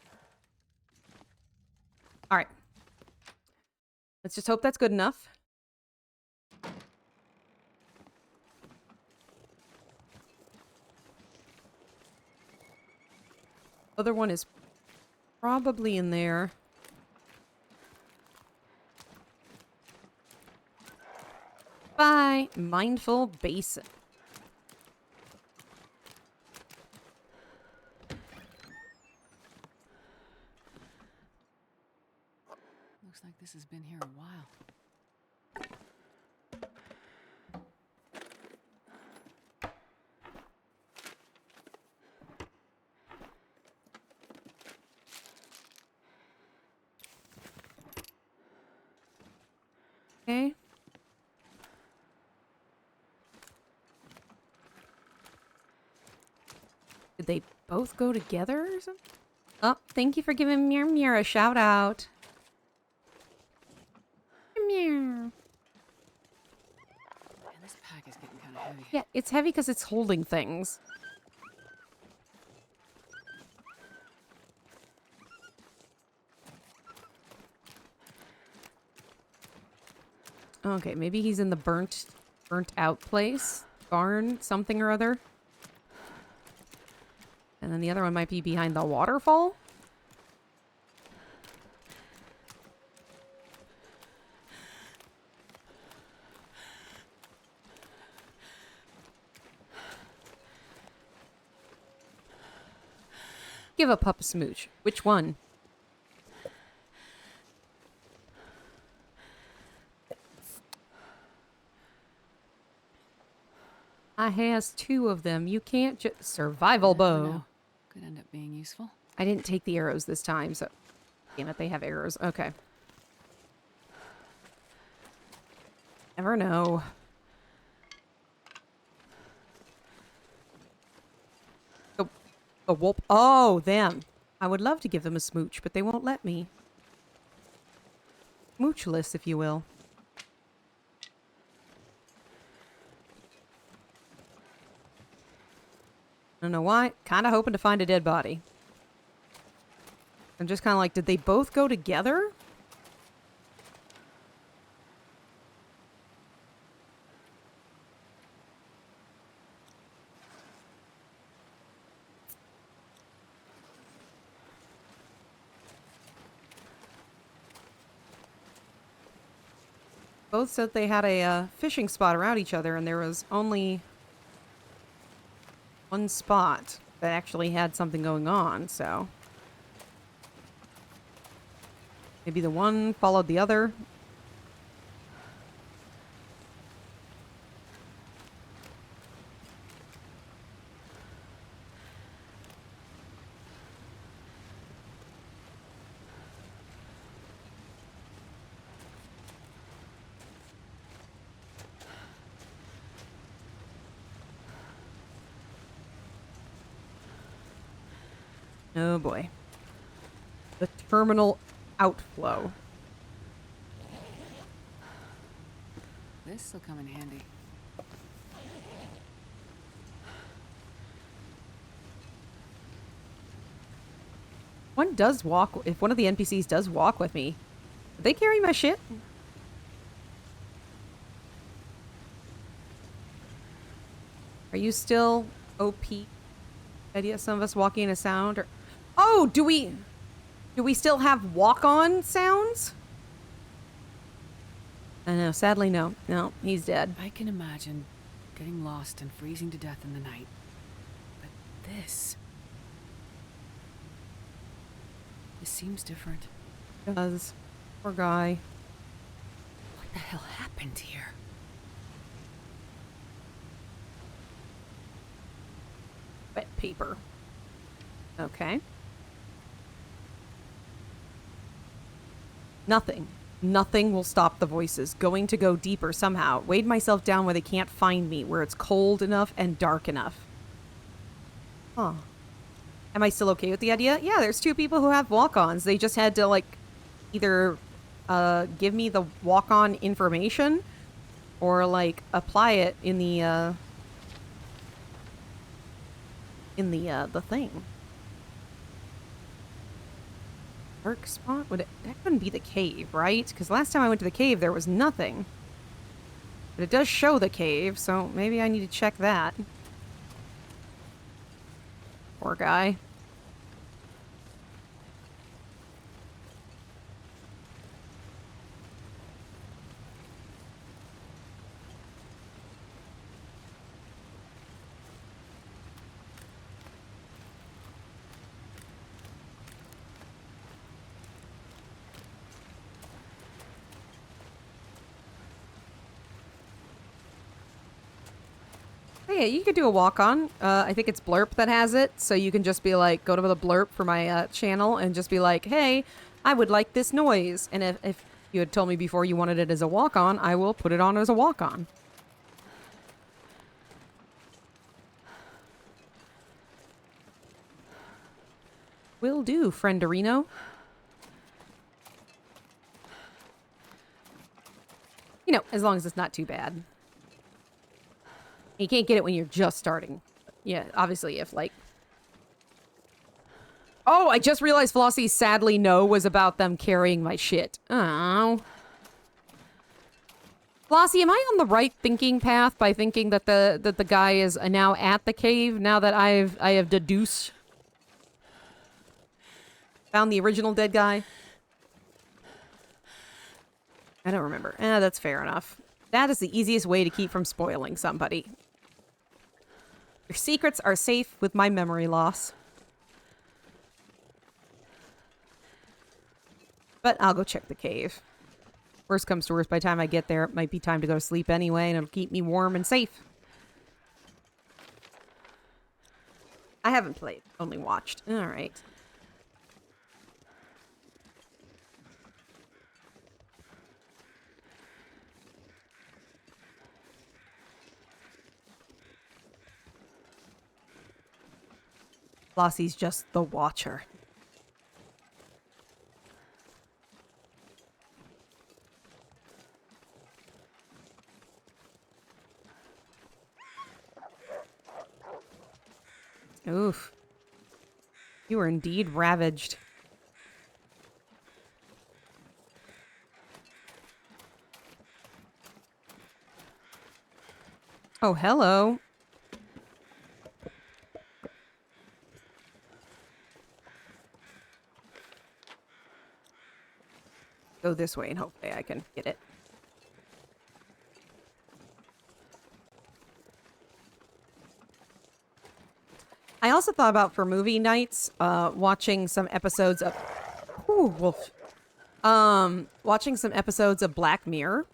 Alright. Let's just hope that's good enough. Other one is probably in there. Bye, Mindful Basin. Looks like this has been here a while. Okay. Did they both go together or something? Oh, thank you for giving Mir a shout out. Mir. Man, this pack is getting kind of heavy. Yeah, it's heavy because it's holding things. Okay, maybe he's in the burnt out place. Barn, something or other. And then the other one might be behind the waterfall. Give a pup a smooch. Which one? I has 2 of them. You can't just... Survival bow. Could end up being useful. I didn't take the arrows this time, so... Damn it, they have arrows. Okay. Never know. A wolf. Oh, them. I would love to give them a smooch, but they won't let me. Smoochless, if you will. I don't know why. Kind of hoping to find a dead body. I'm just kind of like, did they both go together? Both said they had a fishing spot around each other, and there was only one spot that actually had something going on, so... Maybe the one followed the other. Oh boy. The terminal outflow. This'll come in handy. One does walk... If one of the NPCs does walk with me, do they carry my shit? Are you still OP? Idea some of us walking in a sound? Or... Oh, do we still have walk-on sounds? I know, sadly no. No, he's dead. I can imagine getting lost and freezing to death in the night. But this seems different. It does. Poor guy. What the hell happened here? Wet paper. Okay. Nothing. Nothing will stop the voices. Going to go deeper somehow. Weighed myself down where they can't find me, where it's cold enough and dark enough. Huh. Am I still okay with the idea? Yeah, there's 2 people who have walk-ons. They just had to, like, either give me the walk-on information or, like, apply it in the thing. Dark spot? That couldn't be the cave, right? Because last time I went to the cave, there was nothing. But it does show the cave, so maybe I need to check that. Poor guy. Yeah, you could do a walk-on. I think it's Blurp that has it, so you can just be like, go to the Blurp for my channel and just be like, hey, I would like this noise. And if you had told me before you wanted it as a walk-on, I will put it on as a walk-on. Will do, frienderino. You know, as long as it's not too bad. You can't get it when you're just starting. Yeah, obviously if like... Oh, I just realized Flossie's sadly no was about them carrying my shit. Oh. Flossie, am I on the right thinking path by thinking that the guy is now at the cave now that I have deduced? Found the original dead guy? I don't remember. That's fair enough. That is the easiest way to keep from spoiling somebody. Your secrets are safe with my memory loss. But I'll go check the cave. Worst comes to worst, by the time I get there, it might be time to go to sleep anyway, and it'll keep me warm and safe. I haven't played, only watched. Alright. Flossie's just the watcher. Oof. You are indeed ravaged. Oh, hello. Go this way and hopefully I can get it. I also thought about for movie nights, watching some episodes of... Ooh, wolf. Watching some episodes of Black Mirror.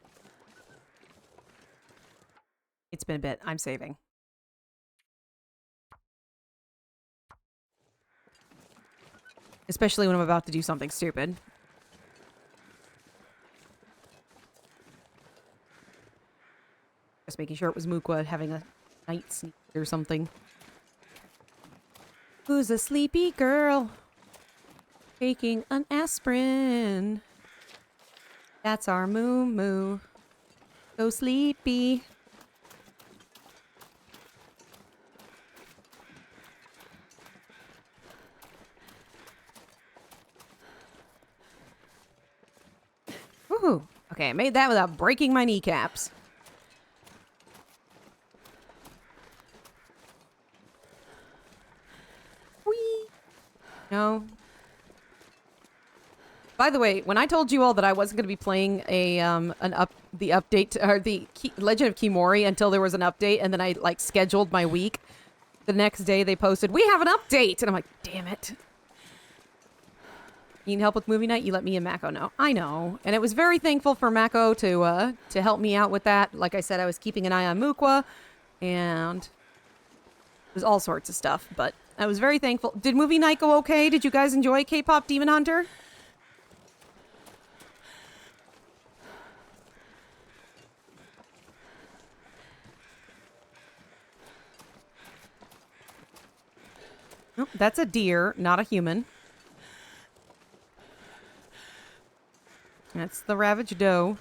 It's been a bit. I'm saving. Especially when I'm about to do something stupid. Just making sure it was Mukwa having a night sneak or something. Who's a sleepy girl? Taking an aspirin. That's our moo moo. So sleepy. Woohoo. Okay, I made that without breaking my kneecaps. Whee! No. By the way, when I told you all that I wasn't going to be playing a the update or the Legend of Kimori until there was an update, and then I like scheduled my week, the next day they posted, "We have an update," and I'm like, "Damn it." You need help with movie night? You let me and Mako know. I know. And it was very thankful for Mako to help me out with that. Like I said, I was keeping an eye on Mukwa, and it was all sorts of stuff, but I was very thankful. Did movie night go okay? Did you guys enjoy K-Pop Demon Hunter? that's a deer, not a human. That's the ravaged doe.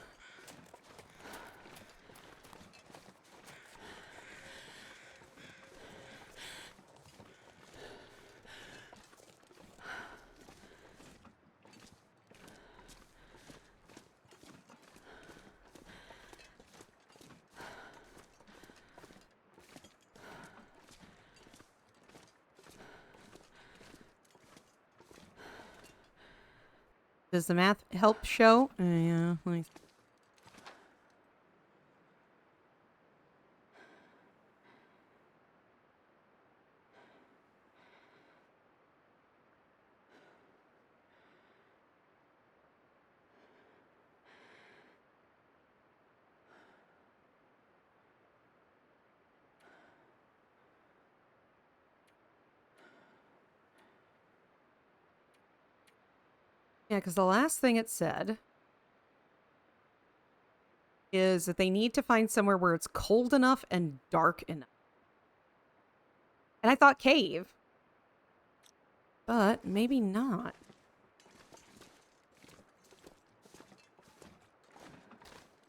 Does the math help show? Yeah. Yeah, because the last thing it said is that they need to find somewhere where it's cold enough and dark enough. And I thought cave. But maybe not.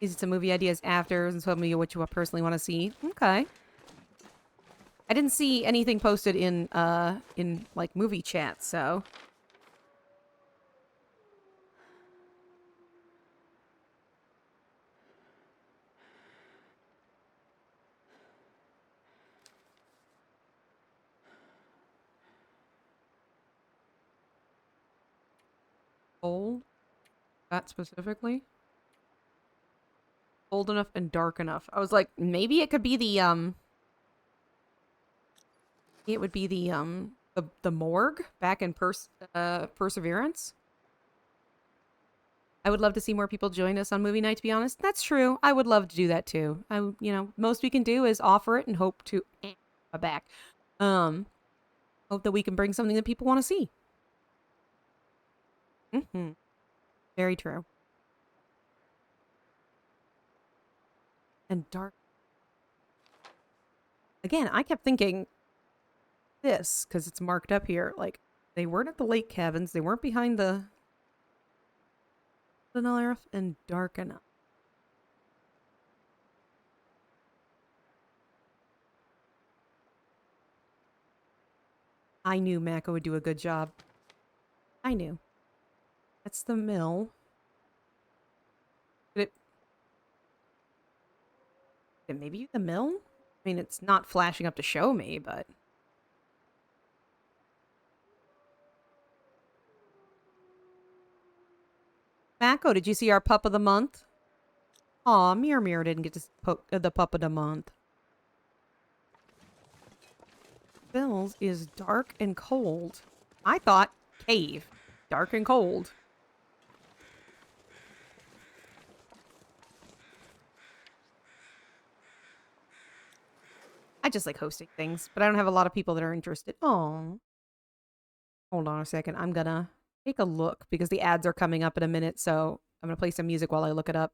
These are some movie ideas after and tell me what you personally want to see. Okay. I didn't see anything posted in like movie chat, so. Cold? That specifically? Cold enough and dark enough. I was like, maybe it could be the it would be the morgue back in Perseverance. I would love to see more people join us on movie night, to be honest. That's true. I would love to do that too. Most we can do is offer it and hope to back. Hope that we can bring something that people want to see. Very true. And dark. Again, I kept thinking this because it's marked up here. Like, they weren't at the lake cabins. They weren't behind the earth and dark enough. I knew Mako would do a good job. I knew. That's the mill. Could it maybe be the mill? I mean, it's not flashing up to show me, but... Mako, did you see our pup of the month? Aw, Mirror didn't get to poke the pup of the month. Bill's is dark and cold. I thought cave. Dark and cold. I just like hosting things, but I don't have a lot of people that are interested. Oh. Hold on a second. I'm gonna take a look because the ads are coming up in a minute, so I'm gonna play some music while I look it up.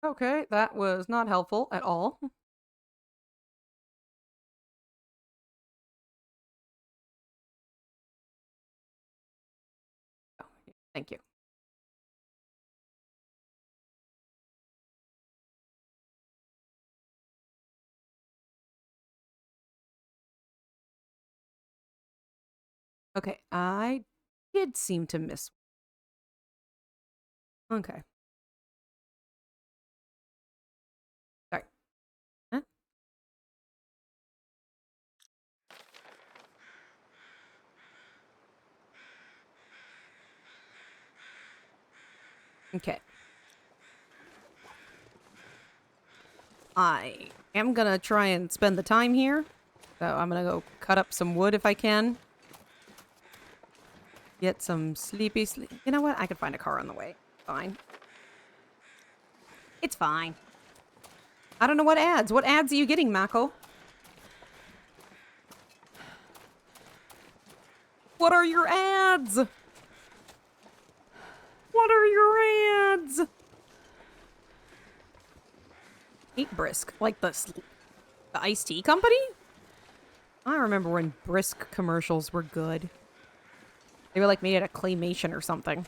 Okay, that was not helpful at all. Oh, thank you. Okay, I did seem to miss. Okay. Sorry. Huh? Okay. I am gonna try and spend the time here. So I'm gonna go cut up some wood if I can. Get some sleepy sleep. You know what? I could find a car on the way. Fine. It's fine. I don't know what ads. What ads are you getting, Mako? What are your ads? What are your ads? Hate Brisk. Like the iced tea company? I remember when Brisk commercials were good. They were like made out of claymation or something.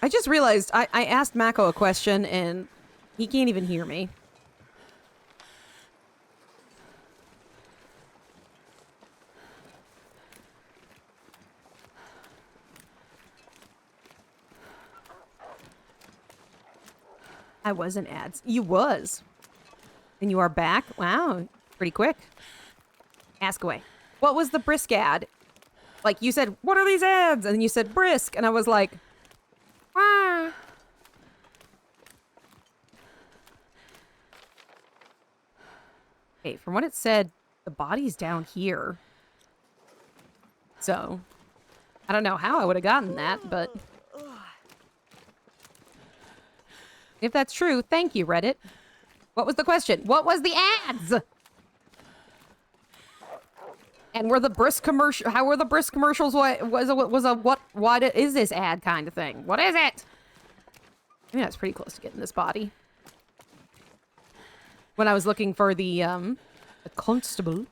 I just realized I asked Mako a question and he can't even hear me. I was in ads. You was. And you are back? Wow. Pretty quick. Ask away. What was the Brisk ad? Like you said, what are these ads? And then you said Brisk. And I was like, ah. Okay, from what it said, the body's down here. So, I don't know how I would have gotten that, but... if that's true, thank you, Reddit. What was the question? What was the ads? And were the Brisk commercial? How were the Brisk commercials? What was a what? What is this ad kind of thing? What is it? I mean, I was pretty close to getting this body when I was looking for the constable.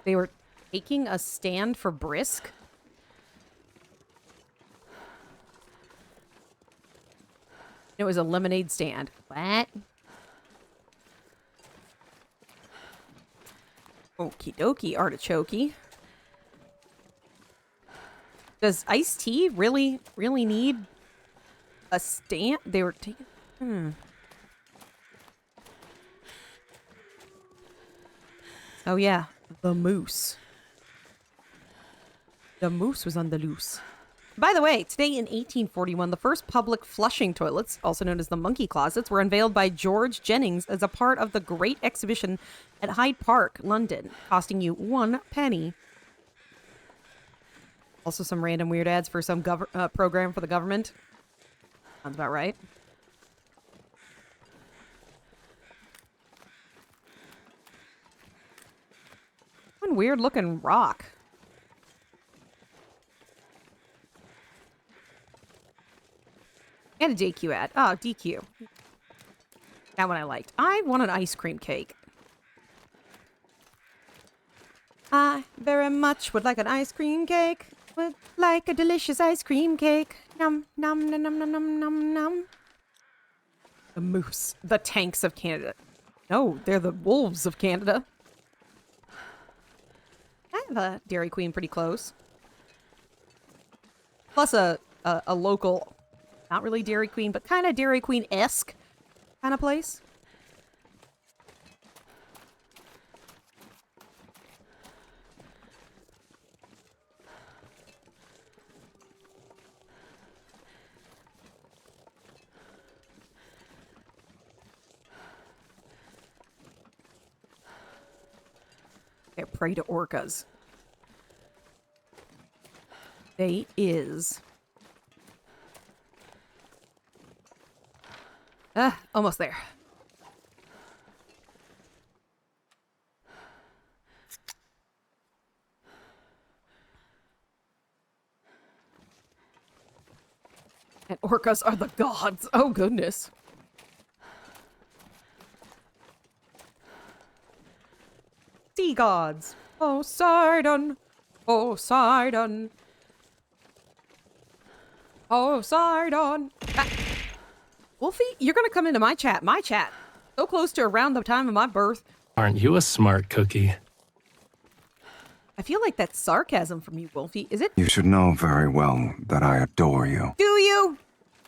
They were taking a stand for Brisk. It was a lemonade stand. What? Okie dokie, artichoke. Does iced tea really need a stand? They were taking... Oh yeah, the moose. The moose was on the loose. By the way, today in 1841, the first public flushing toilets, also known as the monkey closets, were unveiled by George Jennings as a part of the Great Exhibition at Hyde Park, London, costing you 1 penny. Also some random weird ads for some program for the government. Sounds about right. One weird looking rock. And a DQ ad. Oh, DQ. That one I liked. I want an ice cream cake. I very much would like an ice cream cake. Would like a delicious ice cream cake. Num, num, num, num, num, num, num, num. The moose. The tanks of Canada. No, they're the wolves of Canada. I have a Dairy Queen pretty close. Plus a local... not really Dairy Queen, but kind of Dairy Queen-esque kind of place. They're prey to orcas. They is... almost there. And orcas are the gods. Oh, goodness. Sea gods. Poseidon. Poseidon. Poseidon. Ah. Wolfie, you're gonna come into my chat. My chat. So close to around the time of my birth. Aren't you a smart cookie? I feel like that's sarcasm from you, Wolfie. Is it? You should know very well that I adore you. Do you?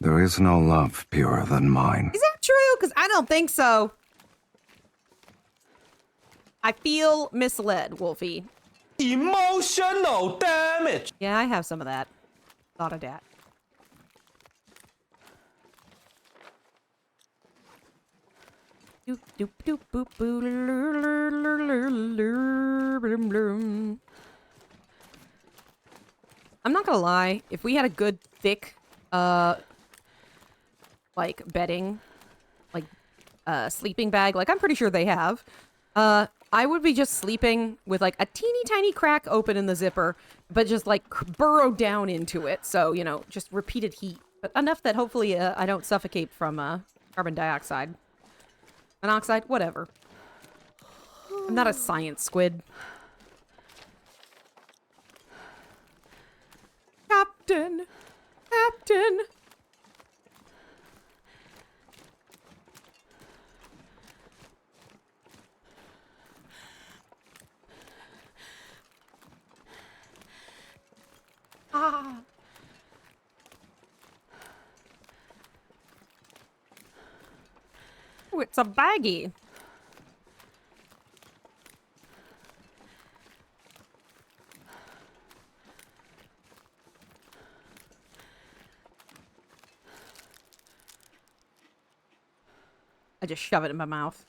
There is no love purer than mine. Is that true? Because I don't think so. I feel misled, Wolfie. Emotional damage. Yeah, I have some of that. A lot of that. Doop doop doop boop boo lur, lur, lur, lur, lur, blum, blum. I'm not gonna lie, if we had a good thick like bedding, like sleeping bag, like I'm pretty sure they have, I would be just sleeping with like a teeny tiny crack open in the zipper, but just like burrow down into it, so you know, just repeated heat, but enough that hopefully I don't suffocate from carbon dioxide. Monoxide? Whatever. I'm not a science squid. Captain! Captain! Ah! Oh, it's a baggie. I just shove it in my mouth.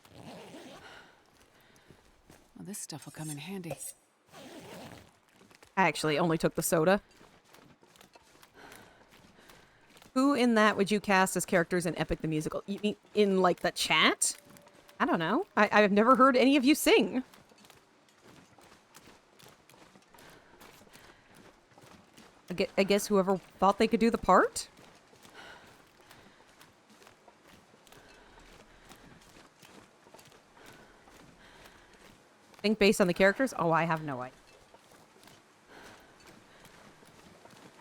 Well, this stuff will come in handy. I actually only took the soda. Who in that would you cast as characters in Epic the Musical? You mean in, like, the chat? I don't know. I've never heard any of you sing. I guess whoever thought they could do the part? Think based on the characters? Oh, I have no idea.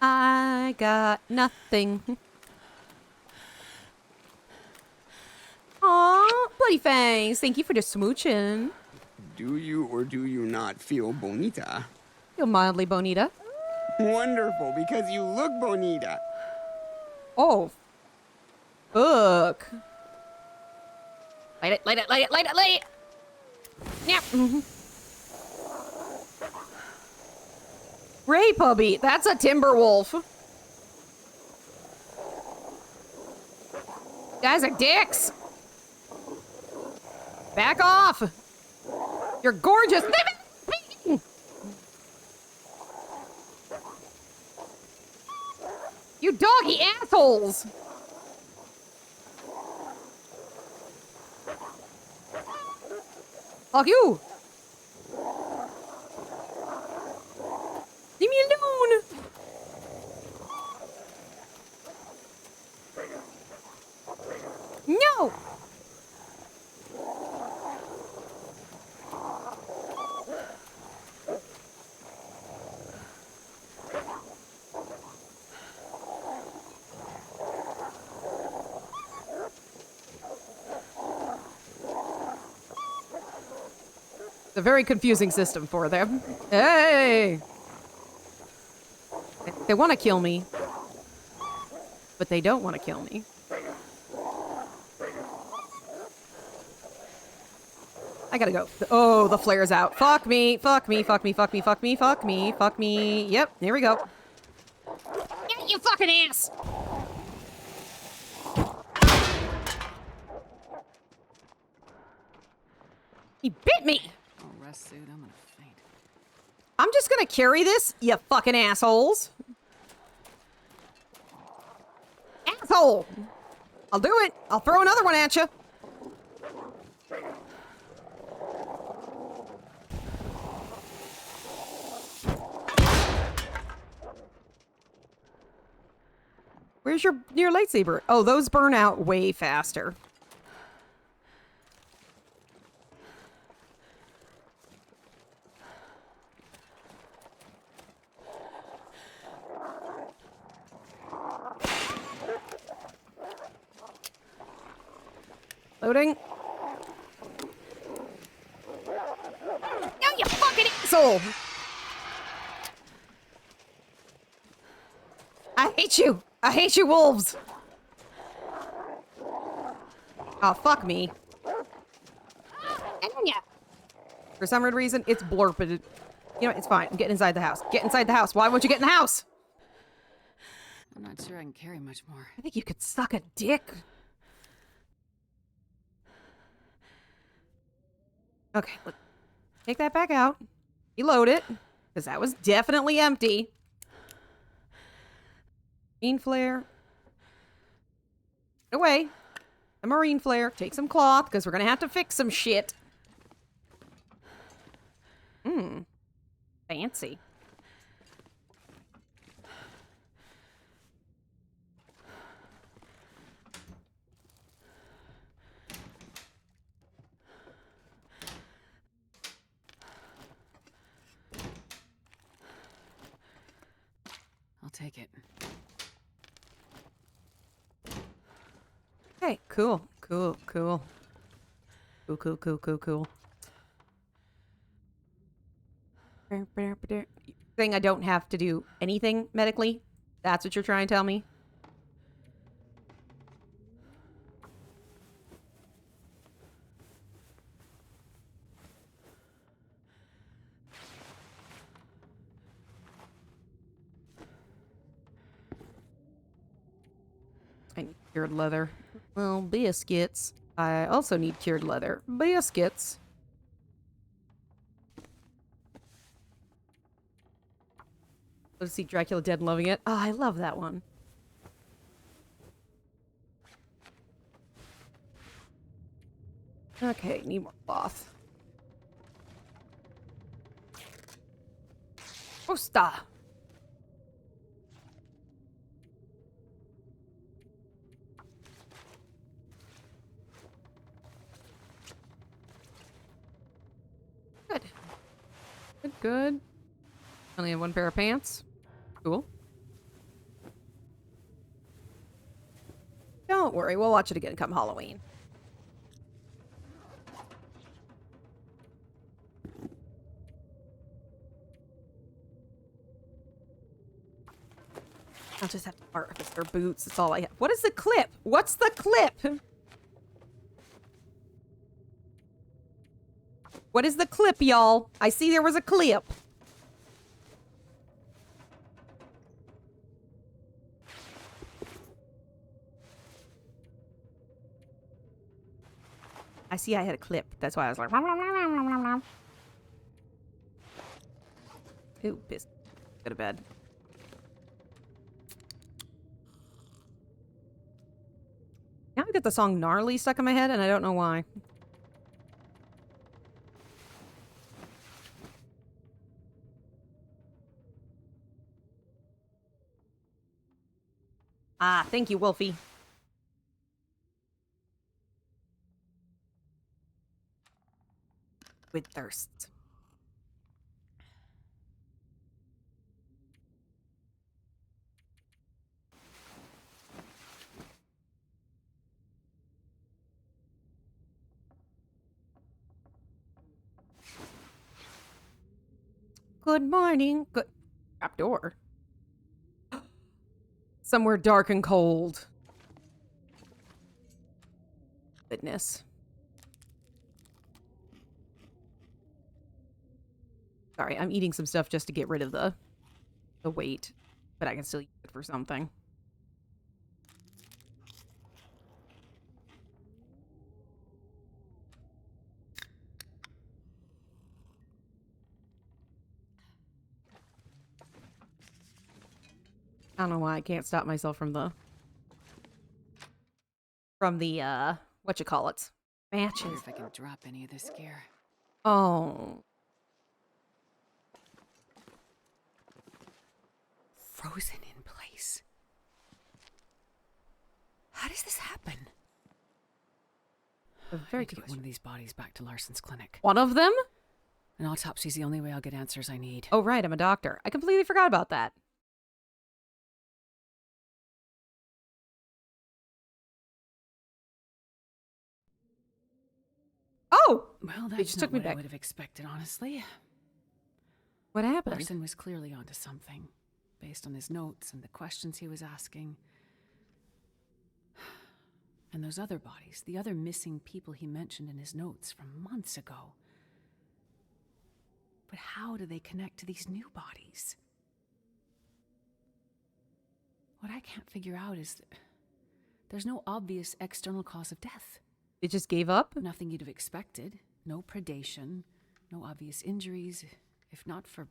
I got nothing. Aw, Bloody Fangs, thank you for the smooching. Do you or do you not feel bonita? Feel mildly bonita. Wonderful, because you look bonita. Oh. Fuck. Light it, light it, light it, light it, light it! Yeah. Ray Pubby, that's a timber wolf. Guys are dicks. Back off. You're gorgeous. You doggy assholes. Fuck you. Leave me alone! No! It's a very confusing system for them. Hey! They want to kill me, but they don't want to kill me. I gotta go. Oh, the flare's out. Fuck me, fuck me, fuck me, fuck me, fuck me, fuck me, fuck me. Yep, here we go. Get you fucking ass! He bit me! Oh, rest suit, I'm gonna faint. I'm just gonna carry this, you fucking assholes. Asshole! I'll do it. I'll throw another one at you. Where's your lightsaber? Oh, those burn out way faster. Loading. asshole! I hate you! I hate you, wolves! Oh, fuck me. For some weird reason, it's blurped. You know, it's fine. I'm getting inside the house. Get inside the house. Why won't you get in the house? I'm not sure I can carry much more. I think you could suck a dick. Okay, look. Take that back out. Reload it. Because that was definitely empty. Marine flare. Away. A marine flare. Take some cloth, because we're going to have to fix some shit. Mmm. Fancy. I'll take it. Okay, cool. Cool, cool. Cool, cool, cool, cool, cool. Saying I don't have to do anything medically? That's what you're trying to tell me? I need cured leather. Well, biscuits. I also need cured leather. Biscuits. Let's see Dracula Dead and loving it. Oh, I love that one. Okay, need more cloth. Osta! Good. Good, good. Only have one pair of pants. Cool. Don't worry, we'll watch it again come Halloween. I'll just have to harvest their boots. That's all I have. What is the clip? What's the clip? What is the clip, y'all? I see there was a clip. I see I had a clip. That's why I was like... Ooh, pissed. Go to bed. Now I've got the song Gnarly stuck in my head, and I don't know why. Ah, thank you, Wolfie. With thirst. Good morning. Good. Trap door. Somewhere dark and cold. Goodness. Sorry, I'm eating some stuff just to get rid of the weight, but I can still use it for something. I don't know why I can't stop myself from the whatchamacallit, matches. Wonder if I can drop any of this gear. Oh. Frozen in place. How does this happen? A very good get one of these bodies back to Larson's clinic. One of them? An autopsy's the only way I'll get answers I need. Oh, right, I'm a doctor. I completely forgot about that. Oh! Well, They that's just not took me what I back. would have expected, honestly. What happened? Larson was clearly onto something, based on his notes and the questions he was asking. And those other bodies, the other missing people he mentioned in his notes from months ago. But how do they connect to these new bodies? What I can't figure out is that there's no obvious external cause of death. It just gave up? Nothing you'd have expected. No predation, no obvious injuries. If not for...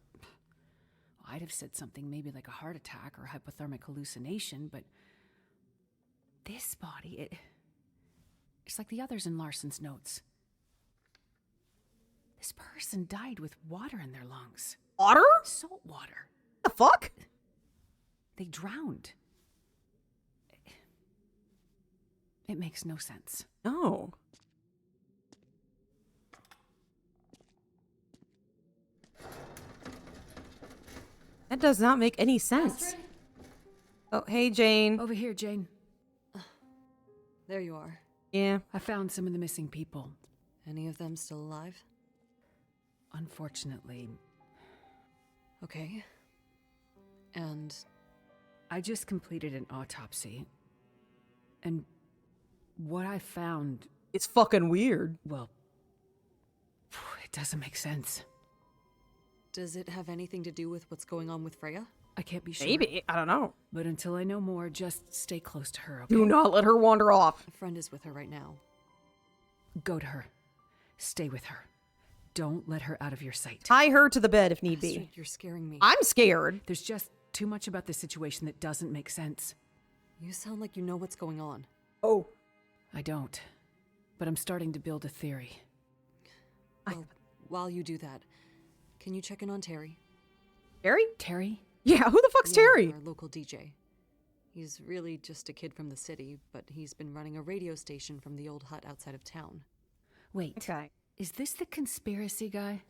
I'd have said something maybe like a heart attack or hypothermic hallucination, but this body, it's like the others in Larson's notes. This person died with water in their lungs. Water? Salt water. The fuck? They drowned. It makes no sense. No. That does not make any sense. Astrid? Oh, hey, Jane. Over here, Jane. There you are. Yeah. I found some of the missing people. Any of them still alive? Unfortunately. Okay. And? I just completed an autopsy. And what I found... It's fucking weird. Well, it doesn't make sense. Does it have anything to do with what's going on with Freya? I can't be sure. Maybe. I don't know. But until I know more, just stay close to her, okay? Do not let her wander off. A friend is with her right now. Go to her. Stay with her. Don't let her out of your sight. Tie her to the bed if need Astrid, be. you're scaring me. I'm scared. There's just too much about this situation that doesn't make sense. You sound like you know what's going on. Oh. I don't. But I'm starting to build a theory. Well, while you do that, can you check in on Terry? Terry? Terry? Yeah, who the fuck's Terry? Our local DJ. He's really just a kid from the city, but he's been running a radio station from the old hut outside of town. Wait. Okay. Is this the conspiracy guy?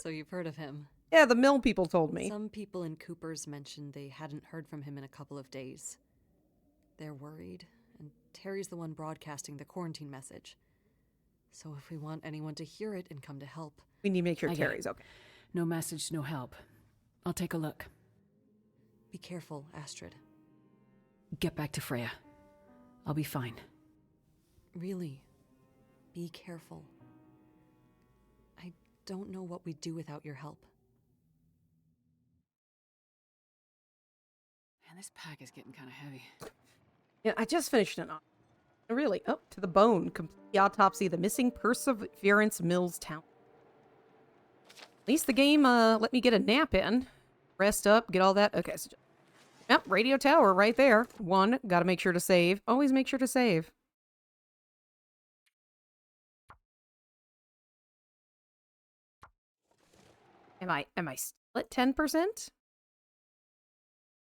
So you've heard of him. Yeah, the mill people told me. Some people in Cooper's mentioned they hadn't heard from him in a couple of days. They're worried, and Terry's the one broadcasting the quarantine message. So if we want anyone to hear it and come to help... We need to make sure Terry's okay. No message, no help. I'll take a look. Be careful, Astrid. Get back to Freya. I'll be fine. Really, be careful. I don't know what we'd do without your help. Man, this pack is getting kind of heavy. Yeah, I just finished it. Really, up to the bone. Complete the autopsy of the missing Perseverance Mills town. At least the game let me get a nap in. Rest up, get all that. Okay, so yep, radio tower right there. One, gotta make sure to save. Always make sure to save. Am I still at 10%?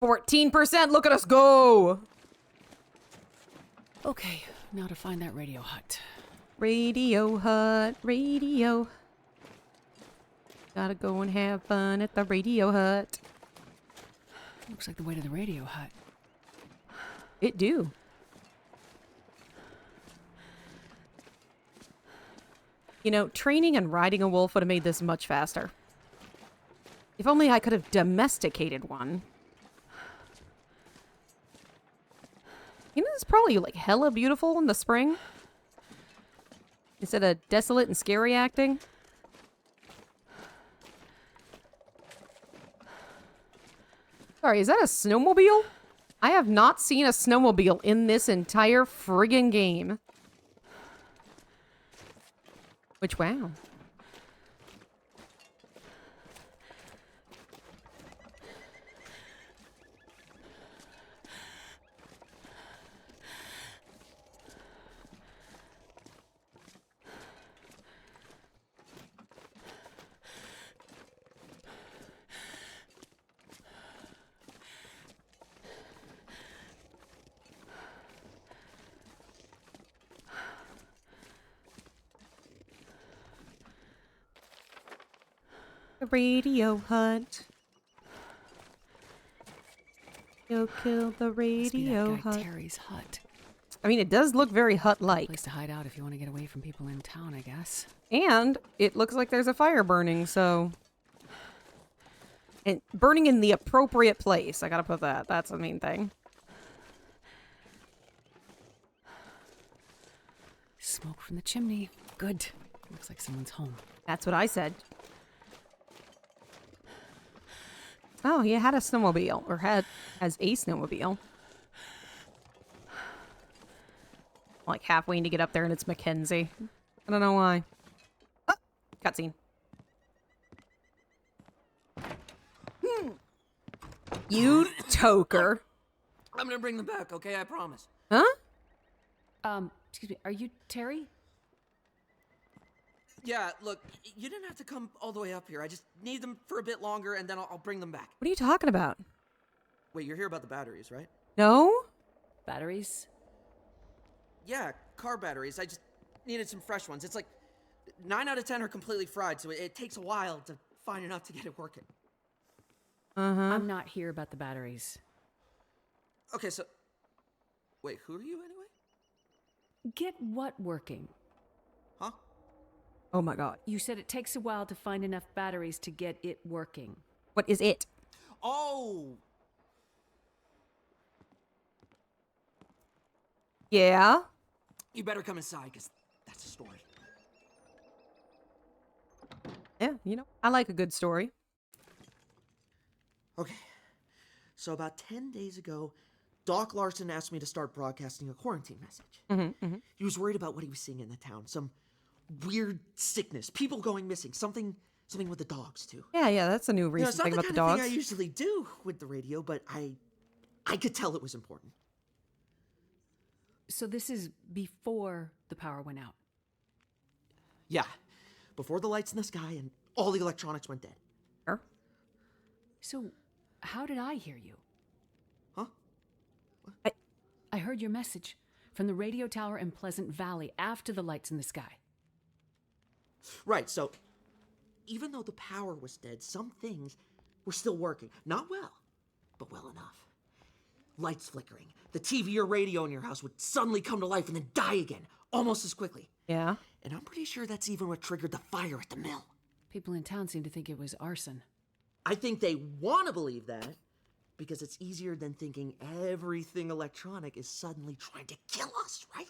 14%, look at us go! Okay, now to find that radio hut. Radio hut, radio. Gotta go and have fun at the radio hut. Looks like the way to the radio hut. It do. You know, training and riding a wolf would have made this much faster. If only I could have domesticated one. You know, it's probably like hella beautiful in the spring. Instead of desolate and scary acting. Sorry, is that a snowmobile? I have not seen a snowmobile in this entire friggin' game. Which, wow. The radio hut. Go kill the radio Must be that guy hut. Terry's hut. I mean, it does look very hut-like. Place to hide out if you want to get away from people in town, I guess. And it looks like there's a fire burning, so... And burning in the appropriate place. I gotta put that. That's the main thing. Smoke from the chimney. Good. Looks like someone's home. That's what I said. Oh, he had a snowmobile. Or has a snowmobile. Like halfway to get up there and it's Mackenzie. I don't know why. Oh, cutscene. You toker. I'm gonna bring them back, okay? I promise. Huh? Excuse me, are you Terry? Yeah, look, you didn't have to come all the way up here. I just need them for a bit longer, and then I'll bring them back. What are you talking about? Wait, you're here about the batteries, right? No? Batteries? Yeah, car batteries. I just needed some fresh ones. It's like 9 out of 10 are completely fried, so it takes a while to find enough to get it working. I'm not here about the batteries. Okay, so... Wait, who are you anyway? Get what working? Huh? Oh my god. You said it takes a while to find enough batteries to get it working. What is it? Oh! Yeah? You better come inside, because that's a story. Yeah, you know, I like a good story. Okay, so about 10 days ago, Doc Larson asked me to start broadcasting a quarantine message. He was worried about what he was seeing in the town. Some weird sickness, people going missing, something with the dogs too. Yeah, that's a new recent thing about the dogs. It's not the kind of thing I usually do with the radio, but I could tell it was important. So this is before the power went out? Yeah, before the lights in the sky and all the electronics went dead. Sure. So how did I hear you? Huh? I heard your message from the radio tower in Pleasant Valley after the lights in the sky. Right, so even though the power was dead, some things were still working. Not well, but well enough. Lights flickering. The TV or radio in your house would suddenly come to life and then die again, almost as quickly. Yeah? And I'm pretty sure that's even what triggered the fire at the mill. People in town seem to think it was arson. I think they want to believe that because it's easier than thinking everything electronic is suddenly trying to kill us, right?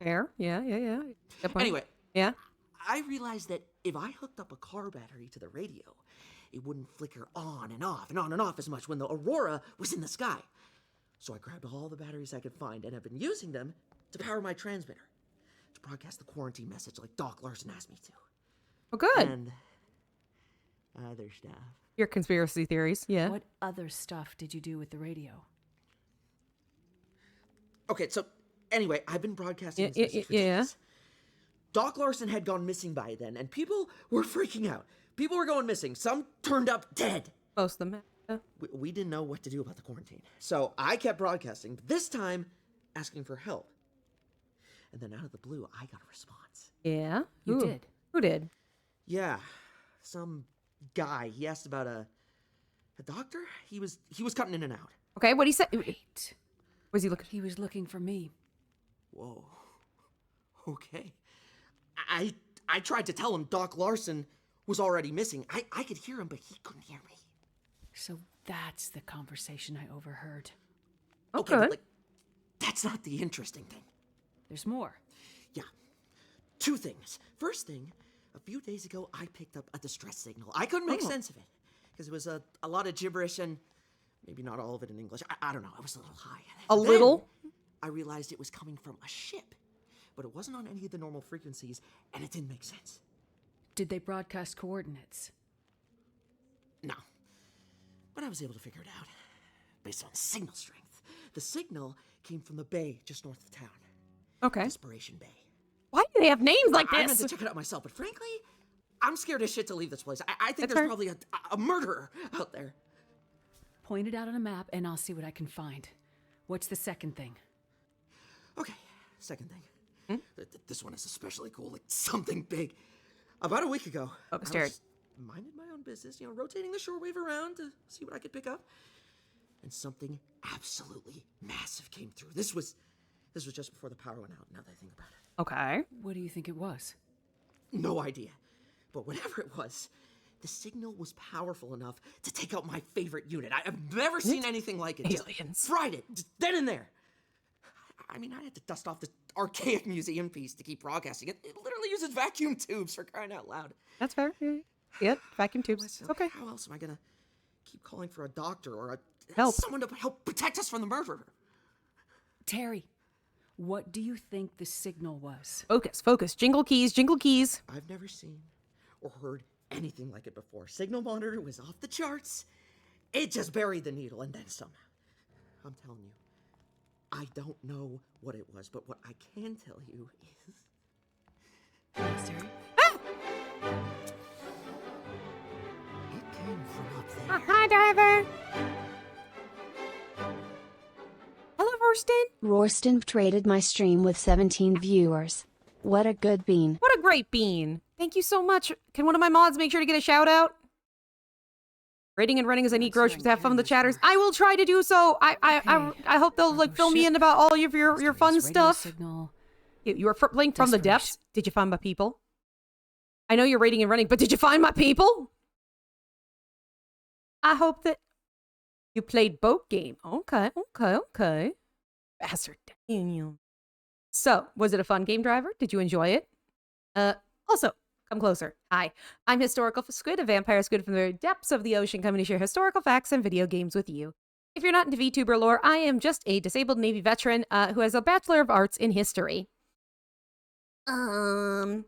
Fair. Yeah. Good point. Anyway. Yeah? I realized that if I hooked up a car battery to the radio, it wouldn't flicker on and off and on and off as much when the aurora was in the sky. So I grabbed all the batteries I could find and have been using them to power my transmitter, to broadcast the quarantine message like Doc Larson asked me to. Oh, good. And other stuff. Your conspiracy theories, yeah. What other stuff did you do with the radio? Okay, so anyway, I've been broadcasting this message for days. Doc Larson had gone missing by then, and people were freaking out. People were going missing. Some turned up dead. Most of them. We didn't know what to do about the quarantine. So I kept broadcasting, but this time asking for help. And then out of the blue, I got a response. Yeah? You did? Who did? Yeah. Some guy. He asked about a doctor? He was cutting in and out. Okay, what'd he say? Wait. Was he looking? He was looking for me. Whoa. Okay. I tried to tell him Doc Larson was already missing. I could hear him, but he couldn't hear me. So that's the conversation I overheard. Okay, but like, that's not the interesting thing. There's more. Yeah. 2 things. First thing, a few days ago, I picked up a distress signal. I couldn't make sense of it, because it was a lot of gibberish and maybe not all of it in English. I don't know. I was a little high. Little? I realized it was coming from a ship, but it wasn't on any of the normal frequencies, and it didn't make sense. Did they broadcast coordinates? No. But I was able to figure it out, based on signal strength. The signal came from the bay just north of town. Okay. Desperation Bay. Why do they have names like I this? meant to check it out myself, but frankly, I'm scared as shit to leave this place. I think there's probably a murderer out there. Point it out on a map, and I'll see what I can find. What's the second thing? Okay, second thing. This one is especially cool, like something big. About a week ago, Upstairs. I was minded my own business, rotating the shortwave around to see what I could pick up. And something absolutely massive came through. This was just before the power went out, now that I think about it. Okay. What do you think it was? No idea. But whatever it was The signal was powerful enough to take out my favorite unit. I've never seen anything like it. Aliens. Just fried it, just then and there. I mean, I had to dust off this archaic museum piece to keep broadcasting it. It literally uses vacuum tubes, for crying out loud. That's fair. Yeah, vacuum tubes. It's okay. How else am I gonna keep calling for a doctor or Help. someone to help protect us from the murderer? Terry, what do you think the signal was? Focus, focus. Jingle keys, jingle keys. I've never seen or heard anything like it before. Signal monitor was off the charts. It just buried the needle and then some. I'm telling you, I don't know what it was, but what I can tell you is... Terry? It came from up there. Hi, driver. Hello, Rorston. Rorston traded my stream with 17 viewers. What a good bean. What a great bean. Thank you so much. Can one of my mods make sure to get a shout out? Rating and running as I need groceries to have fun with the chatters. I will try to do so. I hope they'll like fill me in about all of your fun stuff. You were playing from the depths. Did you find my people? I know you're rating and running, but did you find my people? I hope that you played boat game. Okay. Bastard Daniel. So, was it a fun game, driver? Did you enjoy it? Also, come closer. Hi, I'm Historical Squid, a vampire squid from the very depths of the ocean, coming to share historical facts and video games with you. If you're not into VTuber lore, I am just a disabled Navy veteran who has a Bachelor of Arts in History. I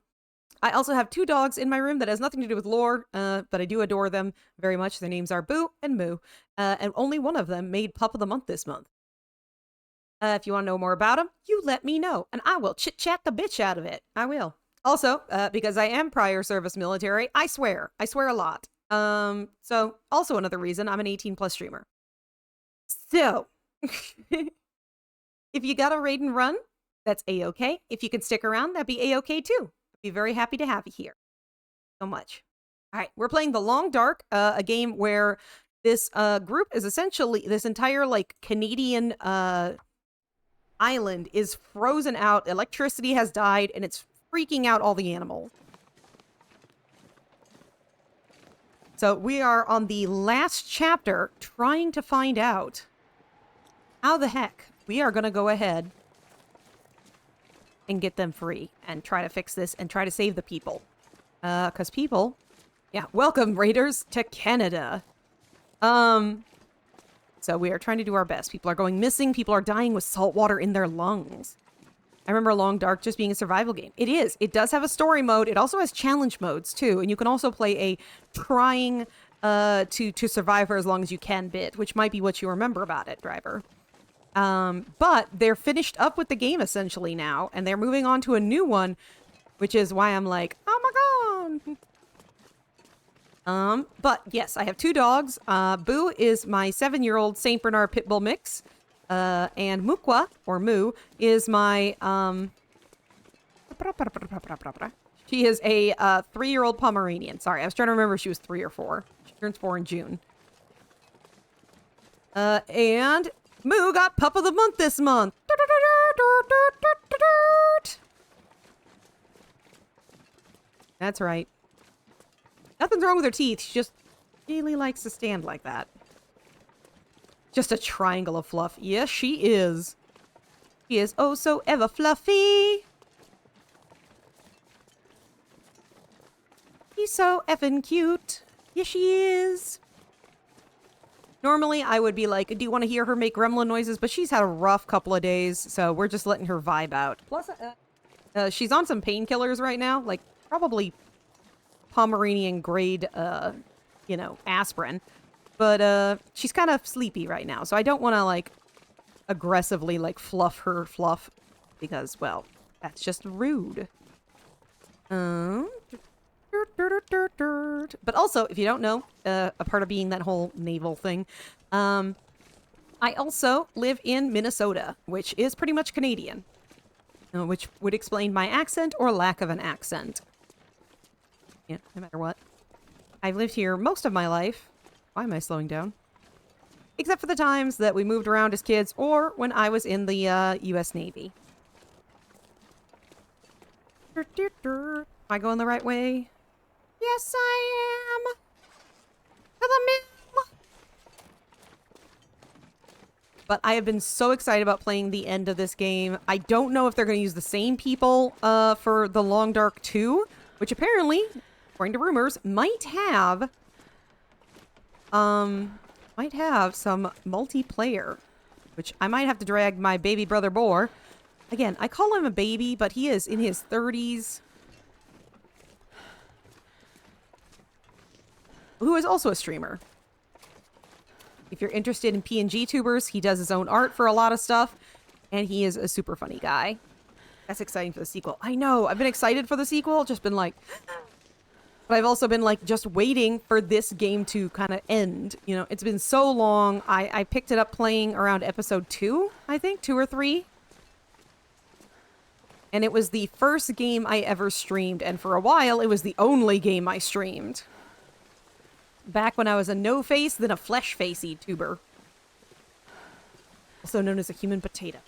also have 2 dogs in my room that has nothing to do with lore, but I do adore them very much. Their names are Boo and Moo, and only one of them made Pup of the Month this month. If you want to know more about them, you let me know, and I will chit-chat the bitch out of it. I will. Also, because I am prior service military, I swear a lot. So, also another reason I'm an 18+ streamer. So, if you got a raid and run, that's A-okay. If you can stick around, that'd be A-okay too. I'd be very happy to have you here. So much. All right, we're playing The Long Dark, a game where this group is essentially, this entire like Canadian island is frozen out, electricity has died, and it's freaking out all the animals. So we are on the last chapter trying to find out how the heck we are going to go ahead and get them free and try to fix this and try to save the people. Because people... Yeah, welcome, Raiders, to Canada. So we are trying to do our best. People are going missing. People are dying with salt water in their lungs. I remember Long Dark just being a survival game. It is. It does have a story mode. It also has challenge modes, too. And you can also play a trying to survive for as long as you can bit, which might be what you remember about it, driver. But they're finished up with the game, essentially, now. And they're moving on to a new one, which is why I'm like, oh my god! But yes, I have 2 dogs. Boo is my 7-year-old Saint Bernard Pit Bull mix. And Mukwa, or Moo, is my, she is a 3-year-old Pomeranian. Sorry, I was trying to remember if she was 3 or 4. She turns 4 in June. And Moo got Pup of the Month this month. That's right. Nothing's wrong with her teeth. She just really likes to stand like that. Just a triangle of fluff. Yes, she is. She is oh so ever fluffy. She's so effing cute. Yes, she is. Normally, I would be like, do you want to hear her make gremlin noises? But she's had a rough couple of days, so we're just letting her vibe out. Plus, she's on some painkillers right now. Like, probably Pomeranian grade, you know, aspirin. But, she's kind of sleepy right now, so I don't want to, like, aggressively, like, fluff her fluff. Because, well, that's just rude. But also, if you don't know, a part of being that whole naval thing, I also live in Minnesota, which is pretty much Canadian. Which would explain my accent or lack of an accent. Yeah, no matter what. I've lived here most of my life. Why am I slowing down? Except for the times that we moved around as kids or when I was in the U.S. Navy. Am I going the right way? Yes, I am. But I have been so excited about playing the end of this game. I don't know if they're going to use the same people for the Long Dark 2, which apparently, according to rumors, might have some multiplayer, which I might have to drag my baby brother Boar. Again, I call him a baby, but he is in his 30s. Who is also a streamer. If you're interested in PNG tubers, he does his own art for a lot of stuff, and he is a super funny guy. That's exciting for the sequel. I know, I've been excited for the sequel, just been like... But I've also been like just waiting for this game to kind of end. You know, it's been so long. I picked it up playing around episode 2, I think, 2 or 3. And it was the first game I ever streamed, and for a while, it was the only game I streamed. Back when I was a no-face, then a flesh-facey tuber. Also known as a human potato.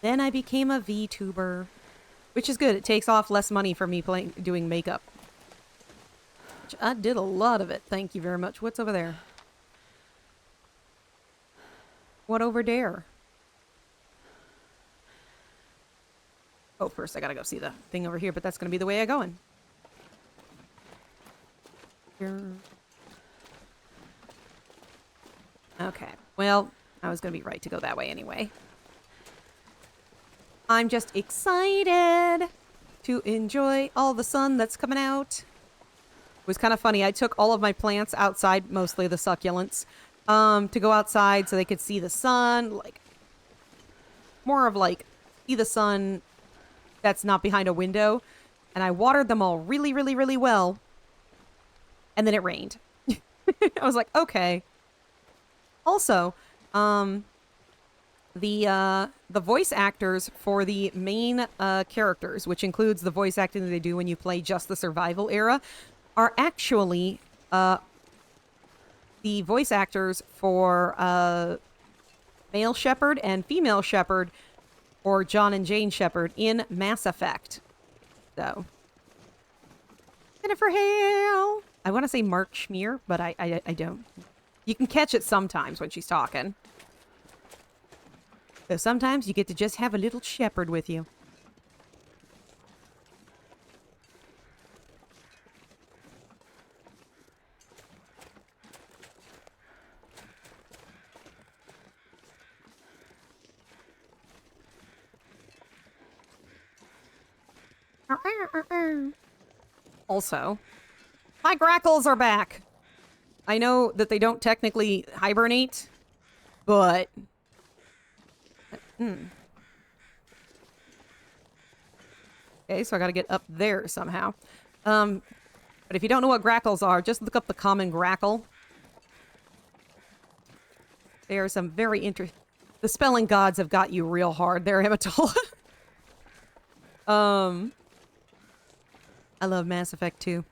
Then I became a VTuber. Which is good. It takes off less money for me doing makeup. Which I did a lot of it. Thank you very much. What's over there? What over there? Oh, first I gotta go see the thing over here, but that's gonna be the way I go in. Here. Okay. Well, I was gonna be right to go that way anyway. I'm just excited to enjoy all the sun that's coming out. It was kind of funny. I took all of my plants outside, mostly the succulents, to go outside so they could see the sun. Like, more of like, see the sun that's not behind a window. And I watered them all really, really, really well. And then it rained. I was like, okay. Also, the voice actors for the main characters, which includes the voice acting that they do when you play just the survival era, are actually the voice actors for male Shepard and female Shepard, or John and Jane Shepard in Mass Effect. So, Jennifer Hale. I want to say Mark Schmear, but I don't. You can catch it sometimes when she's talking. So sometimes you get to just have a little shepherd with you. Also, my grackles are back. I know that they don't technically hibernate, but... Okay, so I gotta get up there somehow. But if you don't know what grackles are, just look up the common grackle. There are some very interesting... The spelling gods have got you real hard there, Amatola. I love Mass Effect 2.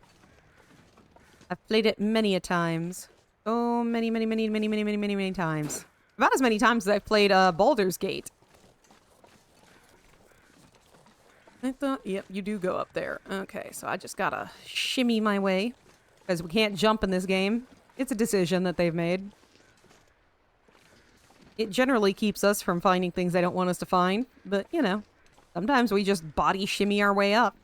I've played it many a times. Oh, many times. About as many times as I've played Baldur's Gate. I thought, yep, you do go up there. Okay, so I just gotta shimmy my way. Because we can't jump in this game. It's a decision that they've made. It generally keeps us from finding things they don't want us to find. But, you know, sometimes we just body shimmy our way up.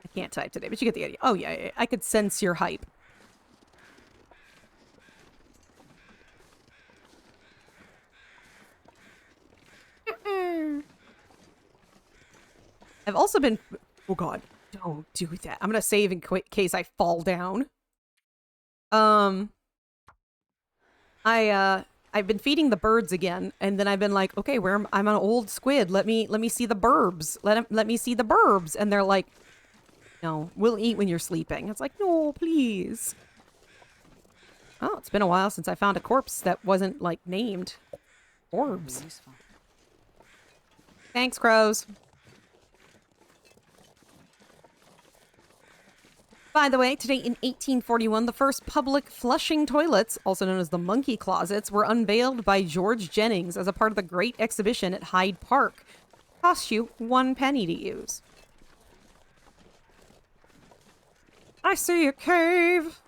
I can't type today, but you get the idea. Oh, yeah. I could sense your hype. I've also been... Oh, God. Don't do that. I'm going to save in case I fall down. I've been feeding the birds again, and then I've been like, okay, I'm an old squid. Let me see the burbs. Let me see the burbs. And they're like, no, we'll eat when you're sleeping. It's like, no, please. Oh, it's been a while since I found a corpse that wasn't, like, named. Orbs. Thanks, crows. By the way, today in 1841, the first public flushing toilets, also known as the monkey closets, were unveiled by George Jennings as a part of the Great Exhibition at Hyde Park. Cost you 1 penny to use. I see a cave.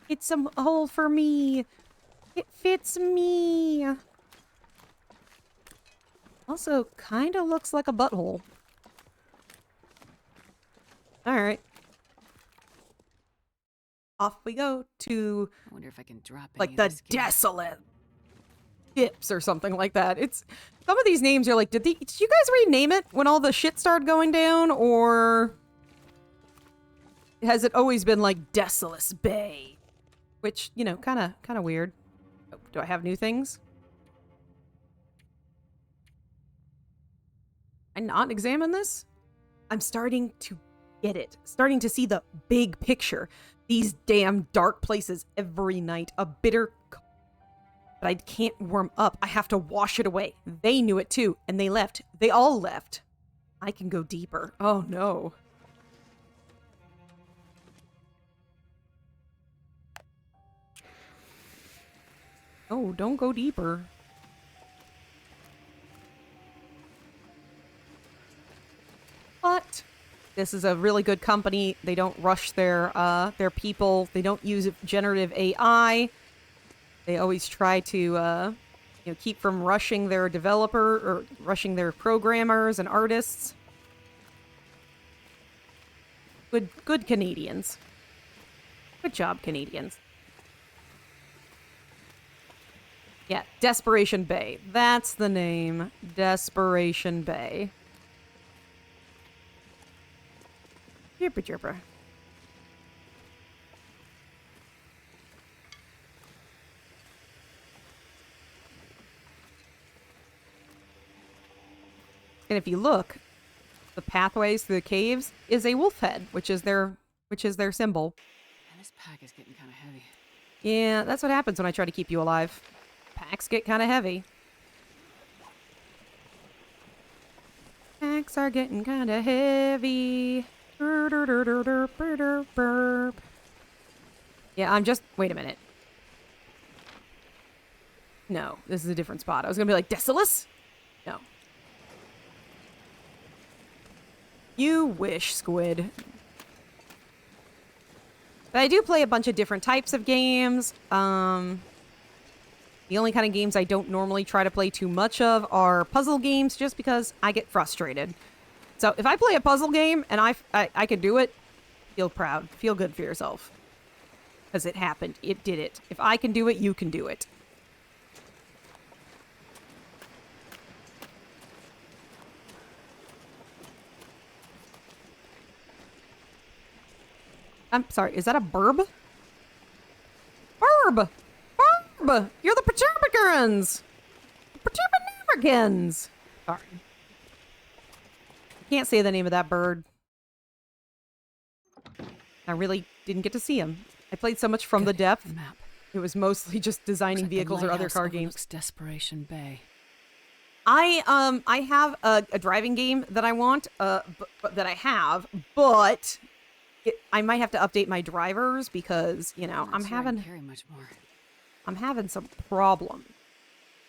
It's a hole for me. It fits me. Also, kind of looks like a butthole. Alright. Off we go to... I wonder if I can drop any like of the this gear. desolate dips or something like that. It's... some of these names are like, did you guys rename it when all the shit started going down? Or... has it always been like Desolate Bay? Which, you know, kind of weird. Oh, do I have new things? I not examine this? I'm starting to get it. Starting to see the big picture. These damn dark places every night. A bitter... but I can't warm up. I have to wash it away. They knew it too, and they left. They all left. I can go deeper. Oh no. Oh, don't go deeper. But this is a really good company. They don't rush their people. They don't use generative AI. They always try to you know, keep from rushing their developer or rushing their programmers and artists. Good Canadians. Good job, Canadians. Yeah, Desperation Bay. That's the name. Desperation Bay. Chirper chirper. And if you look, the pathways through the caves is a wolf head, which is their symbol. Man, this pack is getting kind of heavy. Yeah, that's what happens when I try to keep you alive. Packs get kind of heavy. Packs are getting kind of heavy. Yeah, I'm just... wait a minute. No, this is a different spot. I was gonna be like, Desolus? No. You wish, Squid. But I do play a bunch of different types of games. The only kind of games I don't normally try to play too much of are puzzle games, just because I get frustrated. So if I play a puzzle game and I can do it, feel proud. Feel good for yourself. Because it happened. It did it. If I can do it, you can do it. I'm sorry, is that a burb? Burb! Burb! You're the Perturbicans! Perturbanamicans! Sorry. I can't say the name of that bird. I really didn't get to see him. I played so much From the Depth. Map. It was mostly just designing vehicles or other car games. Desperation Bay. I have a driving game that I want, but I might have to update my drivers because, you know, I'm having some problems.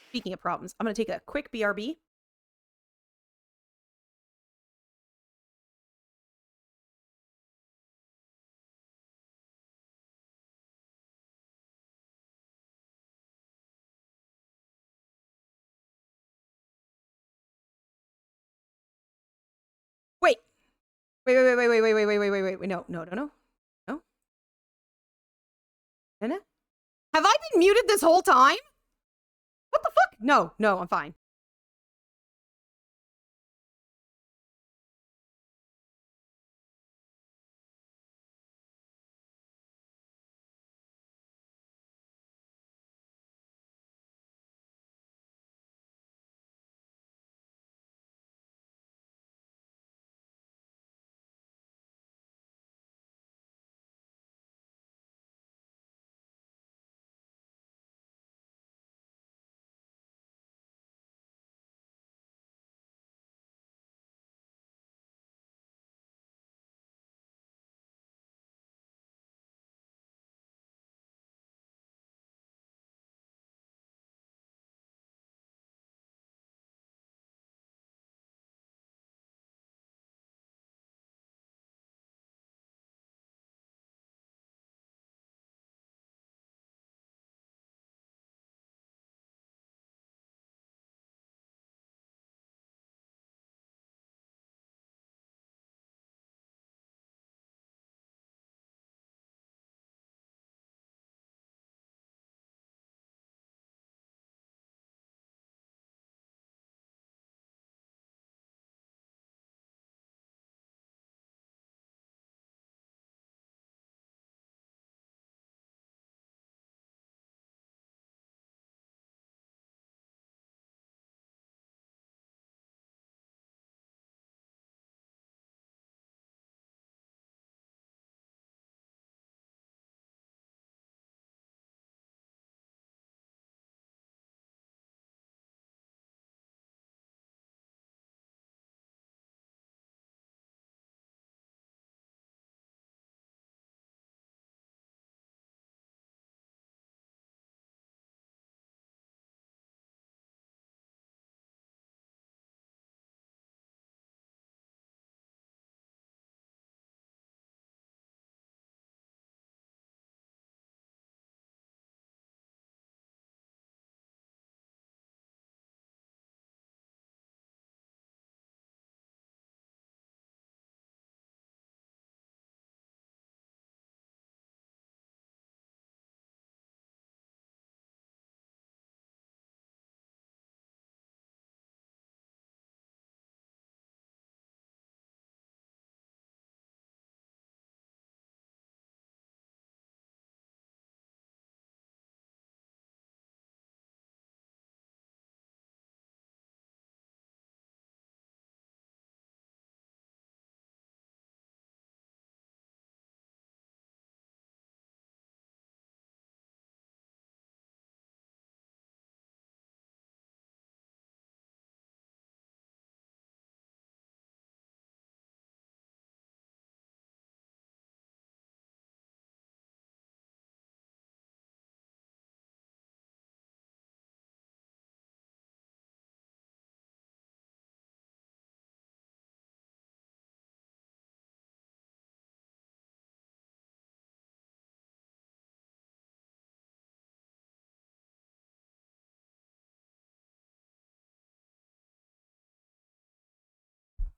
Speaking of problems, I'm going to take a quick BRB. Wait. Wait. No. No. Have I been muted this whole time? What the fuck? No, I'm fine.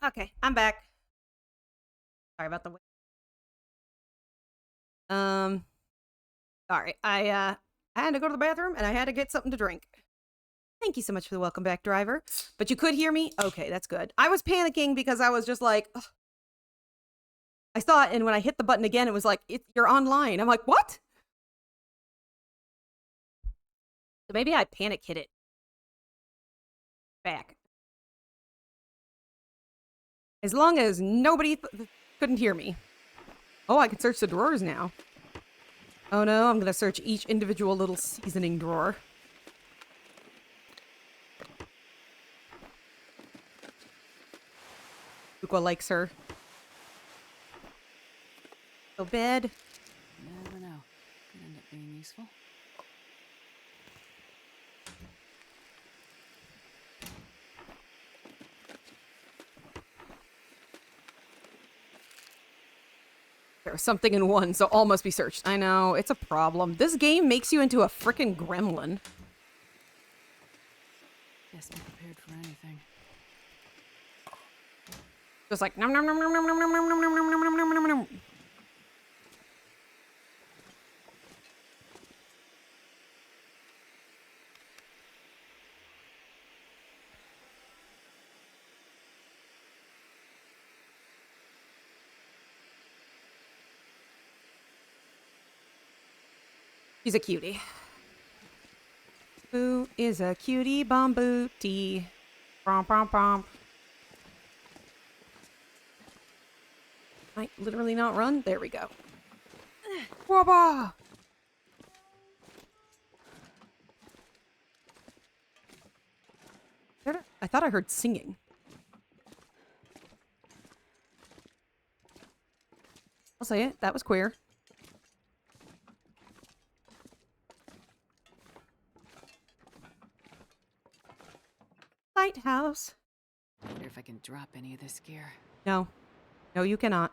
Okay, I'm back. Sorry about the wait. Sorry. I had to go to the bathroom and I had to get something to drink. Thank you so much for the welcome back, driver. But you could hear me? Okay, that's good. I was panicking because I was just like, ugh. I saw it, and when I hit the button again, it was like, you're online. I'm like, what? So maybe I panic hit it. Back. As long as nobody couldn't hear me. Oh, I can search the drawers now. Oh no, I'm gonna search each individual little seasoning drawer. Luca likes her. So bed. You never know. Could end up being useful. There was something in one, so all must be searched. I know, it's a problem. This game makes you into a frickin' gremlin. Guess be prepared for anything. Just like nom nom nom nom nom nom nom nom nom nom nom nom nom nom. She's a cutie. Boo is a cutie bomb booty. Brom brom brom. Might literally not run. There we go. Wabba! I thought I heard singing. I'll say it. That was queer. Lighthouse. I wonder if I can drop any of this gear. No. No, you cannot.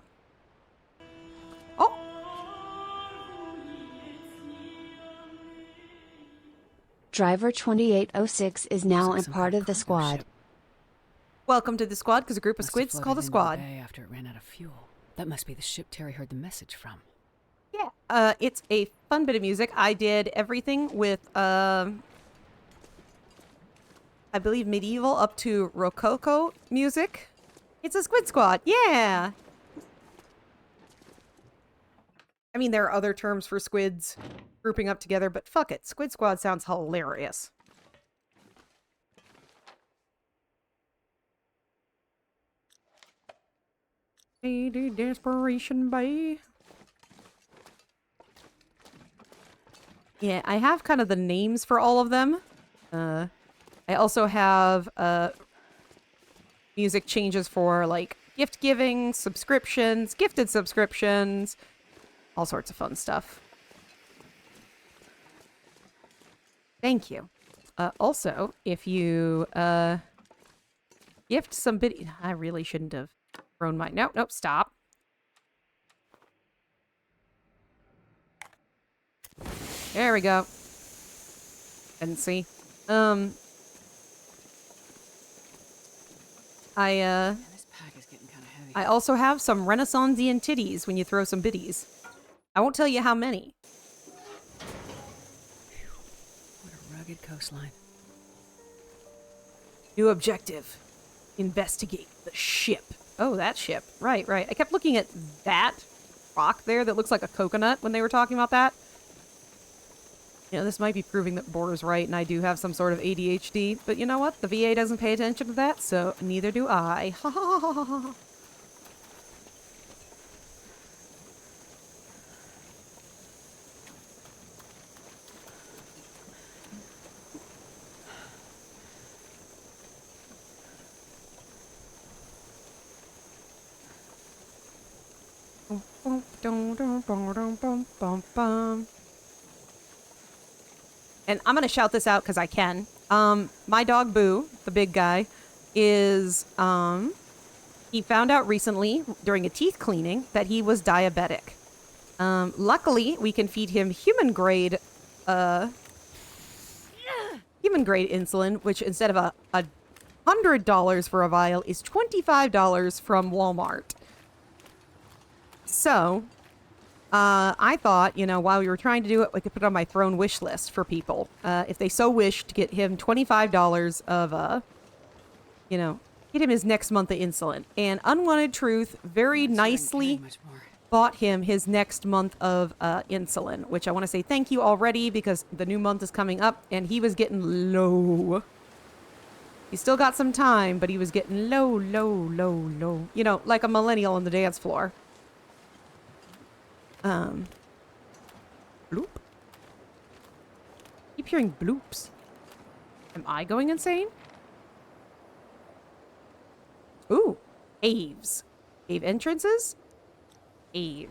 Driver 2806 is now a part of the squad. Welcome to the squad, because a group of squids is called a squad. After it ran out of fuel. That must be the ship Terry heard the message from. Yeah. It's a fun bit of music. I did everything with, I believe medieval up to Rococo music. It's a squid squad. Yeah. I mean, there are other terms for squids grouping up together, but fuck it. Squid squad sounds hilarious. Lady Desperation Bay. Yeah, I have kind of the names for all of them. I also have music changes for like gift giving, subscriptions, gifted subscriptions, all sorts of fun stuff. Thank you. Also, if you gift some biddy, I really shouldn't have thrown my. Nope, nope, stop. There we go. Didn't see. This pack is getting kind of heavy. I also have some Renaissancean titties when you throw some biddies. I won't tell you how many. What a rugged coastline. New objective. Investigate the ship. Oh, that ship. Right, right. I kept looking at that rock there that looks like a coconut when they were talking about that. You know, this might be proving that Border's right and I do have some sort of ADHD, but you know what? The VA doesn't pay attention to that, so neither do I. Ha ha ha ha ha. And I'm gonna shout this out because I can. My dog Boo, the big guy, is he found out recently during a teeth cleaning that he was diabetic. Luckily, we can feed him human grade insulin, which instead of a $100 for a vial is $25 from Walmart. So, I thought, you know, while we were trying to do it, we could put it on my throne wish list for people. If they so wish to get him $25 of, you know, get him his next month of insulin. And Unwanted Truth very nicely bought him his next month of insulin, which I want to say thank you already because the new month is coming up and he was getting low. He still got some time, but he was getting low. You know, like a millennial on the dance floor. Bloop. Keep hearing bloops. Am I going insane? Ooh, caves. Cave entrances? Cave.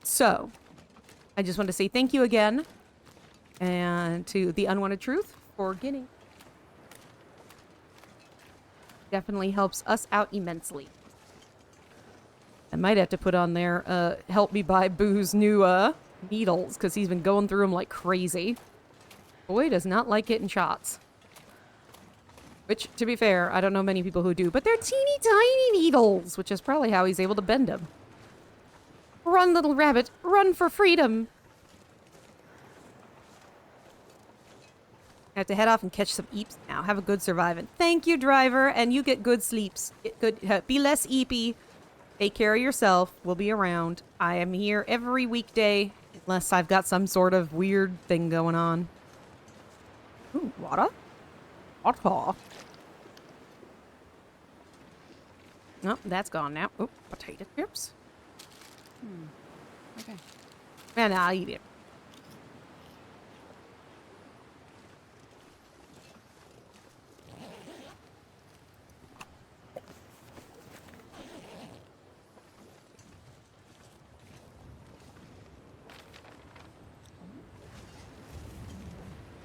So, I just want to say thank you again. And to the Unwanted Truth for getting. Definitely helps us out immensely. I might have to put on there, help me buy Boo's new, needles, because he's been going through them like crazy. Boy does not like getting shots. Which, to be fair, I don't know many people who do, but they're teeny tiny needles, which is probably how he's able to bend them. Run, little rabbit, run for freedom! I have to head off and catch some eeps now. Have a good surviving. Thank you, driver, and you get good sleeps. Get good, be less eepy. Take care of yourself. We'll be around. I am here every weekday, unless I've got some sort of weird thing going on. Ooh, water? Water. Oh, that's gone now. Oh, potato chips. Okay. And I'll eat it.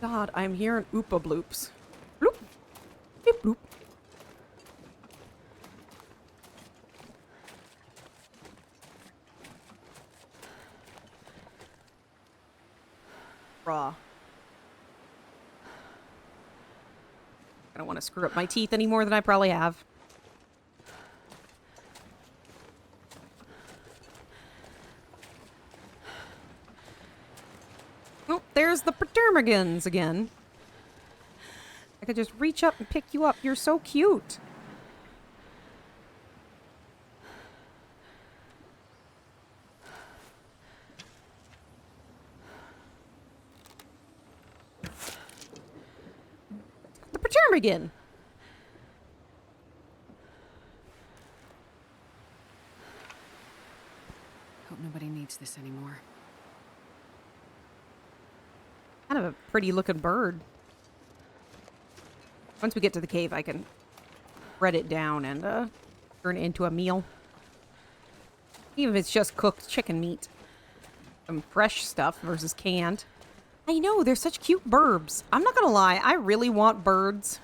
God, I'm hearing oopa bloops. Bloop. Beep bloop. Raw. I don't want to screw up my teeth any more than I probably have. Oh, there's the Ptermagons again. I could just reach up and pick you up. You're so cute. The Ptermagon. Hope nobody needs this anymore. Kind of a pretty looking bird. Once we get to the cave, I can bread it down and turn it into a meal. Even if it's just cooked chicken meat. Some fresh stuff versus canned. I know, they're such cute burbs. I'm not gonna lie, I really want birds.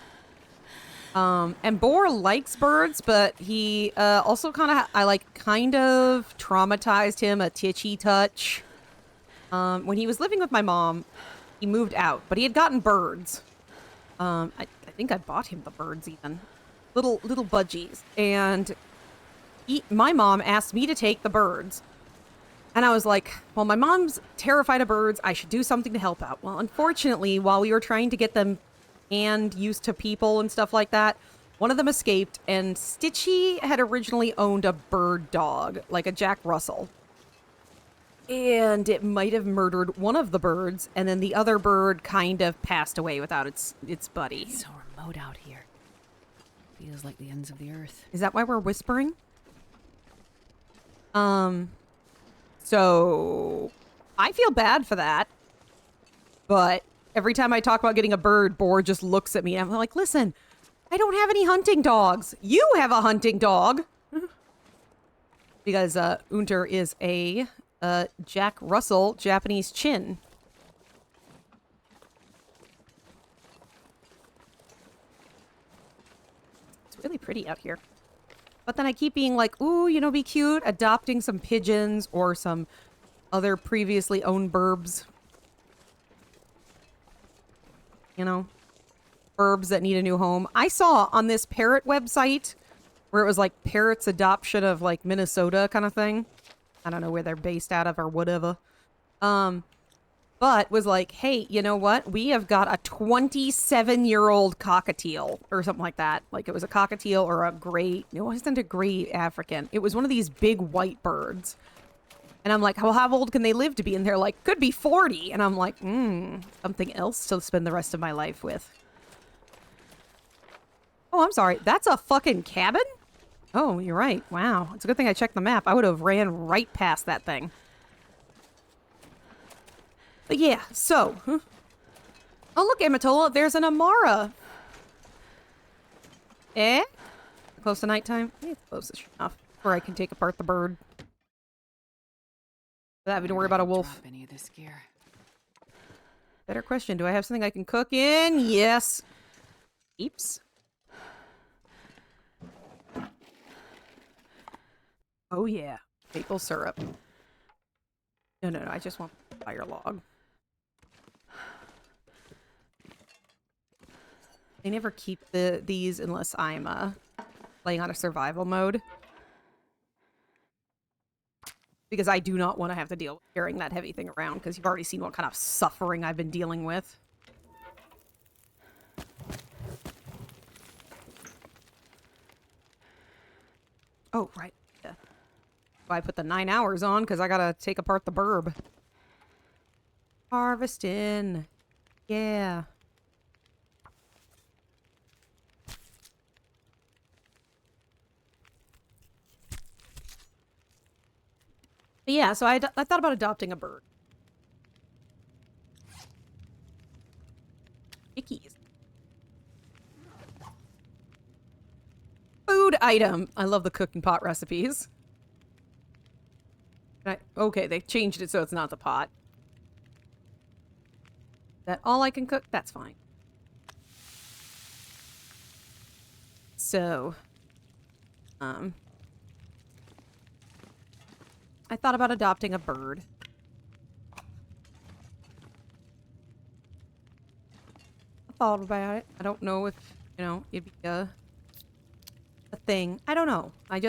And Boar likes birds, but he also kind of traumatized him a titchy touch. When he was living with my mom, he moved out, but he had gotten birds. I think I bought him the birds even. Little budgies. And my mom asked me to take the birds. And I was like, well, my mom's terrified of birds. I should do something to help out. Well, unfortunately, while we were trying to get them and used to people and stuff like that, one of them escaped. And Stitchy had originally owned a bird dog, like a Jack Russell. And it might have murdered one of the birds, and then the other bird kind of passed away without its buddy. It's so remote out here. Feels like the ends of the earth. Is that why we're whispering? So I feel bad for that. But every time I talk about getting a bird, Boar just looks at me. And I'm like, listen, I don't have any hunting dogs. You have a hunting dog. Because Unter is a Jack Russell Japanese chin. It's really pretty out here. But then I keep being like, ooh, you know, be cute, adopting some pigeons or some other previously owned burbs. You know? burbs that need a new home. I saw on this parrot website where it was like parrots adoption of like Minnesota kind of thing. I don't know where they're based out of or whatever. But was like, hey, you know what? We have got a 27-year-old cockatiel or something like that. Like it was a cockatiel or a gray. It wasn't a gray African. It was one of these big white birds. And I'm like, well, how old can they live to be? And they're like, could be 40. And I'm like, something else to spend the rest of my life with. Oh, I'm sorry. That's a fucking cabin? Oh, you're right. Wow. It's a good thing I checked the map. I would have ran right past that thing. But yeah, so. Oh, look, Amatola. There's an Amara. Eh? Close to nighttime? Yeah, it's close enough. Where I can take apart the bird. Without having to worry about a wolf. Drop any of this gear. Better question. Do I have something I can cook in? Yes. Eeps. Oh, yeah. Maple syrup. No. I just want fire log. They never keep these unless I'm playing on a survival mode. Because I do not want to have to deal with carrying that heavy thing around, because you've already seen what kind of suffering I've been dealing with. Oh, right. Yeah. I put the 9 hours on, because I gotta take apart the burb. Harvesting. Yeah. But yeah, so I thought about adopting a bird. Chickies. Food item. I love the cooking pot recipes. Okay, they changed it so it's not the pot. Is that all I can cook? That's fine. So, I thought about adopting a bird. I thought about it. I don't know if, you know, it'd be a thing. I don't know. I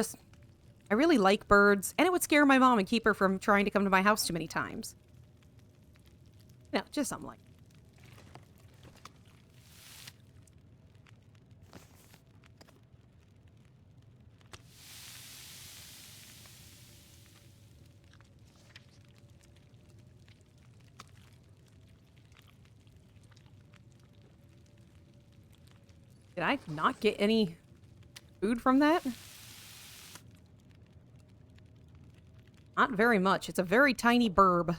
really like birds, and it would scare my mom and keep her from trying to come to my house too many times. No, just something like that. Did I not get any food from that? Not very much. It's a very tiny burb.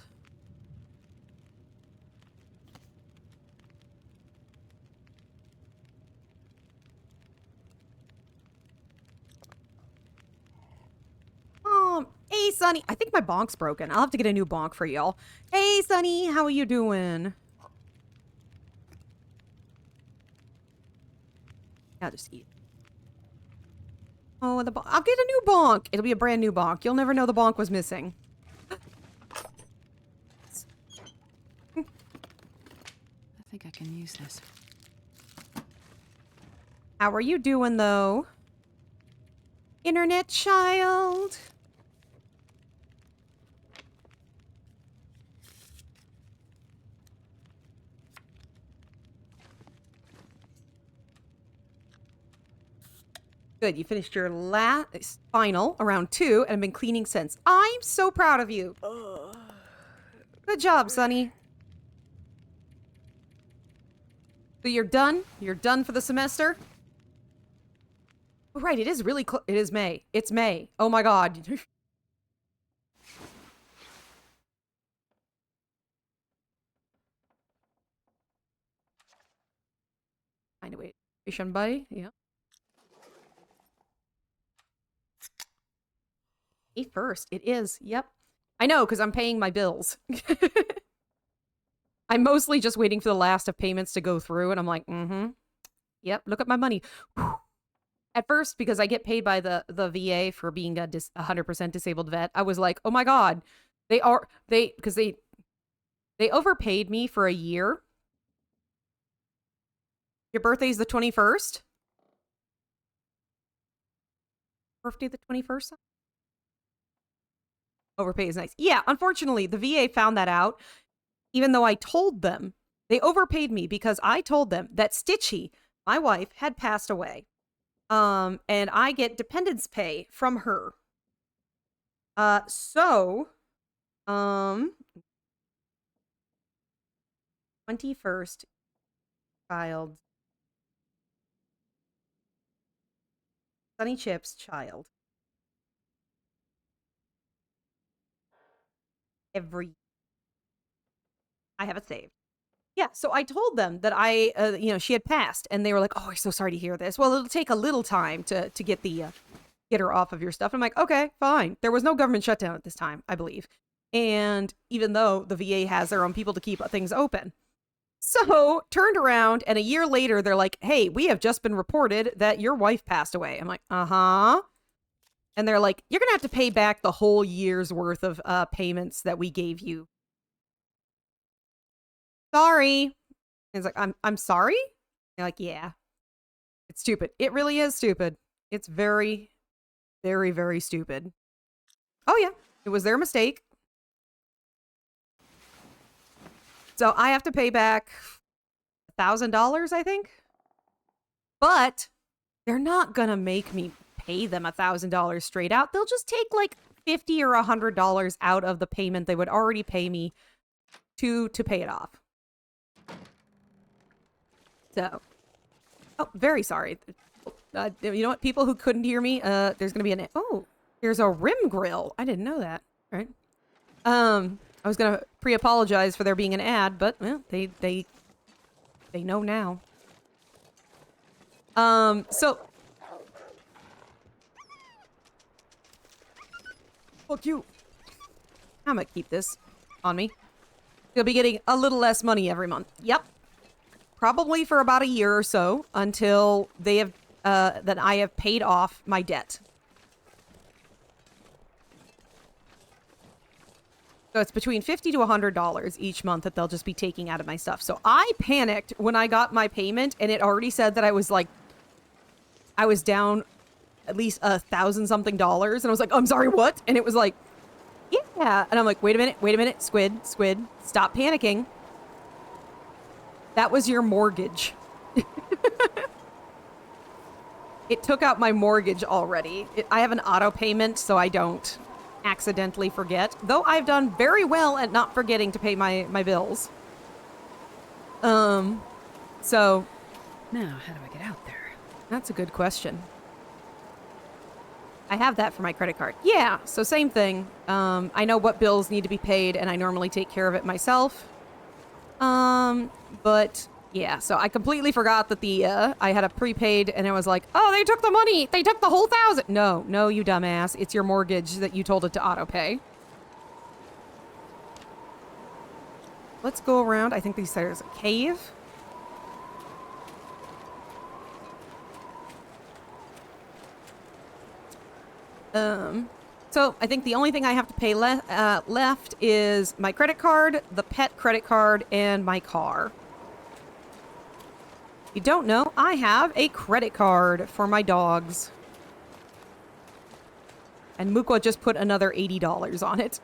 Hey, Sonny. I think my bonk's broken. I'll have to get a new bonk for y'all. Hey, Sonny. How are you doing? I'll just eat. Oh, I'll get a new bonk. It'll be a brand new bonk. You'll never know the bonk was missing. I think I can use this. How are you doing, though? Internet child. Good, you finished your final around 2 and have been cleaning since. I'm so proud of you. Good job, Sonny. So you're done? You're done for the semester? Oh, right, it is really it is May. It's May. Oh my god. Find a way. Buddy, yeah. May 1st. It is. Yep. I know, because I'm paying my bills. I'm mostly just waiting for the last of payments to go through, and I'm like, yep, look at my money. Whew. At first, because I get paid by the VA for being a 100% disabled vet, I was like, oh my god, because they overpaid me for a year. Your birthday's the 21st? Birthday the 21st? Overpay is nice. Yeah, unfortunately, the VA found that out, even though I told them. They overpaid me because I told them that Stitchy, my wife, had passed away. And I get dependence pay from her. So, 21st child. Sunny Chips child. I have it saved. Yeah, so I told them that she had passed, and they were like, "Oh, I'm so sorry to hear this. Well, it'll take a little time to get get her off of your stuff." I'm like, "Okay, fine." There was no government shutdown at this time, I believe, and even though the VA has their own people to keep things open, so turned around, and a year later, they're like, "Hey, we have just been reported that your wife passed away." I'm like, "Uh-huh." And they're like, "You're gonna have to pay back the whole year's worth of payments that we gave you." Sorry. He's like, I'm sorry? You're like, yeah. It's stupid. It really is stupid. It's very, very, very stupid. Oh yeah, it was their mistake. So I have to pay back $1,000, I think. But they're not gonna make me pay them $1,000 straight out. They'll just take like $50 or $100 out of the payment they would already pay me to pay it off. So, oh, very sorry. You know what? People who couldn't hear me, there's gonna be there's a rim grill. I didn't know that. All right. I was gonna pre-apologize for there being an ad, but well, they know now. So fuck you. I'm gonna keep this on me. You'll be getting a little less money every month. Yep. Probably for about a year or so until they have that I have paid off my debt. So it's between $50 to $100 each month that they'll just be taking out of my stuff. So I panicked when I got my payment and it already said that I was down at least $1,000-something. And I was like, I'm sorry, what? And it was like, yeah. And I'm like, wait a minute, Squid, stop panicking. That was your mortgage. It took out my mortgage already. I have an auto payment, so I don't accidentally forget. Though I've done very well at not forgetting to pay my bills. So... Now, how do I get out there? That's a good question. I have that for my credit card. Yeah, so same thing. I know what bills need to be paid, and I normally take care of it myself. But yeah, so I completely forgot that I had a prepaid, and I was like, oh, they took the money. They took the whole $1,000. No, you dumbass. It's your mortgage that you told it to auto pay. Let's go around. I think there's a cave. So I think the only thing I have to pay left is my credit card, the pet credit card, and my car. You don't know, I have a credit card for my dogs. And Mukwa just put another $80 on it.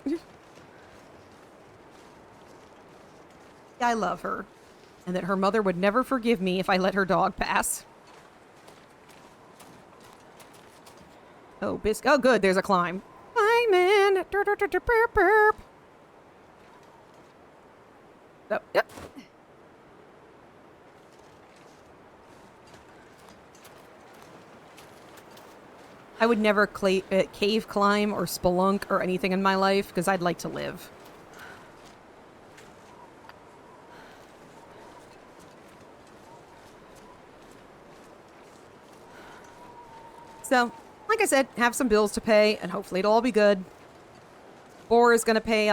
I love her. And that her mother would never forgive me if I let her dog pass. Oh, oh, good, there's a climb. Climbing. Oh, yep. I would never cave climb or spelunk or anything in my life because I'd like to live. So, like I said, have some bills to pay, and hopefully it'll all be good. Boar is going to pay,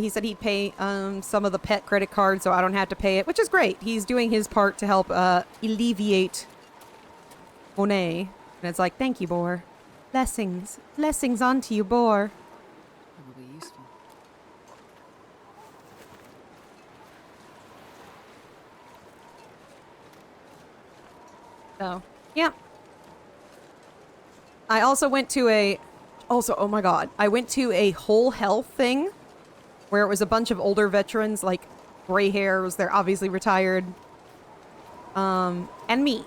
he said he'd pay some of the pet credit card so I don't have to pay it, which is great. He's doing his part to help alleviate Monet. And it's like, thank you, Boar. Blessings. Blessings onto you, Boar. That will be useful. So, yeah. I also went to oh my god, I went to a whole health thing where it was a bunch of older veterans, like gray hairs, they're obviously retired, and me.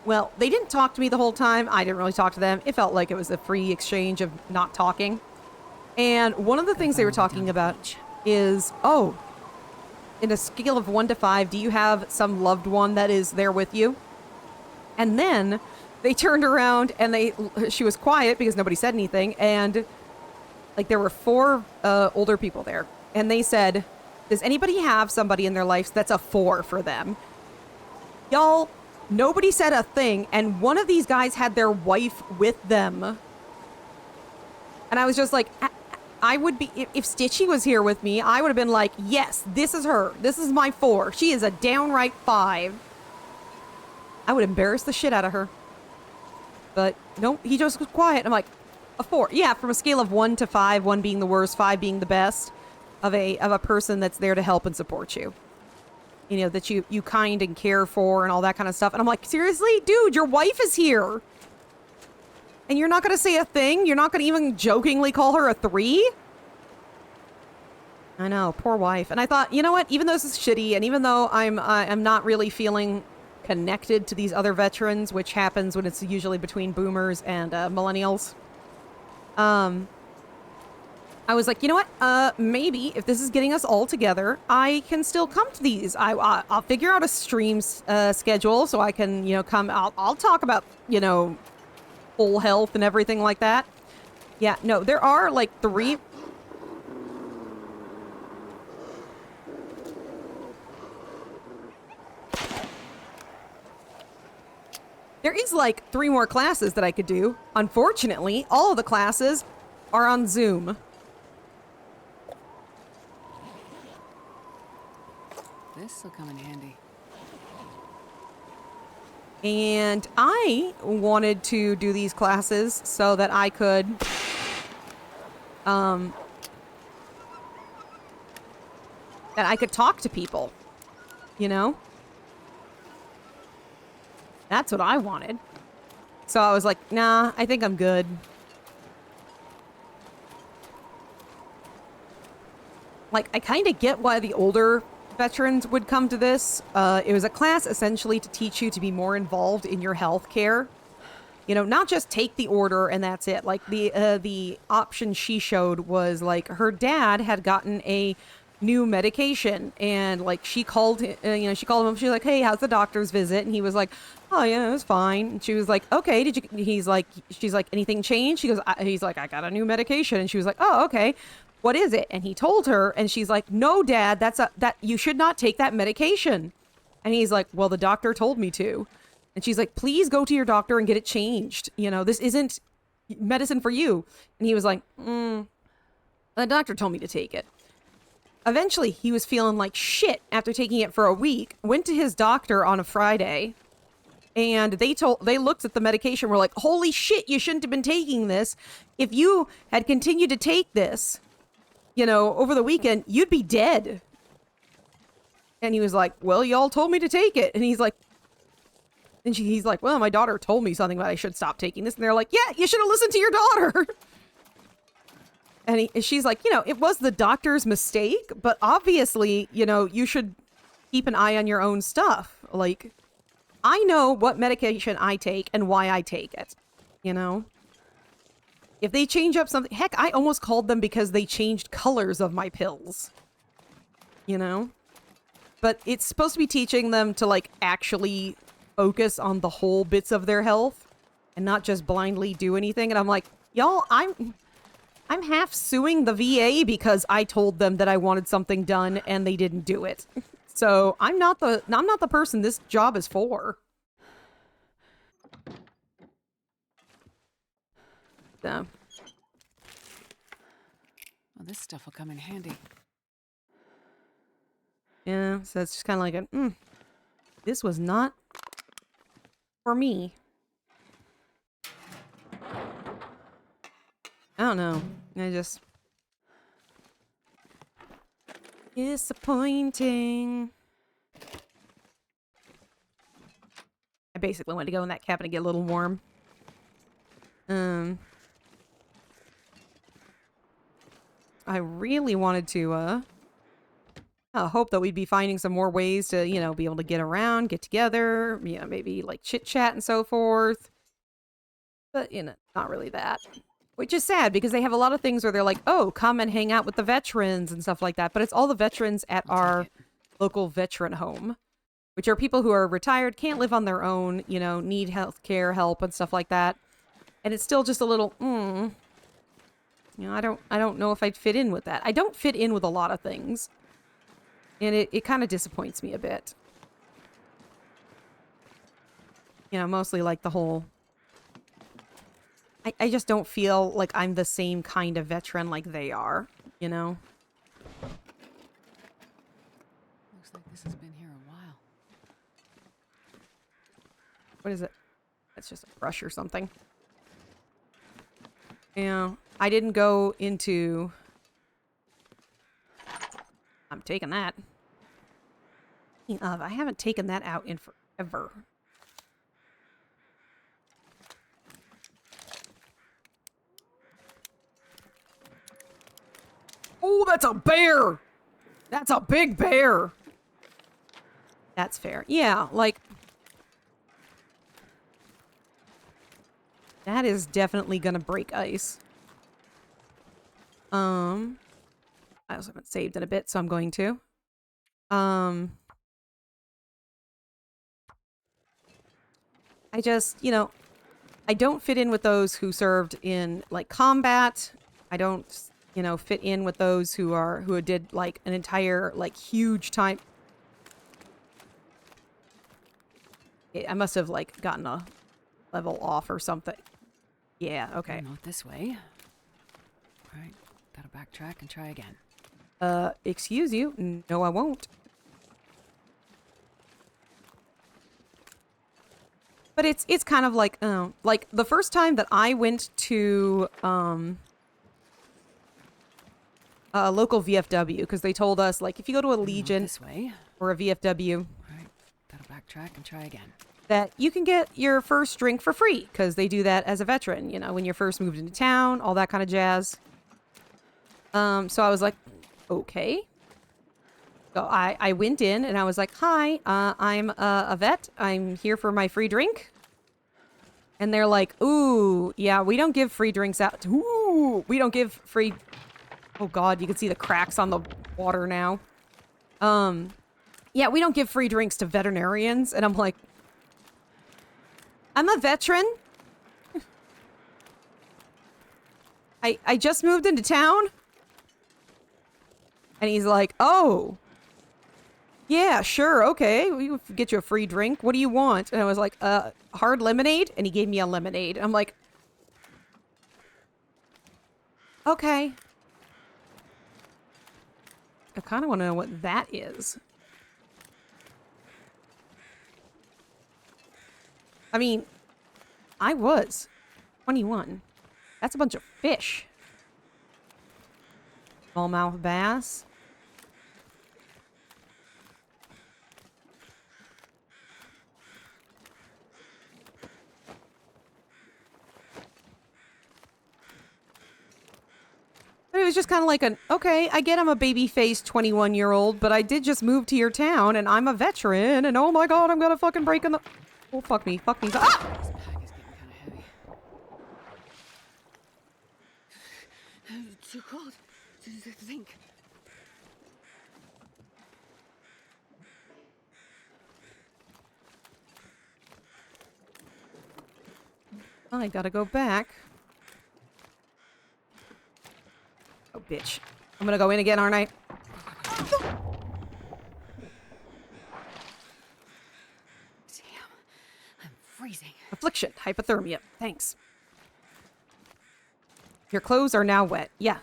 Well, they didn't talk to me the whole time. I didn't really talk to them. It felt like it was a free exchange of not talking. And one of the things they were talking about is, oh, in a scale of 1 to 5, do you have some loved one that is there with you? And then they turned around and she was quiet because nobody said anything. And like there were 4 older people there. And they said, does anybody have somebody in their life that's a 4 for them? Y'all, nobody said a thing. And one of these guys had their wife with them. And I was just like, I would be, if Stitchy was here with me, I would have been like, yes, this is her. This is my 4. She is a downright 5. I would embarrass the shit out of her. But no, he just was quiet. I'm like, a 4. Yeah, from a scale of 1 to 5, 1 being the worst, 5 being the best, of a person that's there to help and support you. You know, that you kind and care for and all that kind of stuff. And I'm like, seriously? Dude, your wife is here. And you're not going to say a thing? You're not going to even jokingly call her a 3? I know, poor wife. And I thought, you know what? Even though this is shitty, and even though I'm not really feeling connected to these other veterans, which happens when it's usually between boomers and millennials, I was like, you know what? Maybe if this is getting us all together, I can still come to these. I'll figure out a stream schedule so I can, you know, come. I'll talk about, you know, full health and everything like that. Yeah, no, there are like 3. There is like 3 more classes that I could do. Unfortunately, all of the classes are on Zoom. This will come in handy. And I wanted to do these classes so that I could, talk to people, you know? That's what I wanted. So I was like, nah, I think I'm good. Like, I kind of get why the older veterans would come to this. It was a class essentially to teach you to be more involved in your health care. You know, not just take the order and that's it. Like the option she showed was like her dad had gotten a new medication and like she called him, she called him up. She was like, hey, how's the doctor's visit? And he was like, oh yeah, it was fine. And she was like, okay, she's like, anything changed? She goes, he's like, I got a new medication. And she was like, oh, okay. What is it? And he told her, and she's like, no, Dad, that you should not take that medication. And he's like, well, the doctor told me to. And she's like, please go to your doctor and get it changed. You know, this isn't medicine for you. And he was like, the doctor told me to take it. Eventually, he was feeling like shit after taking it for a week, went to his doctor on a Friday, and they looked at the medication, were like, holy shit, you shouldn't have been taking this. If you had continued to take this, you know, over the weekend, you'd be dead. And he was like, well, y'all told me to take it. And he's like, he's like, well, my daughter told me something about I should stop taking this. And they're like, yeah, you should have listened to your daughter. And she's like, you know, it was the doctor's mistake, but obviously, you know, you should keep an eye on your own stuff. Like, I know what medication I take and why I take it, you know? If they change up something, heck, I almost called them because they changed colors of my pills, you know? But it's supposed to be teaching them to, like, actually focus on the whole bits of their health and not just blindly do anything. And I'm like, y'all, I'm half suing the VA because I told them that I wanted something done and they didn't do it. So I'm not the person this job is for. So. Well, this stuff will come in handy. Yeah, so it's just kind of like this was not for me. I don't know. I just... disappointing. I basically wanted to go in that cabin and get a little warm. I really wanted to, hope that we'd be finding some more ways to, you know, be able to get around, get together, you know, maybe like chit-chat and so forth. But, you know, not really that. Which is sad, because they have a lot of things where they're like, oh, come and hang out with the veterans and stuff like that. But it's all the veterans at our local veteran home, which are people who are retired, can't live on their own, you know, need health care help and stuff like that. And it's still just a little, you know, I don't know if I'd fit in with that. I don't fit in with a lot of things. And it kind of disappoints me a bit. You know, mostly like the whole... I just don't feel like I'm the same kind of veteran like they are, you know? Looks like this has been here a while. What is it? That's just a brush or something. Yeah, I didn't go into... I'm taking that. I haven't taken that out in forever. Oh, that's a bear! That's a big bear! That's fair. Yeah, like... that is definitely gonna break ice. I also haven't saved in a bit, so I'm going to. I just, you know, I don't fit in with those who served in, like, combat. I don't, you know, fit in with those who did, like, an entire, like, huge time. I must have, like, gotten a level off or something. Yeah, okay. Not this way. All right, gotta backtrack and try again. Excuse you? No, I won't. But it's kind of like the first time that I went to a local VFW, because they told us, like, if you go to a Legion this way. or a VFW, All right, gotta backtrack and try again. that you can get your first drink for free, because they do that as a veteran, you know, when you're first moved into town, all that kind of jazz. So I was like, okay. So I went in and I was like, hi, I'm a vet. I'm here for my free drink. And they're like, ooh, yeah, we don't give free drinks out. Ooh, we don't give free... Oh God, you can see the cracks on the water now. Yeah, we don't give free drinks to veterinarians. And I'm like, I'm a veteran. I just moved into town. And he's like, oh, yeah, sure, okay. We will get you a free drink. What do you want? And I was like, hard lemonade? And he gave me a lemonade. I'm like, okay. I kind of want to know what that is. I mean, I was 21. That's a bunch of fish. Smallmouth bass. But it was just kind of like okay, I get I'm a baby-faced 21-year-old, but I did just move to your town, and I'm a veteran, and oh my God, I'm gonna fucking break in the... Oh, fuck me, fuck me. Ah! This pack is getting kind of heavy. It's too cold to think. I gotta go back. Oh, bitch. I'm gonna go in again, aren't I? Damn, I'm freezing. Affliction. Hypothermia. Thanks. Your clothes are now wet. Yeah,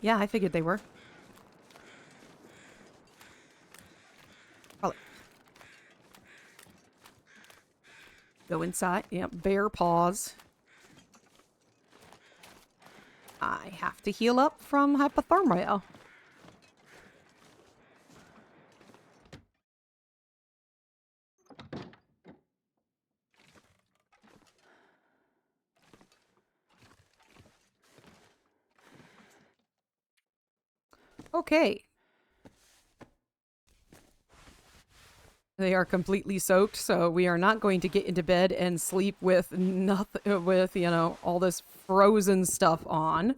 I figured they were. Probably. Go inside. Yep, bear paws. I have to heal up from hypothermia. Okay. They are completely soaked, so we are not going to get into bed and sleep with nothing, with, you know, all this frozen stuff on.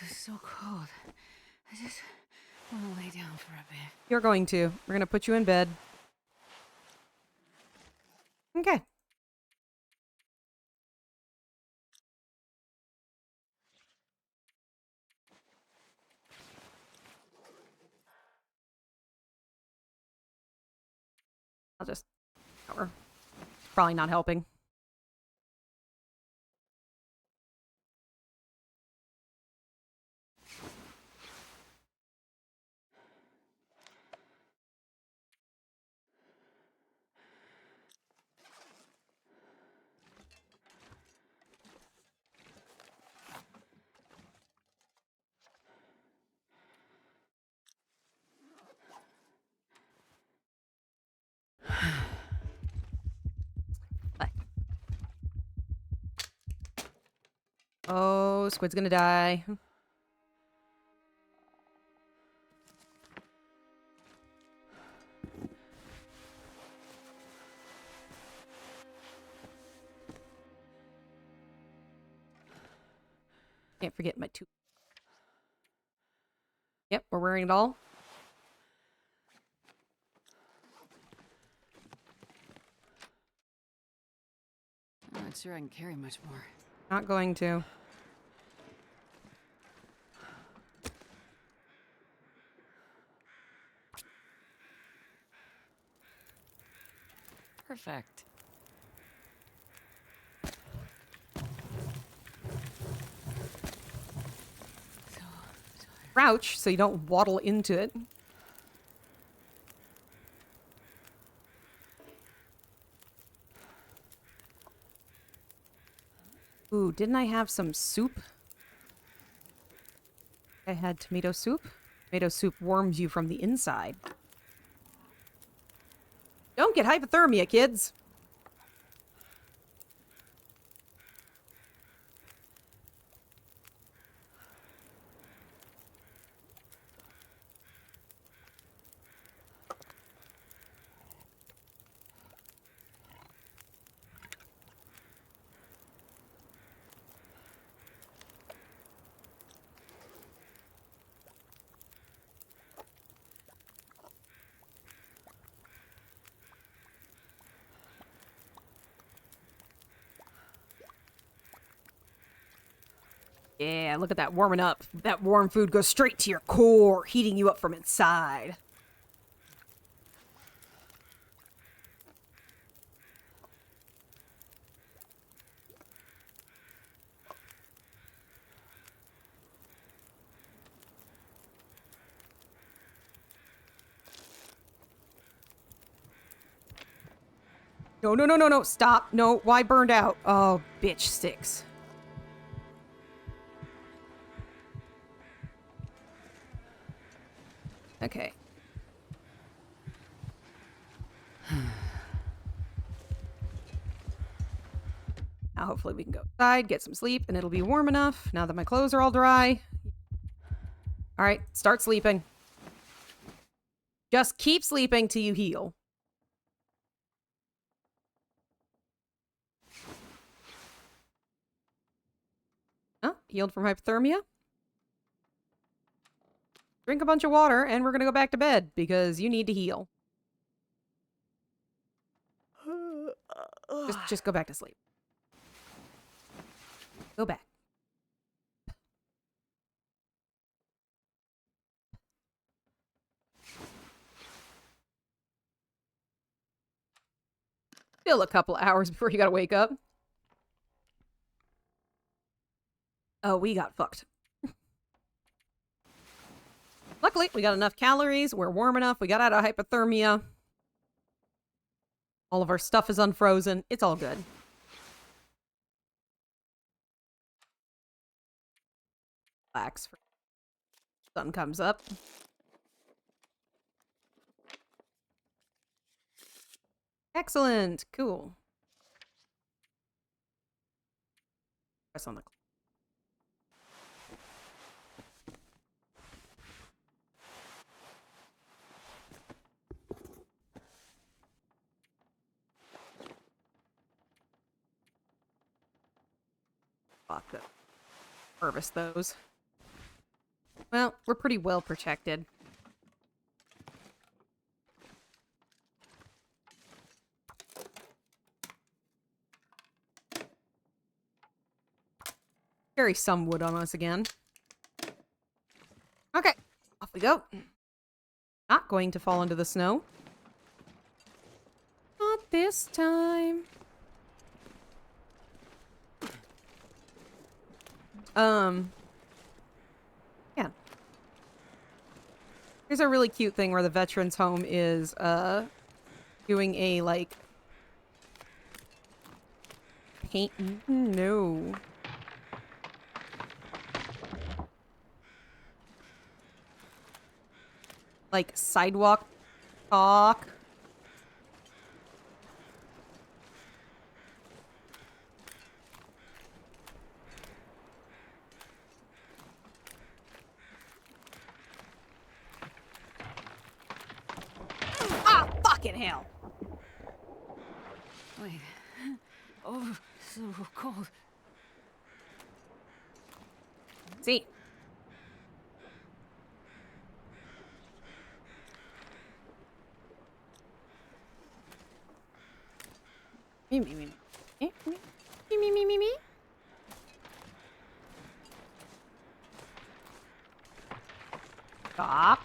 This is so cold. I just want to lay down for a bit. You're going to. We're going to put you in bed. Okay. I'll just cover. Probably not helping. Oh, Squid's gonna die. Can't forget my tooth. Yep, we're wearing it all. I'm not sure I can carry much more. Not going to. Perfect. Crouch so you don't waddle into it. Ooh, didn't I have some soup? I had tomato soup. Tomato soup warms you from the inside. Don't get hypothermia, kids. Yeah, look at that warming up. That warm food goes straight to your core, heating you up from inside. No, no, no, no, no. Stop. No, why burned out? Oh, bitch sticks. Okay. Now hopefully we can go outside, get some sleep, and it'll be warm enough now that my clothes are all dry. All right, start sleeping. Just keep sleeping till you heal. Oh, healed from hypothermia. Drink a bunch of water, and we're gonna go back to bed because you need to heal. Just go back to sleep. Go back. Still a couple hours before you gotta wake up. Oh, we got fucked. Luckily, we got enough calories. We're warm enough. We got out of hypothermia. All of our stuff is unfrozen. It's all good. Relax. Sun comes up. Excellent. Cool. Press on the Fuck that. Harvest those. Well, we're pretty well protected. Carry some wood on us again. Okay, off we go. Not going to fall into the snow. Not this time. Yeah. Here's a really cute thing where the veterans home is, doing a, like, paint. No. Like, sidewalk talk. Ah, fucking hell. Wait. Oh, so cold. See. Me. Stop.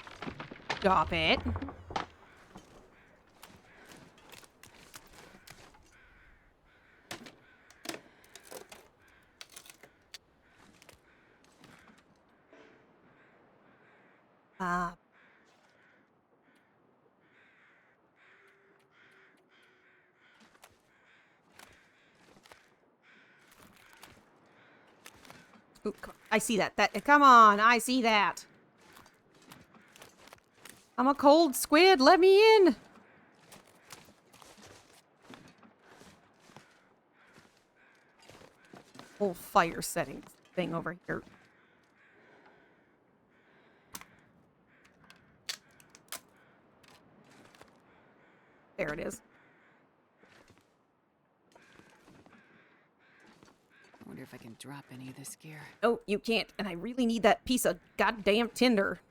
Stop it. Ooh, I see that. Come on, I see that. I'm a cold squid. Let me in. Whole fire settings thing over here. There it is. I wonder if I can drop any of this gear. Oh, you can't. And I really need that piece of goddamn tinder.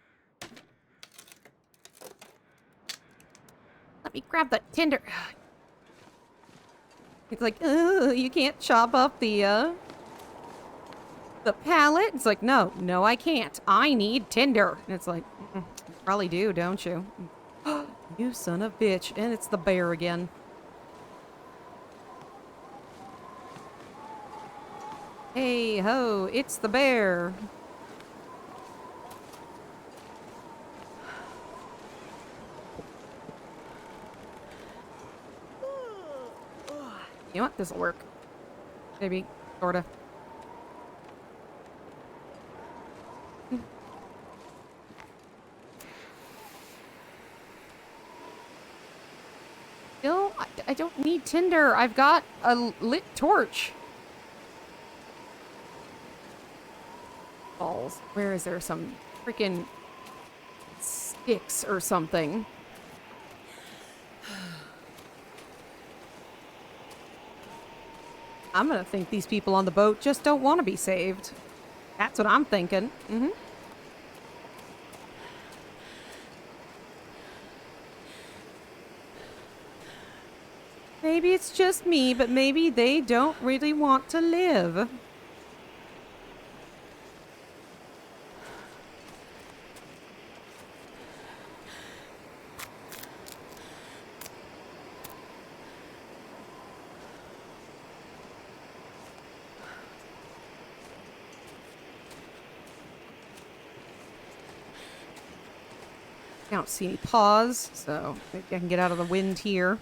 Let me grab the tinder. It's like, you can't chop up the pallet. It's like, no, I can't. I need tinder. And it's like, you probably do, don't you? You son of a bitch. And it's the bear again. Hey ho, it's the bear. You know what? This'll work. Maybe. Sorta. Still, I don't need tinder. I've got a lit torch. Balls. Where is there some freaking sticks or something? I'm gonna think these people on the boat just don't want to be saved. That's what I'm thinking. Maybe it's just me, but maybe they don't really want to live. I don't see any paws, so maybe I can get out of the wind here.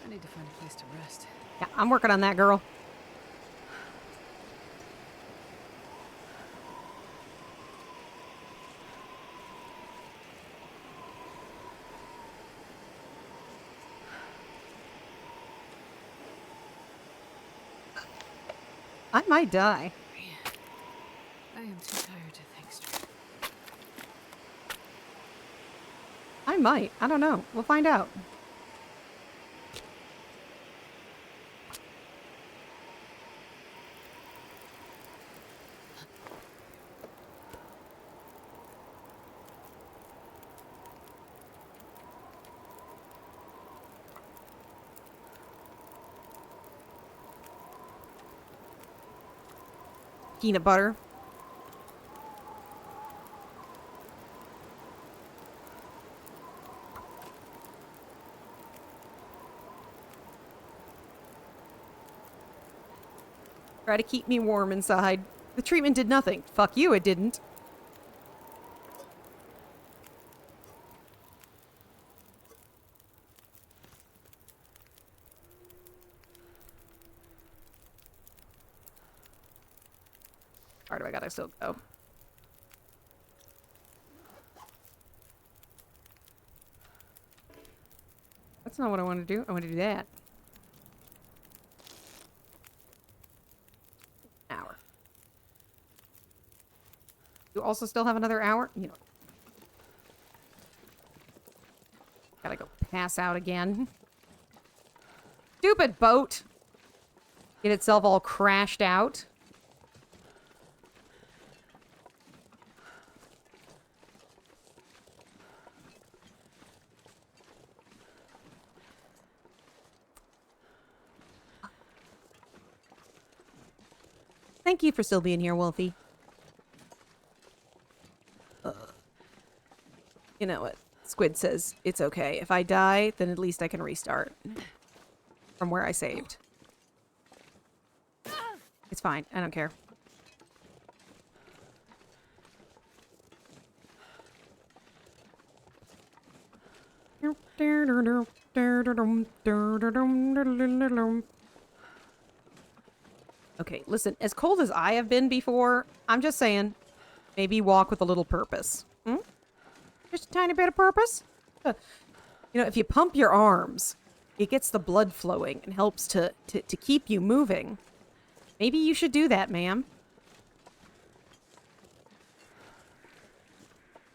I need to find a place to rest. Yeah, I'm working on that, girl. I might die. I am too tired to think straight. Mine might. I don't know. We'll find out. Peanut butter. Try to keep me warm inside. The treatment did nothing. Fuck you, it didn't. Where do I gotta still go? That's not what I want to do. I want to do that. Hour. You also still have another hour? You know. Gotta go pass out again. Stupid boat! Get itself all crashed out. Thank you for still being here, Wolfie. You know what? Squid says it's okay. If I die, then at least I can restart from where I saved. It's fine. I don't care. Okay, listen, as cold as I have been before, I'm just saying, maybe walk with a little purpose. Hmm? Just a tiny bit of purpose? You know, if you pump your arms, it gets the blood flowing and helps to keep you moving. Maybe you should do that, ma'am.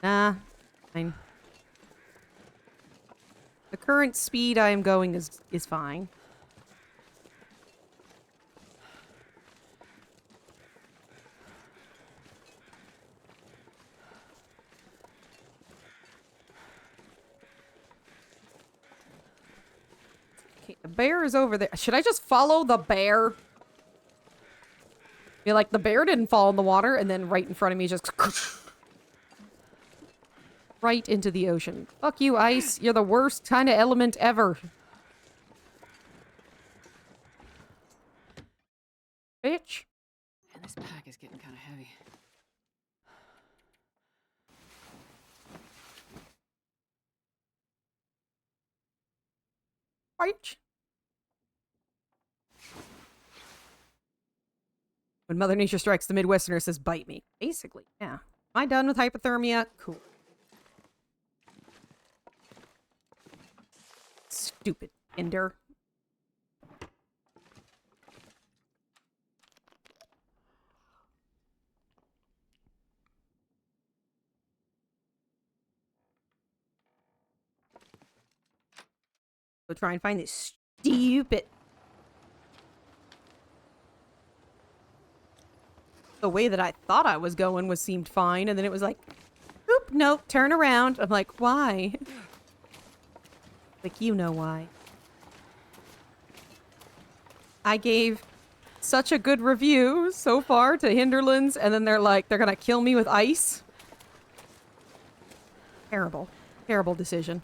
Nah, fine. The current speed I am going is fine. Okay, the bear is over there. Should I just follow the bear? Feel like the bear didn't fall in the water and then right in front of me just right into the ocean. Fuck you, ice. You're the worst kind of element ever. Bitch. And this pack is getting kind of heavy. Bitch. When Mother Nature strikes, the Midwesterner says, bite me. Basically, yeah. Am I done with hypothermia? Cool. Stupid Ender. Go try and find this stupid... The way that I thought I was going seemed fine, and then it was like, oop, nope, turn around. I'm like, why? Like, you know why. I gave such a good review so far to Hinterlands, and then they're like, they're gonna kill me with ice. Terrible. Terrible decision.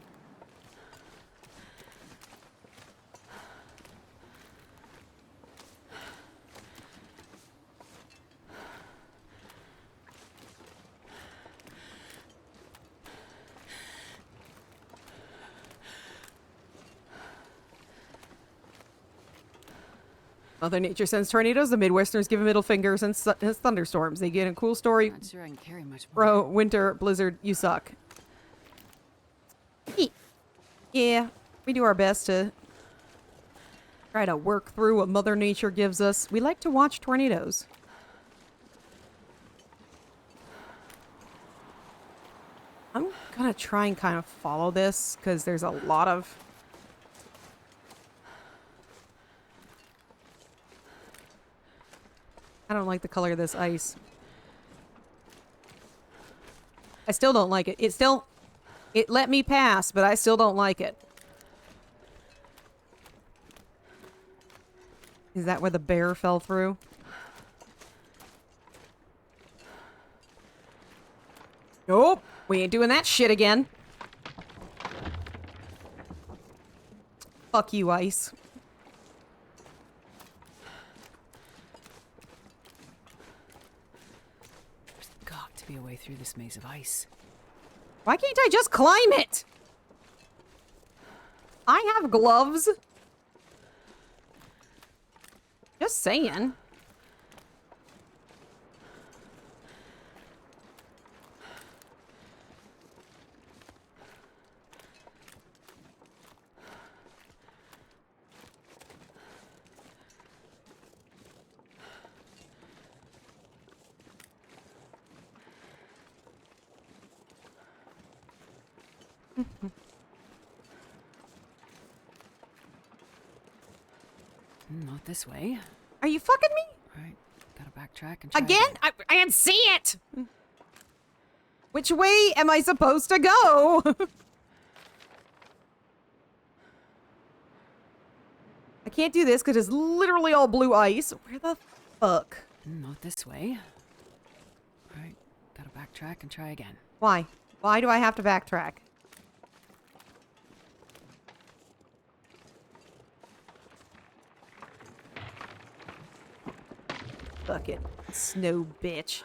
Mother Nature sends tornadoes, the Midwesterners give middle fingers and thunderstorms. They get a cool story. Not sure I can carry much more. Bro, winter, blizzard, you suck. Yeah, we do our best to try to work through what Mother Nature gives us. We like to watch tornadoes. I'm gonna try and kind of follow this because there's a lot of... I don't like the color of this ice. I still don't like it. It let me pass, but I still don't like it. Is that where the bear fell through? Nope. We ain't doing that shit again. Fuck you, ice. There's got to be a way through this maze of ice. Why can't I just climb it? I have gloves. Just saying. Not this way. Are you fucking me? Right. Gotta backtrack and try Again? I can't see it! Which way am I supposed to go? I can't do this because it's literally all blue ice. Where the fuck? Not this way. Right. Gotta backtrack and try again. Why? Why do I have to backtrack? Fucking snow bitch.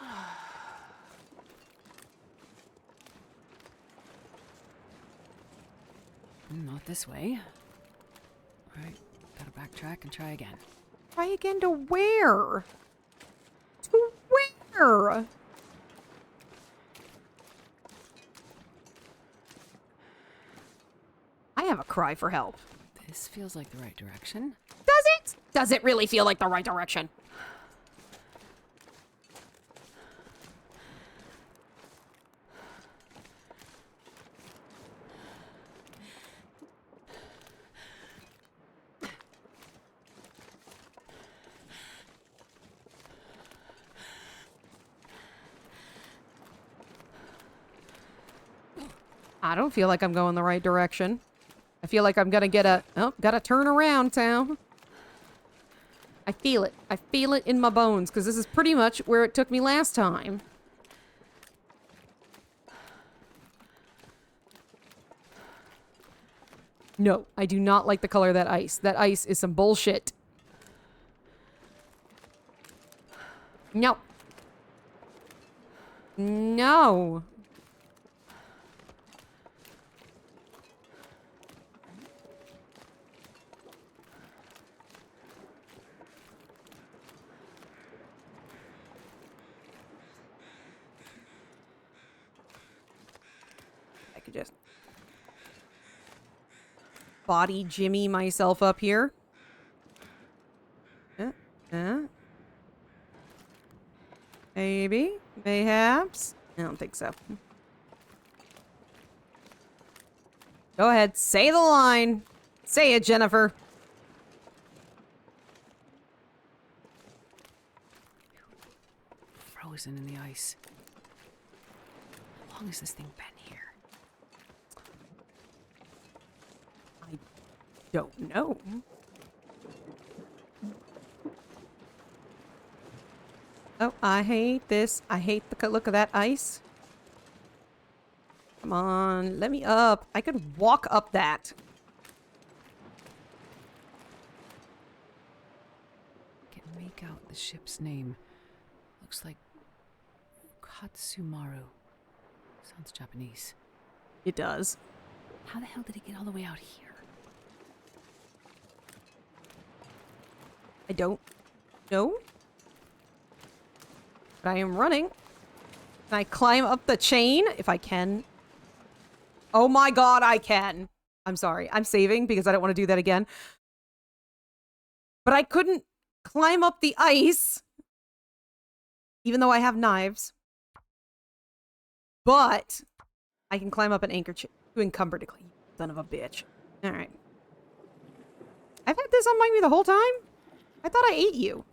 Not this way. Right. Gotta backtrack and try again. Try again to where? To where? I have a cry for help. This feels like the right direction. Does it? Does it really feel like the right direction? I don't feel like I'm going the right direction. I feel like I'm gonna get a... Oh, gotta turn around, town. I feel it. I feel it in my bones, because this is pretty much where it took me last time. No, I do not like the color of that ice. That ice is some bullshit. No. No. I could just body Jimmy myself up here. Maybe. Mayhaps. I don't think so. Go ahead. Say the line. Say it, Jennifer. Frozen in the ice. How long has this thing been here? I don't know. Oh, I hate this. I hate the look of that ice. Come on, let me up. I could walk up that. Can make out the ship's name. Looks like Katsumaru. Sounds Japanese. It does. How the hell did he get all the way out here? I don't know. But I am running. Can I climb up the chain? If I can. Oh my god, I can. I'm sorry. I'm saving because I don't want to do that again. But I couldn't climb up the ice. Even though I have knives. But I can climb up an anchor chain. Too encumbered to clean. Son of a bitch. Alright. I've had this on me the whole time? I thought I ate you.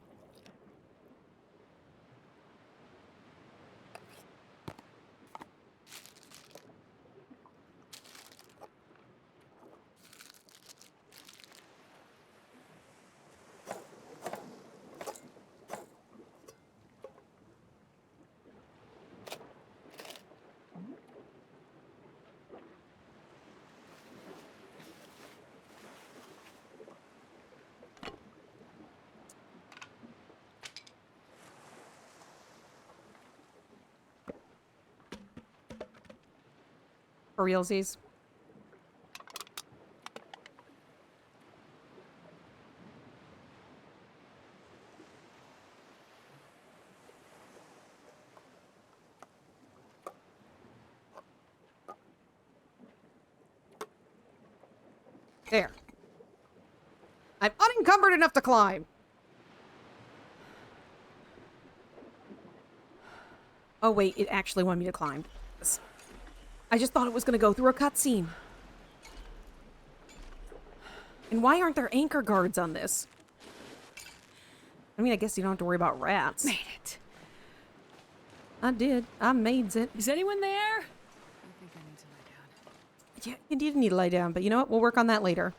For realsies. There. I'm unencumbered enough to climb. Oh wait, it actually wanted me to climb. I just thought it was going to go through a cutscene. And why aren't there anchor guards on this? I mean, I guess you don't have to worry about rats. Made it. I did. I made it. Is anyone there? I think I need to lie down. Yeah, you did need to lie down, but you know what? We'll work on that later.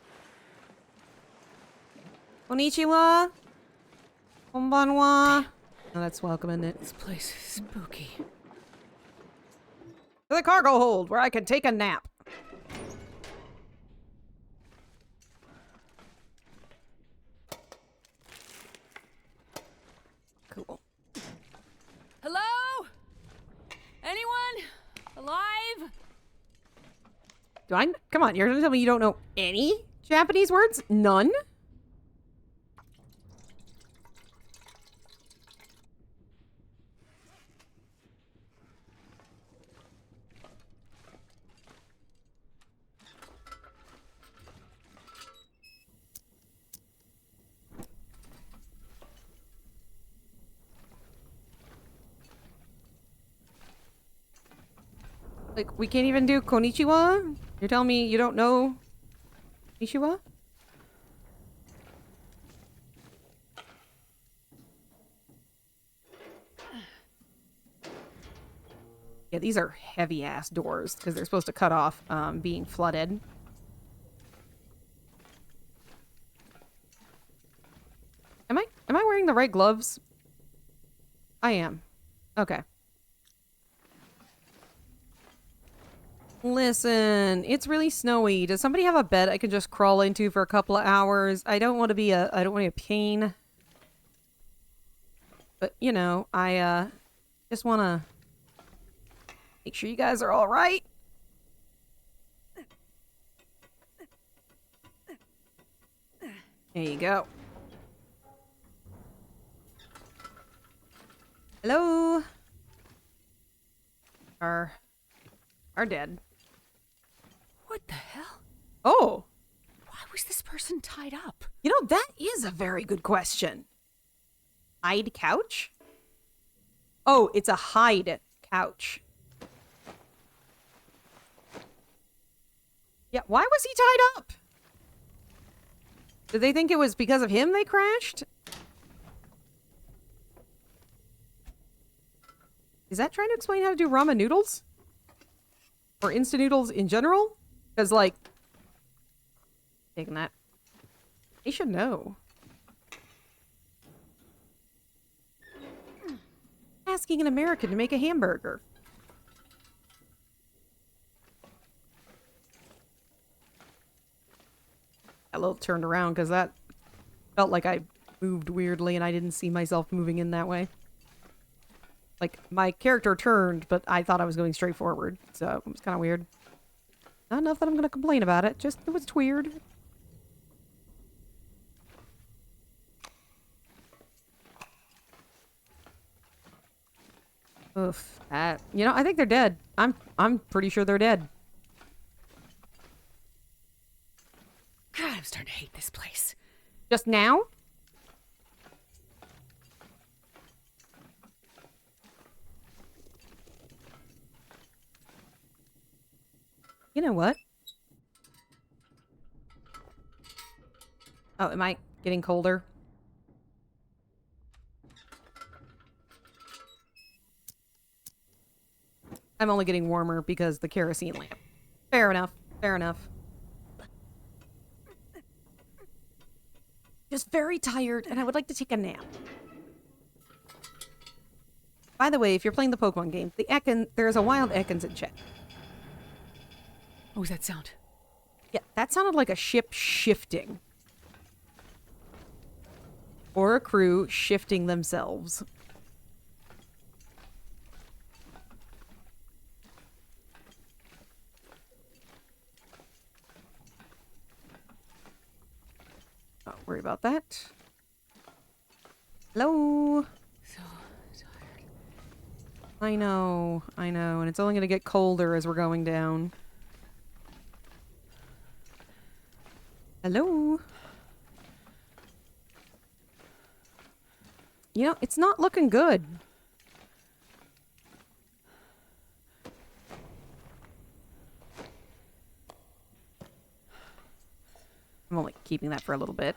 Konnichiwa. Konbanwa. Oh, that's welcome, isn't it? This place is spooky. To the cargo hold, where I can take a nap. Cool. Hello? Anyone? Alive? Come on, you're gonna tell me you don't know any Japanese words? None? Like, we can't even do konnichiwa? You're telling me you don't know konnichiwa? Yeah, these are heavy-ass doors, because they're supposed to cut off being flooded. Am I wearing the right gloves? I am. Okay. Listen, it's really snowy. Does somebody have a bed I can just crawl into for a couple of hours? I don't want to be a pain. But, you know, I just want to make sure you guys are all right. There you go. Hello? Are dead. What the hell? Oh. Why was this person tied up? You know, that is a very good question. Hide couch? Oh, it's a hide couch. Yeah, why was he tied up? Did they think it was because of him they crashed? Is that trying to explain how to do ramen noodles? Or instant noodles in general? Because, like... Taking that. They should know. Asking an American to make a hamburger. A little turned around because that felt like I moved weirdly and I didn't see myself moving in that way. Like, my character turned, but I thought I was going straight forward, so it was kind of weird. Not enough that I'm going to complain about it, just it was weird. Oof. You know, I think they're dead. I'm pretty sure they're dead. God, I'm starting to hate this place. Just now? You know what? Oh, am I getting colder? I'm only getting warmer because the kerosene lamp. Fair enough. Fair enough. Just very tired, and I would like to take a nap. By the way, if you're playing the Pokemon game, there's a wild Ekans in chat. What was that sound? Yeah, that sounded like a ship shifting. Or a crew shifting themselves. Don't worry about that. Hello? So tired. I know, and it's only going to get colder as we're going down. Hello? You know, it's not looking good. I'm only keeping that for a little bit.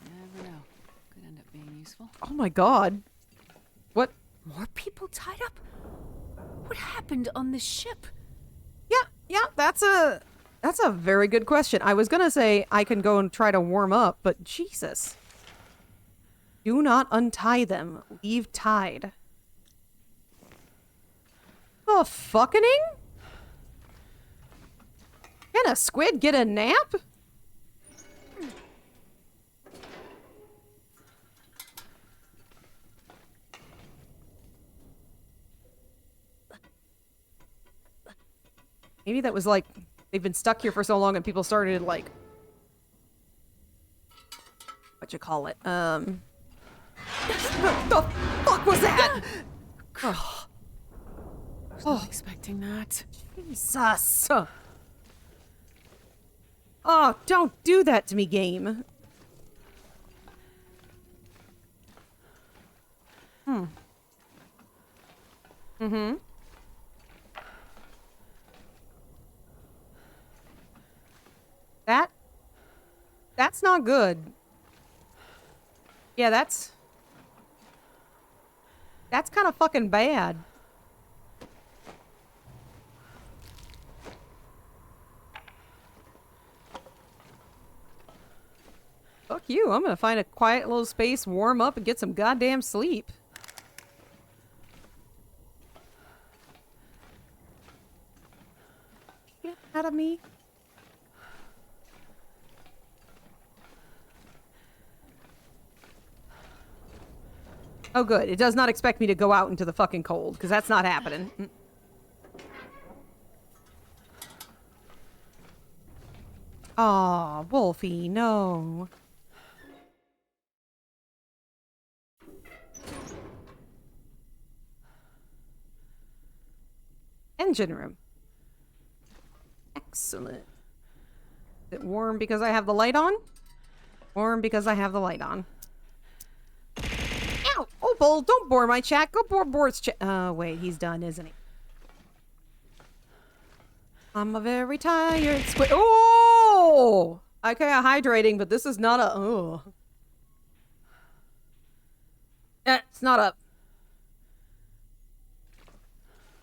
Never know. Could end up being useful. Oh my god. What? More people tied up? What happened on this ship? Yeah, that's a very good question. I was gonna say I can go and try to warm up, but Jesus. Do not untie them. Leave tied. The fucking? Can a squid get a nap? Maybe that was like, they've been stuck here for so long and people started like, what you call it? What the fuck was that? I was not expecting that. Jesus. Oh, don't do that to me, game. Mm-hmm. That's not good. Yeah, that's kind of fucking bad. Fuck you. I'm gonna find a quiet little space, warm up, and get some goddamn sleep. Get out of me. Oh, good. It does not expect me to go out into the fucking cold, because that's not happening. Aw, Wolfie, no. Engine room. Excellent. Is it warm because I have the light on? Warm because I have the light on. Ow! Oh, Bull, don't bore my chat. Go bore Boar's chat. Oh, wait, he's done, isn't he? I'm a very tired squid. Oh! Okay, hydrating, but this is not a... Oh. It's not a...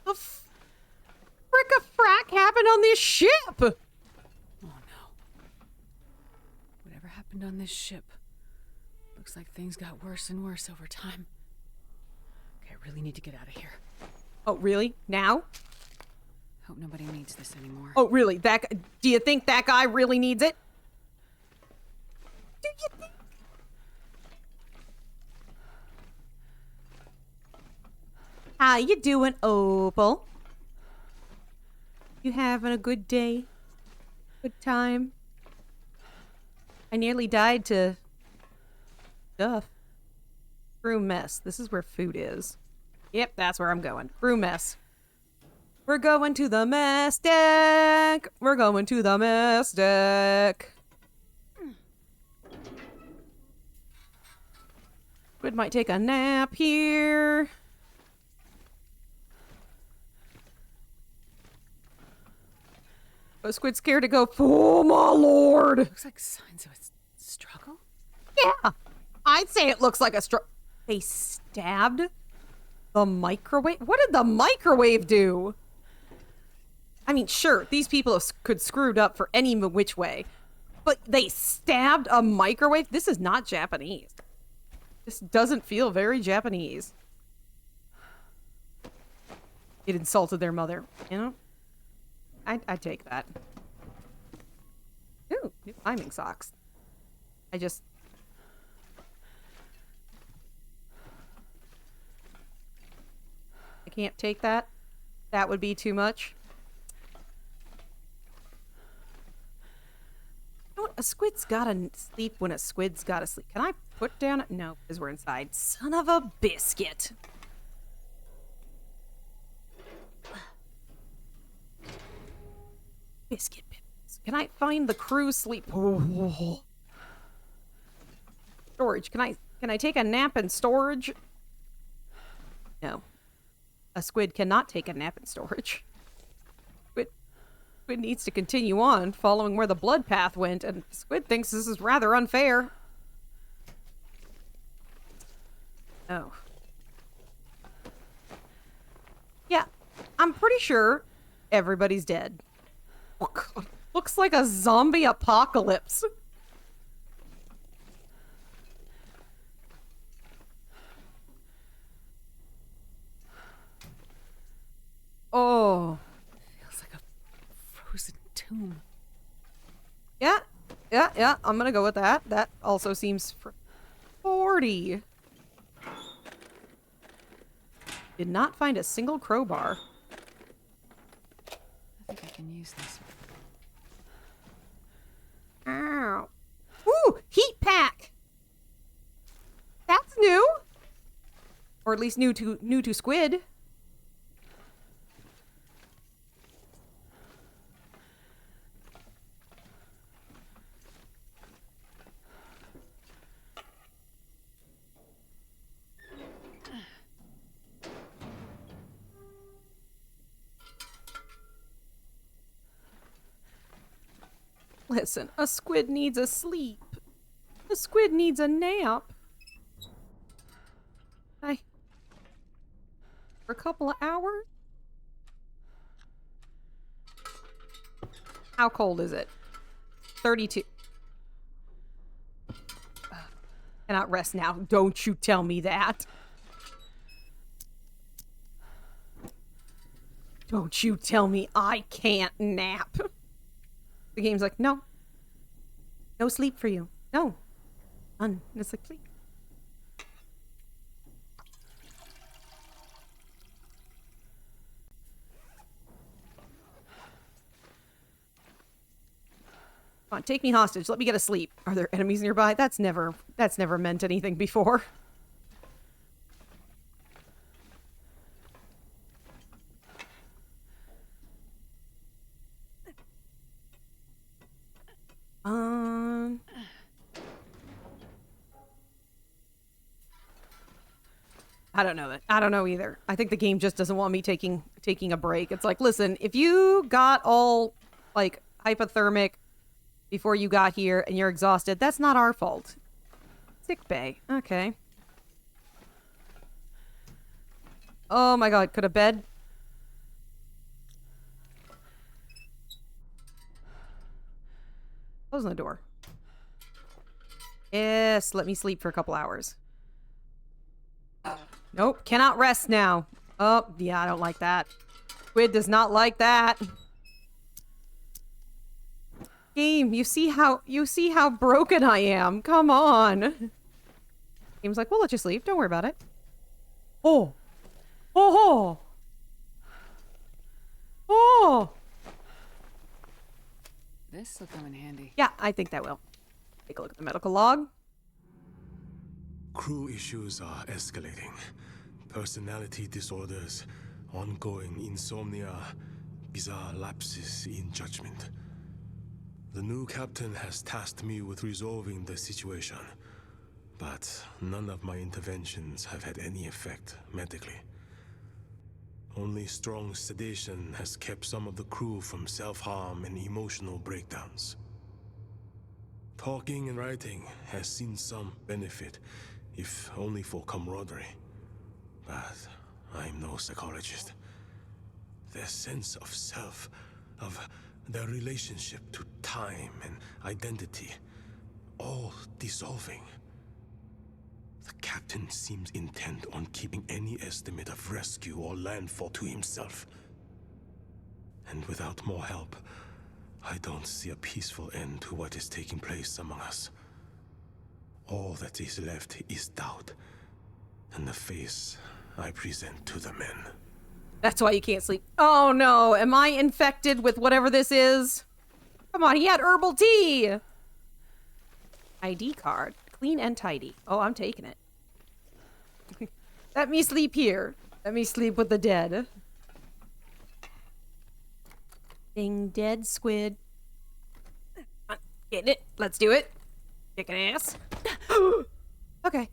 The frick-a-frack happened on this ship? Oh, no. Whatever happened on this ship? Looks like things got worse and worse over time. Okay, I really need to get out of here. Oh, really? Now? Hope nobody needs this anymore. Oh, really? Do you think that guy really needs it? Do you think? How you doing, Opal? You having a good day? Good time? I nearly died to stuff. Crew mess. This is where food is. Yep, that's where I'm going. Crew mess. We're going to the mess deck. We're going to the mess deck. We might take a nap here. Squid's scared to go. Oh, my lord. Looks like signs of a struggle. Yeah. I'd say it looks like a struggle. They stabbed the microwave? What did the microwave do? I mean, sure, these people could screwed up for any which way. But they stabbed a microwave? This is not Japanese. This doesn't feel very Japanese. It insulted their mother, you know? I'd take that. Ooh, new climbing socks. I can't take that. That would be too much. You know what? A squid's gotta sleep when a squid's gotta sleep. Can I put down? No, because we're inside. Son of a biscuit. Biscuit pips. Can I find the crew sleep? Oh. Storage. Can I take a nap in storage? No. A squid cannot take a nap in storage. Squid needs to continue on, following where the blood path went, and Squid thinks this is rather unfair. Oh. Yeah, I'm pretty sure everybody's dead. Oh, God. Looks like a zombie apocalypse. Oh. Feels like a frozen tomb. Yeah. I'm gonna go with that. That also seems 40. Did not find a single crowbar. I think I can use this. Ow. Ooh, heat pack. That's new. Or at least new to Squid. Listen, a squid needs a sleep. A squid needs a nap. For a couple of hours? How cold is it? 32. Cannot rest now. Don't you tell me that. Don't you tell me I can't nap. The game's like, no. No sleep for you. No. None. And it's like, please. Come on, take me hostage. Let me get a sleep. Are there enemies nearby? That's never meant anything before. I don't know that. I don't know either. I think the game just doesn't want me taking a break. It's like, listen, if you got all like hypothermic before you got here and you're exhausted, that's not our fault. Sick bay. Okay. Oh my god, could a bed? Closing the door. Yes, let me sleep for a couple hours. Nope, cannot rest now. Oh, yeah, I don't like that. Squid does not like that. Game, you see how broken I am. Come on. Game's like, we'll let you sleep. Don't worry about it. Oh. Oh. Oh. This will come in handy. Yeah, I think that will. Take a look at the medical log. Crew issues are escalating. Personality disorders, ongoing insomnia, bizarre lapses in judgment. The new captain has tasked me with resolving the situation, but none of my interventions have had any effect medically. Only strong sedation has kept some of the crew from self-harm and emotional breakdowns. Talking and writing has seen some benefit, if only for camaraderie. But I'm no psychologist. Their sense of self, of their relationship to time and identity, all dissolving. The captain seems intent on keeping any estimate of rescue or landfall to himself. And without more help, I don't see a peaceful end to what is taking place among us. All that is left is doubt, and the face I present to the men. That's why you can't sleep. Oh no, am I infected with whatever this is? Come on, he had herbal tea! ID card. Clean and tidy. Oh, I'm taking it. Let me sleep here. Let me sleep with the dead. Ding, dead squid. Getting it. Let's do it. Kicking ass. Okay.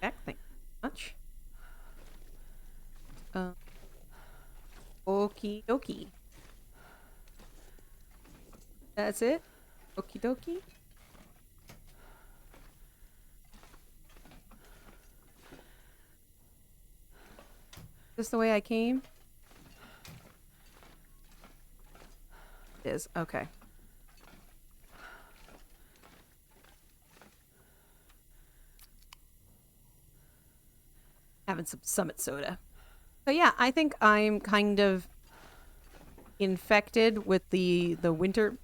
Thank you much. Okie dokie. That's it? Okie dokie. Is this the way I came? It is. Okay. Having some Summit soda. So yeah, I think I'm kind of infected with the winter.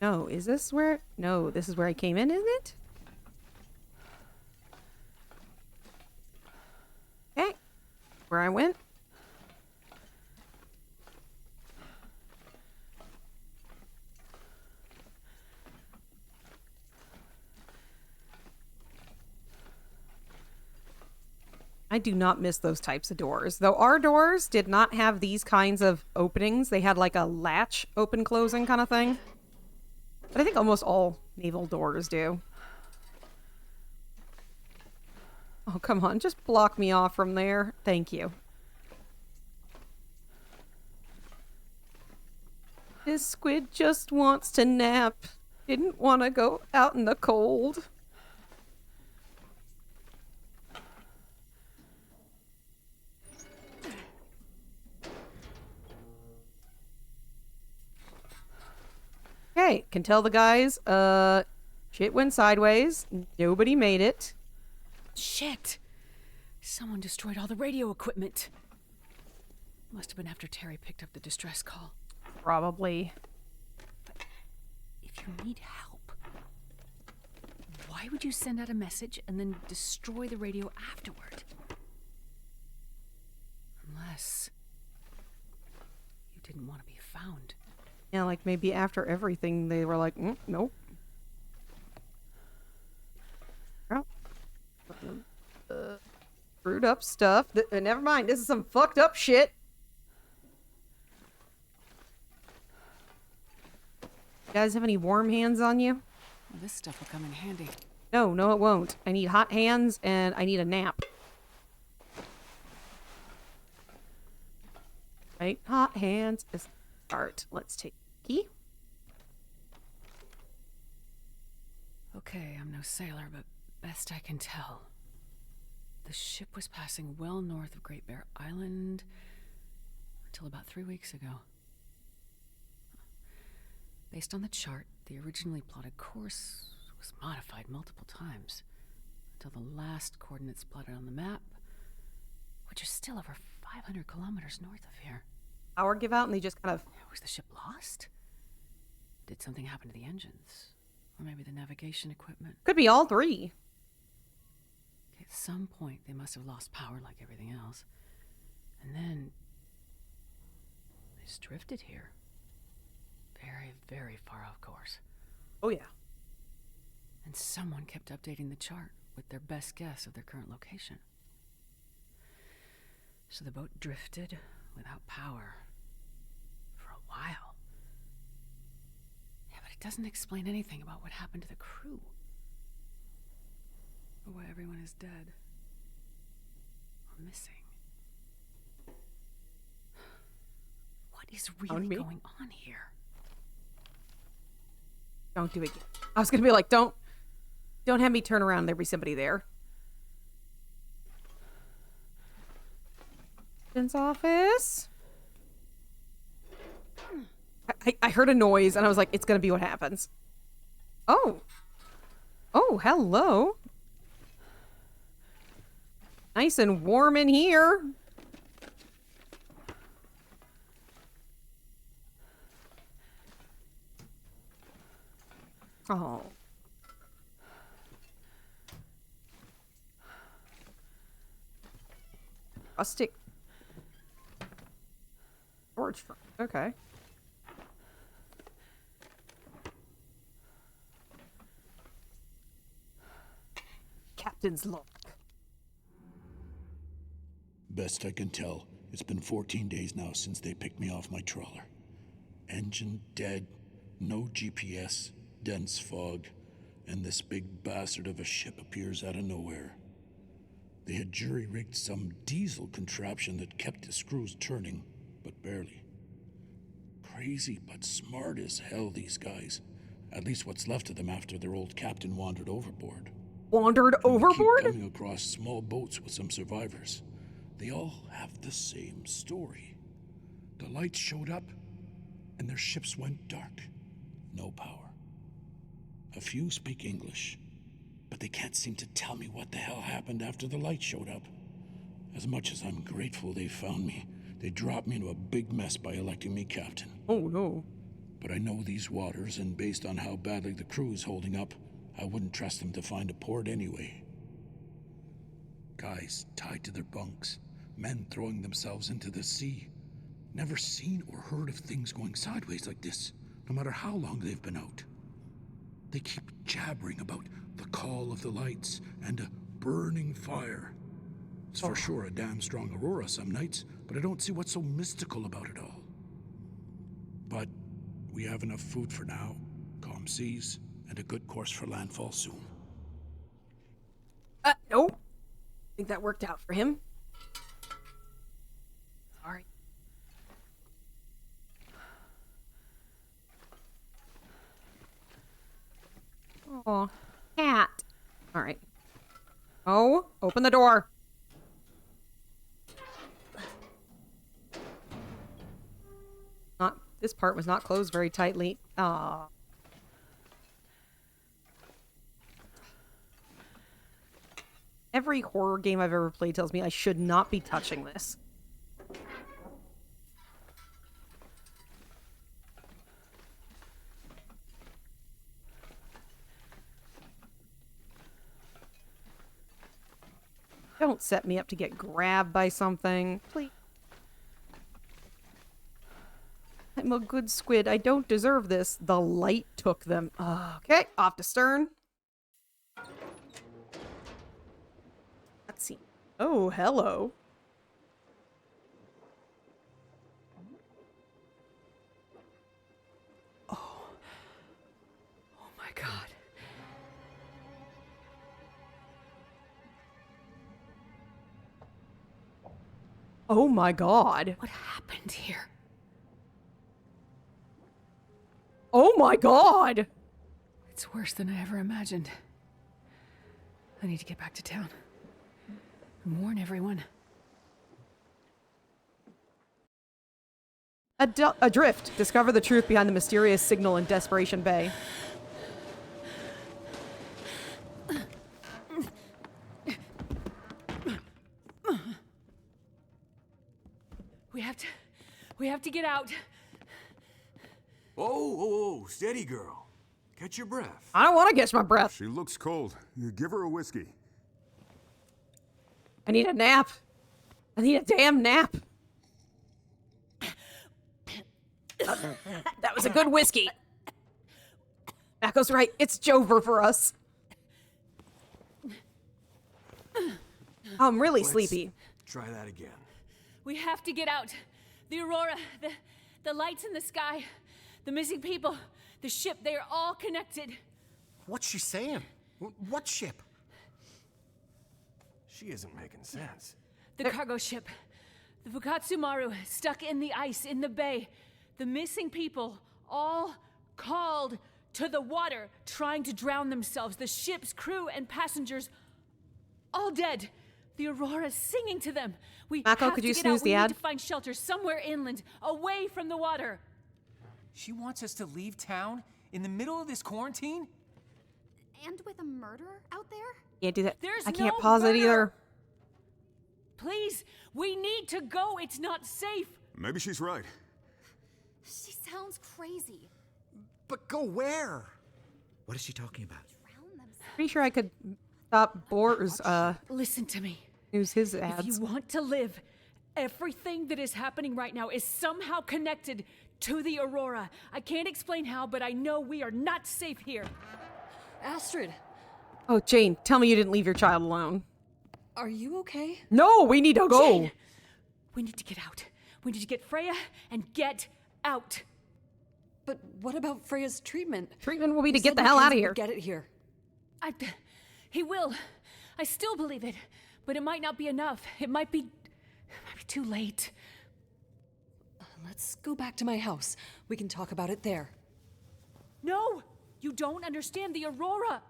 No, is this where? No, this is where I came in, isn't it? Okay. Where I went. I do not miss those types of doors. Though our doors did not have these kinds of openings. They had like a latch open closing kind of thing. But I think almost all naval doors do. Oh, come on. Just block me off from there. Thank you. This squid just wants to nap. Didn't want to go out in the cold. Okay, can tell the guys, shit went sideways. Nobody made it. Shit! Someone destroyed all the radio equipment. Must have been after Terry picked up the distress call. Probably. But if you need help, why would you send out a message and then destroy the radio afterward? Unless you didn't want to be found. Yeah, like maybe after everything they were like, nope. Well, screwed up stuff. Never mind, this is some fucked up shit. You guys have any warm hands on you? Well, this stuff will come in handy. No, it won't. I need hot hands and I need a nap. Right, hot hands is start. Let's take key. Okay, I'm no sailor, but best I can tell, the ship was passing well north of Great Bear Island until about 3 weeks ago. Based on the chart, the originally plotted course was modified multiple times until the last coordinates plotted on the map, which are still over 500 kilometers north of here. Power give out and they just kind of... Was the ship lost? Did something happen to the engines? Or maybe the navigation equipment? Could be all three. At some point, they must have lost power like everything else. And then... they just drifted here. Very, very far off course. Oh, yeah. And someone kept updating the chart with their best guess of their current location. So the boat drifted without power for a while. Yeah, but it doesn't explain anything about what happened to the crew. Or why everyone is dead. Or missing. What is really going on here? Don't do it. I was gonna be like, don't have me turn around and there be somebody there. Captain's office. I heard a noise and I was like, it's gonna be what happens. Oh, hello. Nice and warm in here. Oh. Rustic storage front. Okay. Captain's log. Best I can tell, it's been 14 days now since they picked me off my trawler. Engine dead, no GPS, dense fog, and this big bastard of a ship appears out of nowhere. They had jury-rigged some diesel contraption that kept the screws turning, but barely. Crazy but smart as hell, these guys. At least what's left of them after their old captain wandered overboard. Wandered overboard? Keep coming across small boats with some survivors. They all have the same story. The lights showed up, and their ships went dark. No power. A few speak English, but they can't seem to tell me what the hell happened after the light showed up. As much as I'm grateful they found me, they dropped me into a big mess by electing me captain. Oh no. But I know these waters, and based on how badly the crew is holding up, I wouldn't trust them to find a port anyway. Guys tied to their bunks, men throwing themselves into the sea. Never seen or heard of things going sideways like this, no matter how long they've been out. They keep jabbering about the call of the lights and a burning fire. It's for sure a damn strong aurora some nights, but I don't see what's so mystical about it all. But we have enough food for now, calm seas, and a good course for landfall soon. No. I think that worked out for him. Sorry. Oh, cat. All right. Oh, open the door. This part was not closed very tightly. Aw. Every horror game I've ever played tells me I should not be touching this. Don't set me up to get grabbed by something, please. I'm a good squid. I don't deserve this. The light took them. Okay, off to stern. Let's see. Oh, hello. Oh my God. Oh my God. What happened here? Oh my God! It's worse than I ever imagined. I need to get back to town and warn everyone. Adrift. Discover the truth behind the mysterious signal in Desperation Bay. We have to get out. Oh, steady, girl. Catch your breath. I don't want to catch my breath. She looks cold. You give her a whiskey. I need a nap. I need a damn nap. That was a good whiskey. Echo's right. It's Jover for us. I'm really sleepy. Try that again. We have to get out. The aurora, the lights in the sky, the missing people, the ship, they are all connected. What's she saying? What ship? She isn't making sense. The cargo ship. The Fukatsu Maru stuck in the ice in the bay. The missing people all called to the water, trying to drown themselves. The ship's crew and passengers all dead. The Aurora singing to them. We Mako, have could to you get snooze out. the We ad? need to find shelter somewhere inland, away from the water. She wants us to leave town in the middle of this quarantine? And with a murderer out there? Can't do that. There's I can't no pause it murder. either. Please, we need to go. It's not safe. Maybe she's right. She sounds crazy. But go where? What is she talking about? Pretty sure I could stop Boar's Listen to me. use his If ads. you want to live, everything that is happening right now is somehow connected to the Aurora. I can't explain how, but I know we are not safe here. Astrid, Oh, Jane, tell me you didn't leave your child alone. are you okay? No, we need to go. Jane, we need to get out. We need to get Freya and get out. But what about Freya's treatment? Treatment will be to You get said the hell out of Mackenzie here. would get it here. He will. I still believe it, but it might not be enough. It might be too late. Let's go back to my house. We can talk about it there. No, you don't understand the Aurora.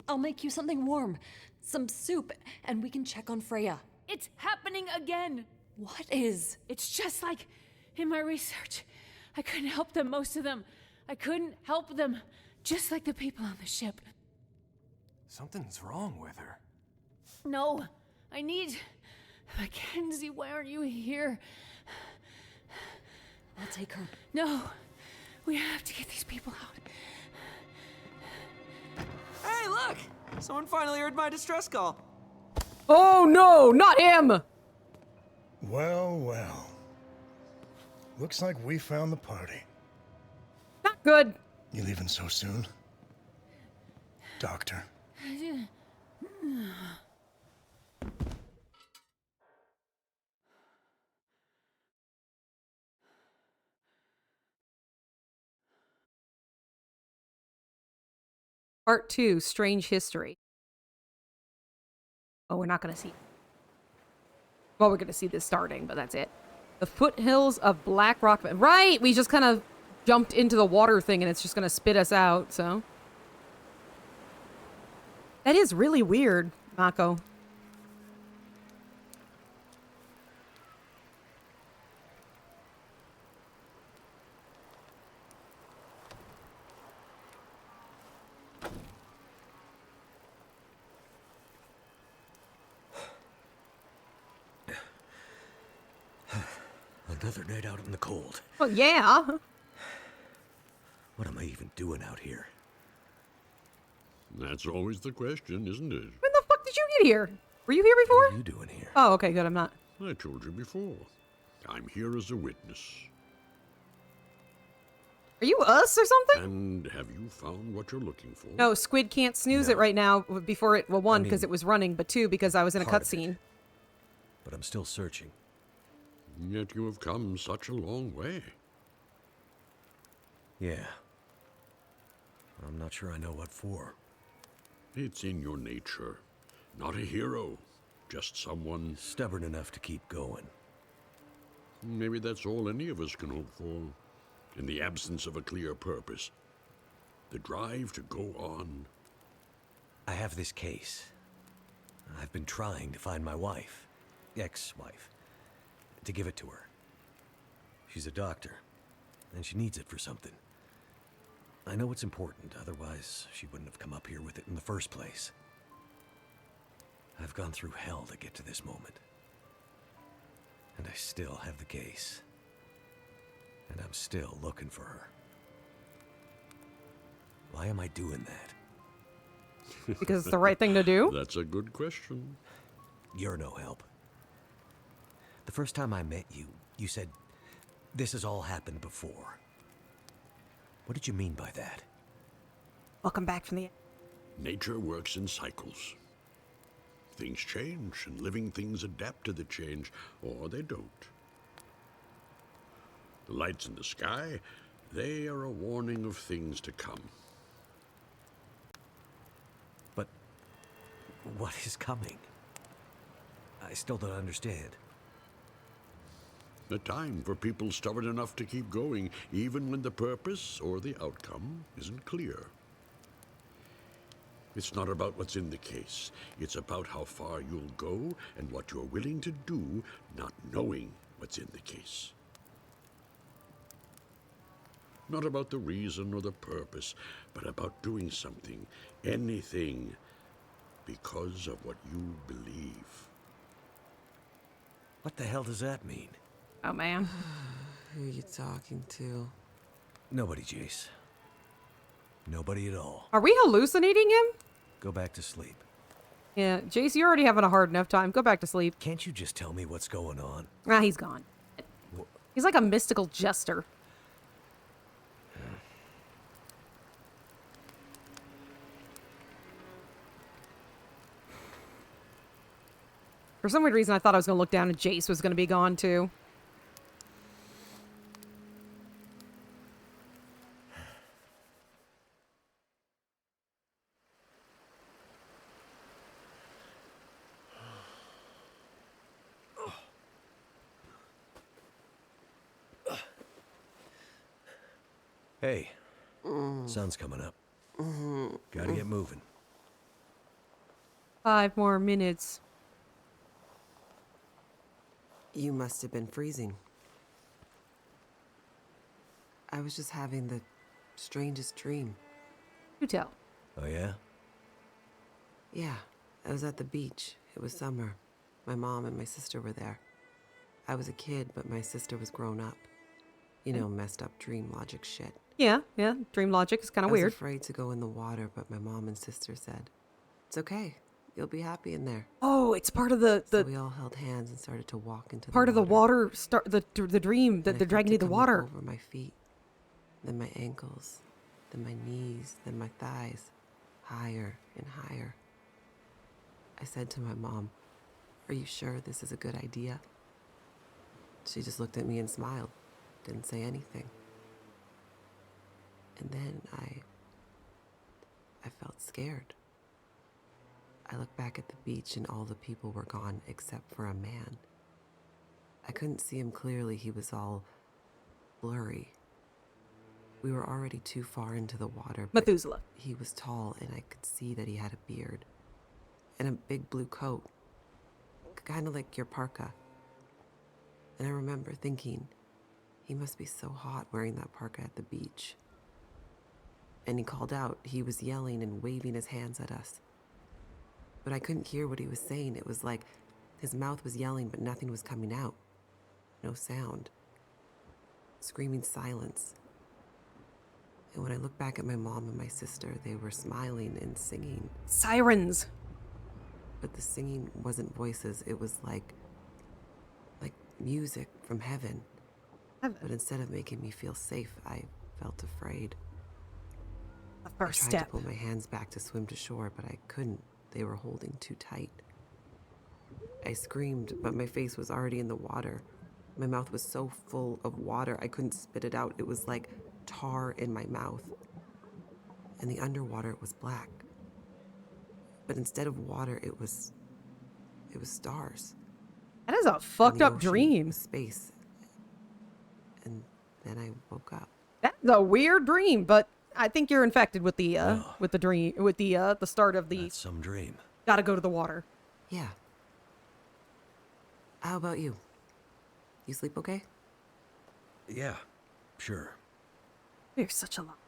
I'll make you something warm, some soup, and we can check on Freya. It's happening again. What is? It's just like in my research. I couldn't help them, most of them. I couldn't help them, just like the people on the ship. Something's wrong with her. No, I need... Mackenzie, why aren't you here? I'll take her. No, we have to get these people out. Hey, look! Someone finally heard my distress call. Oh no, not him! Well, well. Looks like we found the party. Not good. You leaving so soon? Doctor. Part 2, Strange History. Oh, we're not going to see. Well, we're going to see this starting, but that's it. The foothills of Black Rock. Right! We just kind of jumped into the water thing and it's just going to spit us out, so. That is really weird, Mako. Another night out in the cold. Oh, yeah. What am I even doing out here? That's always the question, isn't it? When the fuck did you get here? Were you here before? What are you doing here? Oh, okay, good. I'm not. I told you before. I'm here as a witness. Are you us or something? And have you found what you're looking for? No, Squid can't snooze it right now before it, well, one, I because mean, it was running, but two, because I was in a part of it. cutscene. But I'm still searching. Yet you have come such a long way. Yeah. I'm not sure I know what for. It's in your nature. Not a hero, just someone... Stubborn enough to keep going. Maybe that's all any of us can hope for. In the absence of a clear purpose. The drive to go on. I have this case. I've been trying to find my wife. Ex-wife. To give it to her. She's a doctor, and she needs it for something. I know it's important, otherwise she wouldn't have come up here with it in the first place. I've gone through hell to get to this moment. And I still have the case. And I'm still looking for her. Why am I doing that? Because it's the right thing to do? That's a good question. You're no help. The first time I met you, you said, this has all happened before. What did you mean by that? Welcome back from the... Nature works in cycles. Things change, and living things adapt to the change, or they don't. The lights in the sky, they are a warning of things to come. But what is coming? I still don't understand. A time for people stubborn enough to keep going, even when the purpose or the outcome isn't clear. It's not about what's in the case. It's about how far you'll go and what you're willing to do, not knowing what's in the case. Not about the reason or the purpose, but about doing something, anything, because of what you believe. What the hell does that mean? Oh, man. Who are you talking to? Nobody, Jace. Nobody at all. Are we hallucinating him? Go back to sleep. Yeah, Jace, you're already having a hard enough time. Go back to sleep. Can't you just tell me what's going on? Ah, he's gone. He's like a mystical jester. For some weird reason, I thought I was going to look down and Jace was going to be gone, too. Hey, sun's coming up. Gotta get moving. 5 more minutes. You must have been freezing. I was just having the strangest dream. You tell. Oh, yeah? Yeah, I was at the beach. It was summer. My mom and my sister were there. I was a kid, but my sister was grown up. You know, messed up dream logic shit. Yeah, dream logic is kind of I was weird. afraid to go in the water, but my mom and sister said, "It's okay. You'll be happy in there." Oh, it's part of the So we all held hands and started to walk into part the of the water. the dream that they're dragging you to the water. Over my feet, then my ankles, then my knees, then my thighs, higher and higher. I said to my mom, "Are you sure this is a good idea?" She just looked at me and smiled, didn't say anything. And then I felt scared. I looked back at the beach and all the people were gone except for a man. I couldn't see him clearly. He was all blurry. We were already too far into the water. Methuselah. He was tall and I could see that he had a beard and a big blue coat, kind of like your parka. And I remember thinking, he must be so hot wearing that parka at the beach. And he called out. He was yelling and waving his hands at us. But I couldn't hear what he was saying. It was like his mouth was yelling, but nothing was coming out. No sound. Screaming silence. And when I look back at my mom and my sister, they were smiling and singing. Sirens. But the singing wasn't voices. It was like music from heaven. But instead of making me feel safe, I felt afraid. The first I tried step. to pull my hands back to swim to shore, but I couldn't. They were holding too tight. I screamed, but my face was already in the water. My mouth was so full of water, I couldn't spit it out. It was like tar in my mouth. And the underwater was black. But instead of water, it was stars. That is a fucked up ocean, dream. Space. And then I woke up. That's a weird dream, but I think you're infected with the dream, with the start of the. That's some dream. Gotta go to the water. Yeah. How about you? You sleep okay? Yeah, sure. You're such a lot.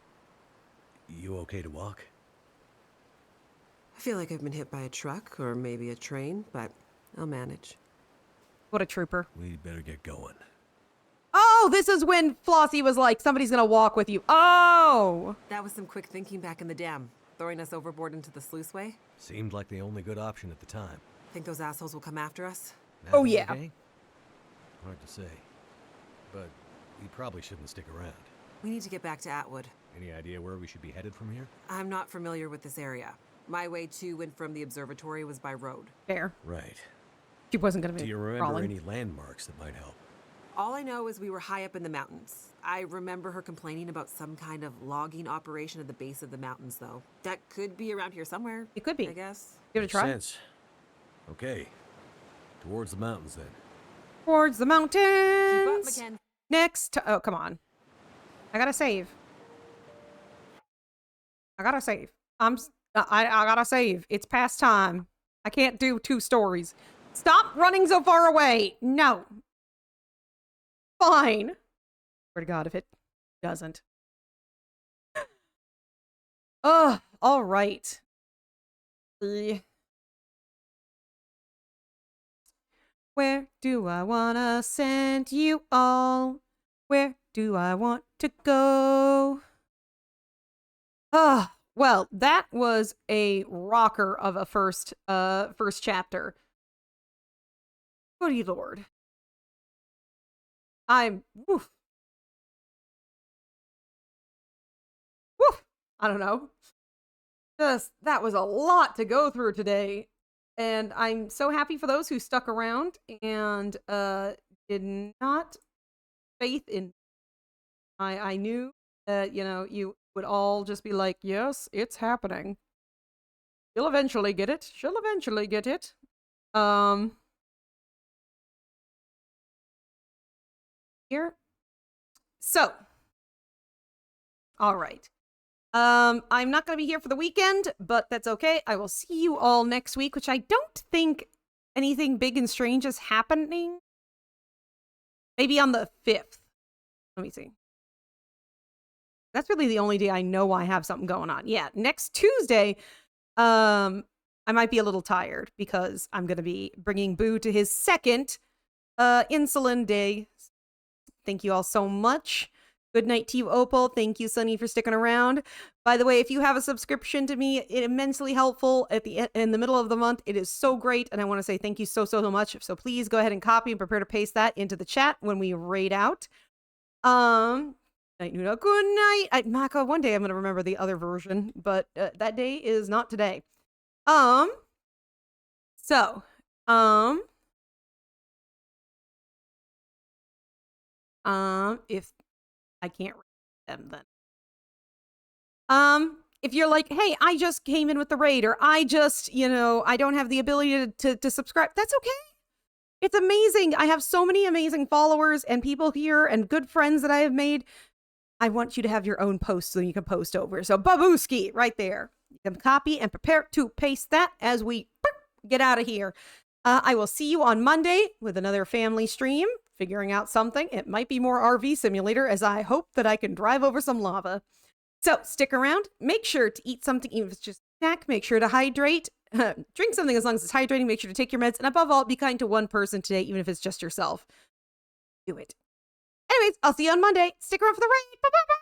You okay to walk? I feel like I've been hit by a truck or maybe a train, but I'll manage. What a trooper. We better get going. Oh, this is when Flossie was like, somebody's gonna walk with you. Oh! That was some quick thinking back in the dam, throwing us overboard into the sluiceway. Seemed like the only good option at the time. Think those assholes will come after us? Oh, yeah. Hard to say. But we probably shouldn't stick around. We need to get back to Atwood. Any idea where we should be headed from here? I'm not familiar with this area. My way to and from the observatory was by road. Fair. Right. She wasn't gonna be Do you remember crawling. any landmarks that might help? All I know is we were high up in the mountains. I remember her complaining about some kind of logging operation at the base of the mountains, though. That could be around here somewhere. It could be. I guess. Give it a try. Makes sense. Okay. Towards the mountains, then. Towards the mountains. Mackenzie. Next. Oh, come on. I gotta save. I gotta save. I gotta save. It's past time. I can't do 2 stories. Stop running so far away. No. Fine. Swear to God if it doesn't. Ugh. All right. Where do I wanna send you all? Where do I want to go? Ah, well, that was a rocker of a first chapter. Goody Lord. Woof. Woof. I don't know. That was a lot to go through today. And I'm so happy for those who stuck around and did not faith in. I knew that, you would all just be like, yes, it's happening. She'll eventually get it. She'll eventually get it. Here. So. All right. I'm not going to be here for the weekend, but that's okay. I will see you all next week, which I don't think anything big and strange is happening. Maybe on the 5th. Let me see. That's really the only day I know I have something going on. Yeah, next Tuesday, I might be a little tired because I'm going to be bringing Boo to his 2nd insulin day. Thank you all so much. Good night to you, Opal. Thank you, Sunny, for sticking around. By the way, if you have a subscription to me, it's immensely helpful in the middle of the month. It is so great, and I want to say thank you so much. So please go ahead and copy and prepare to paste that into the chat when we raid out. Night, Nuda. Good night. Mako, one day I'm going to remember the other version, but that day is not today. If I can't read them, then. If you're like, hey, I just came in with the raid, or I just, I don't have the ability to subscribe, that's okay. It's amazing. I have so many amazing followers and people here and good friends that I have made. I want you to have your own post so you can post over. So, Babuski, right there. You can copy and prepare to paste that as we get out of here. I will see you on Monday with another family stream, figuring out something. It might be more RV Simulator, as I hope that I can drive over some lava. So stick around. Make sure to eat something, even if it's just a snack. Make sure to hydrate. Drink something as long as it's hydrating. Make sure to take your meds. And above all, be kind to one person today, even if it's just yourself. Do it. Anyways, I'll see you on Monday. Stick around for the raid. Bye-bye.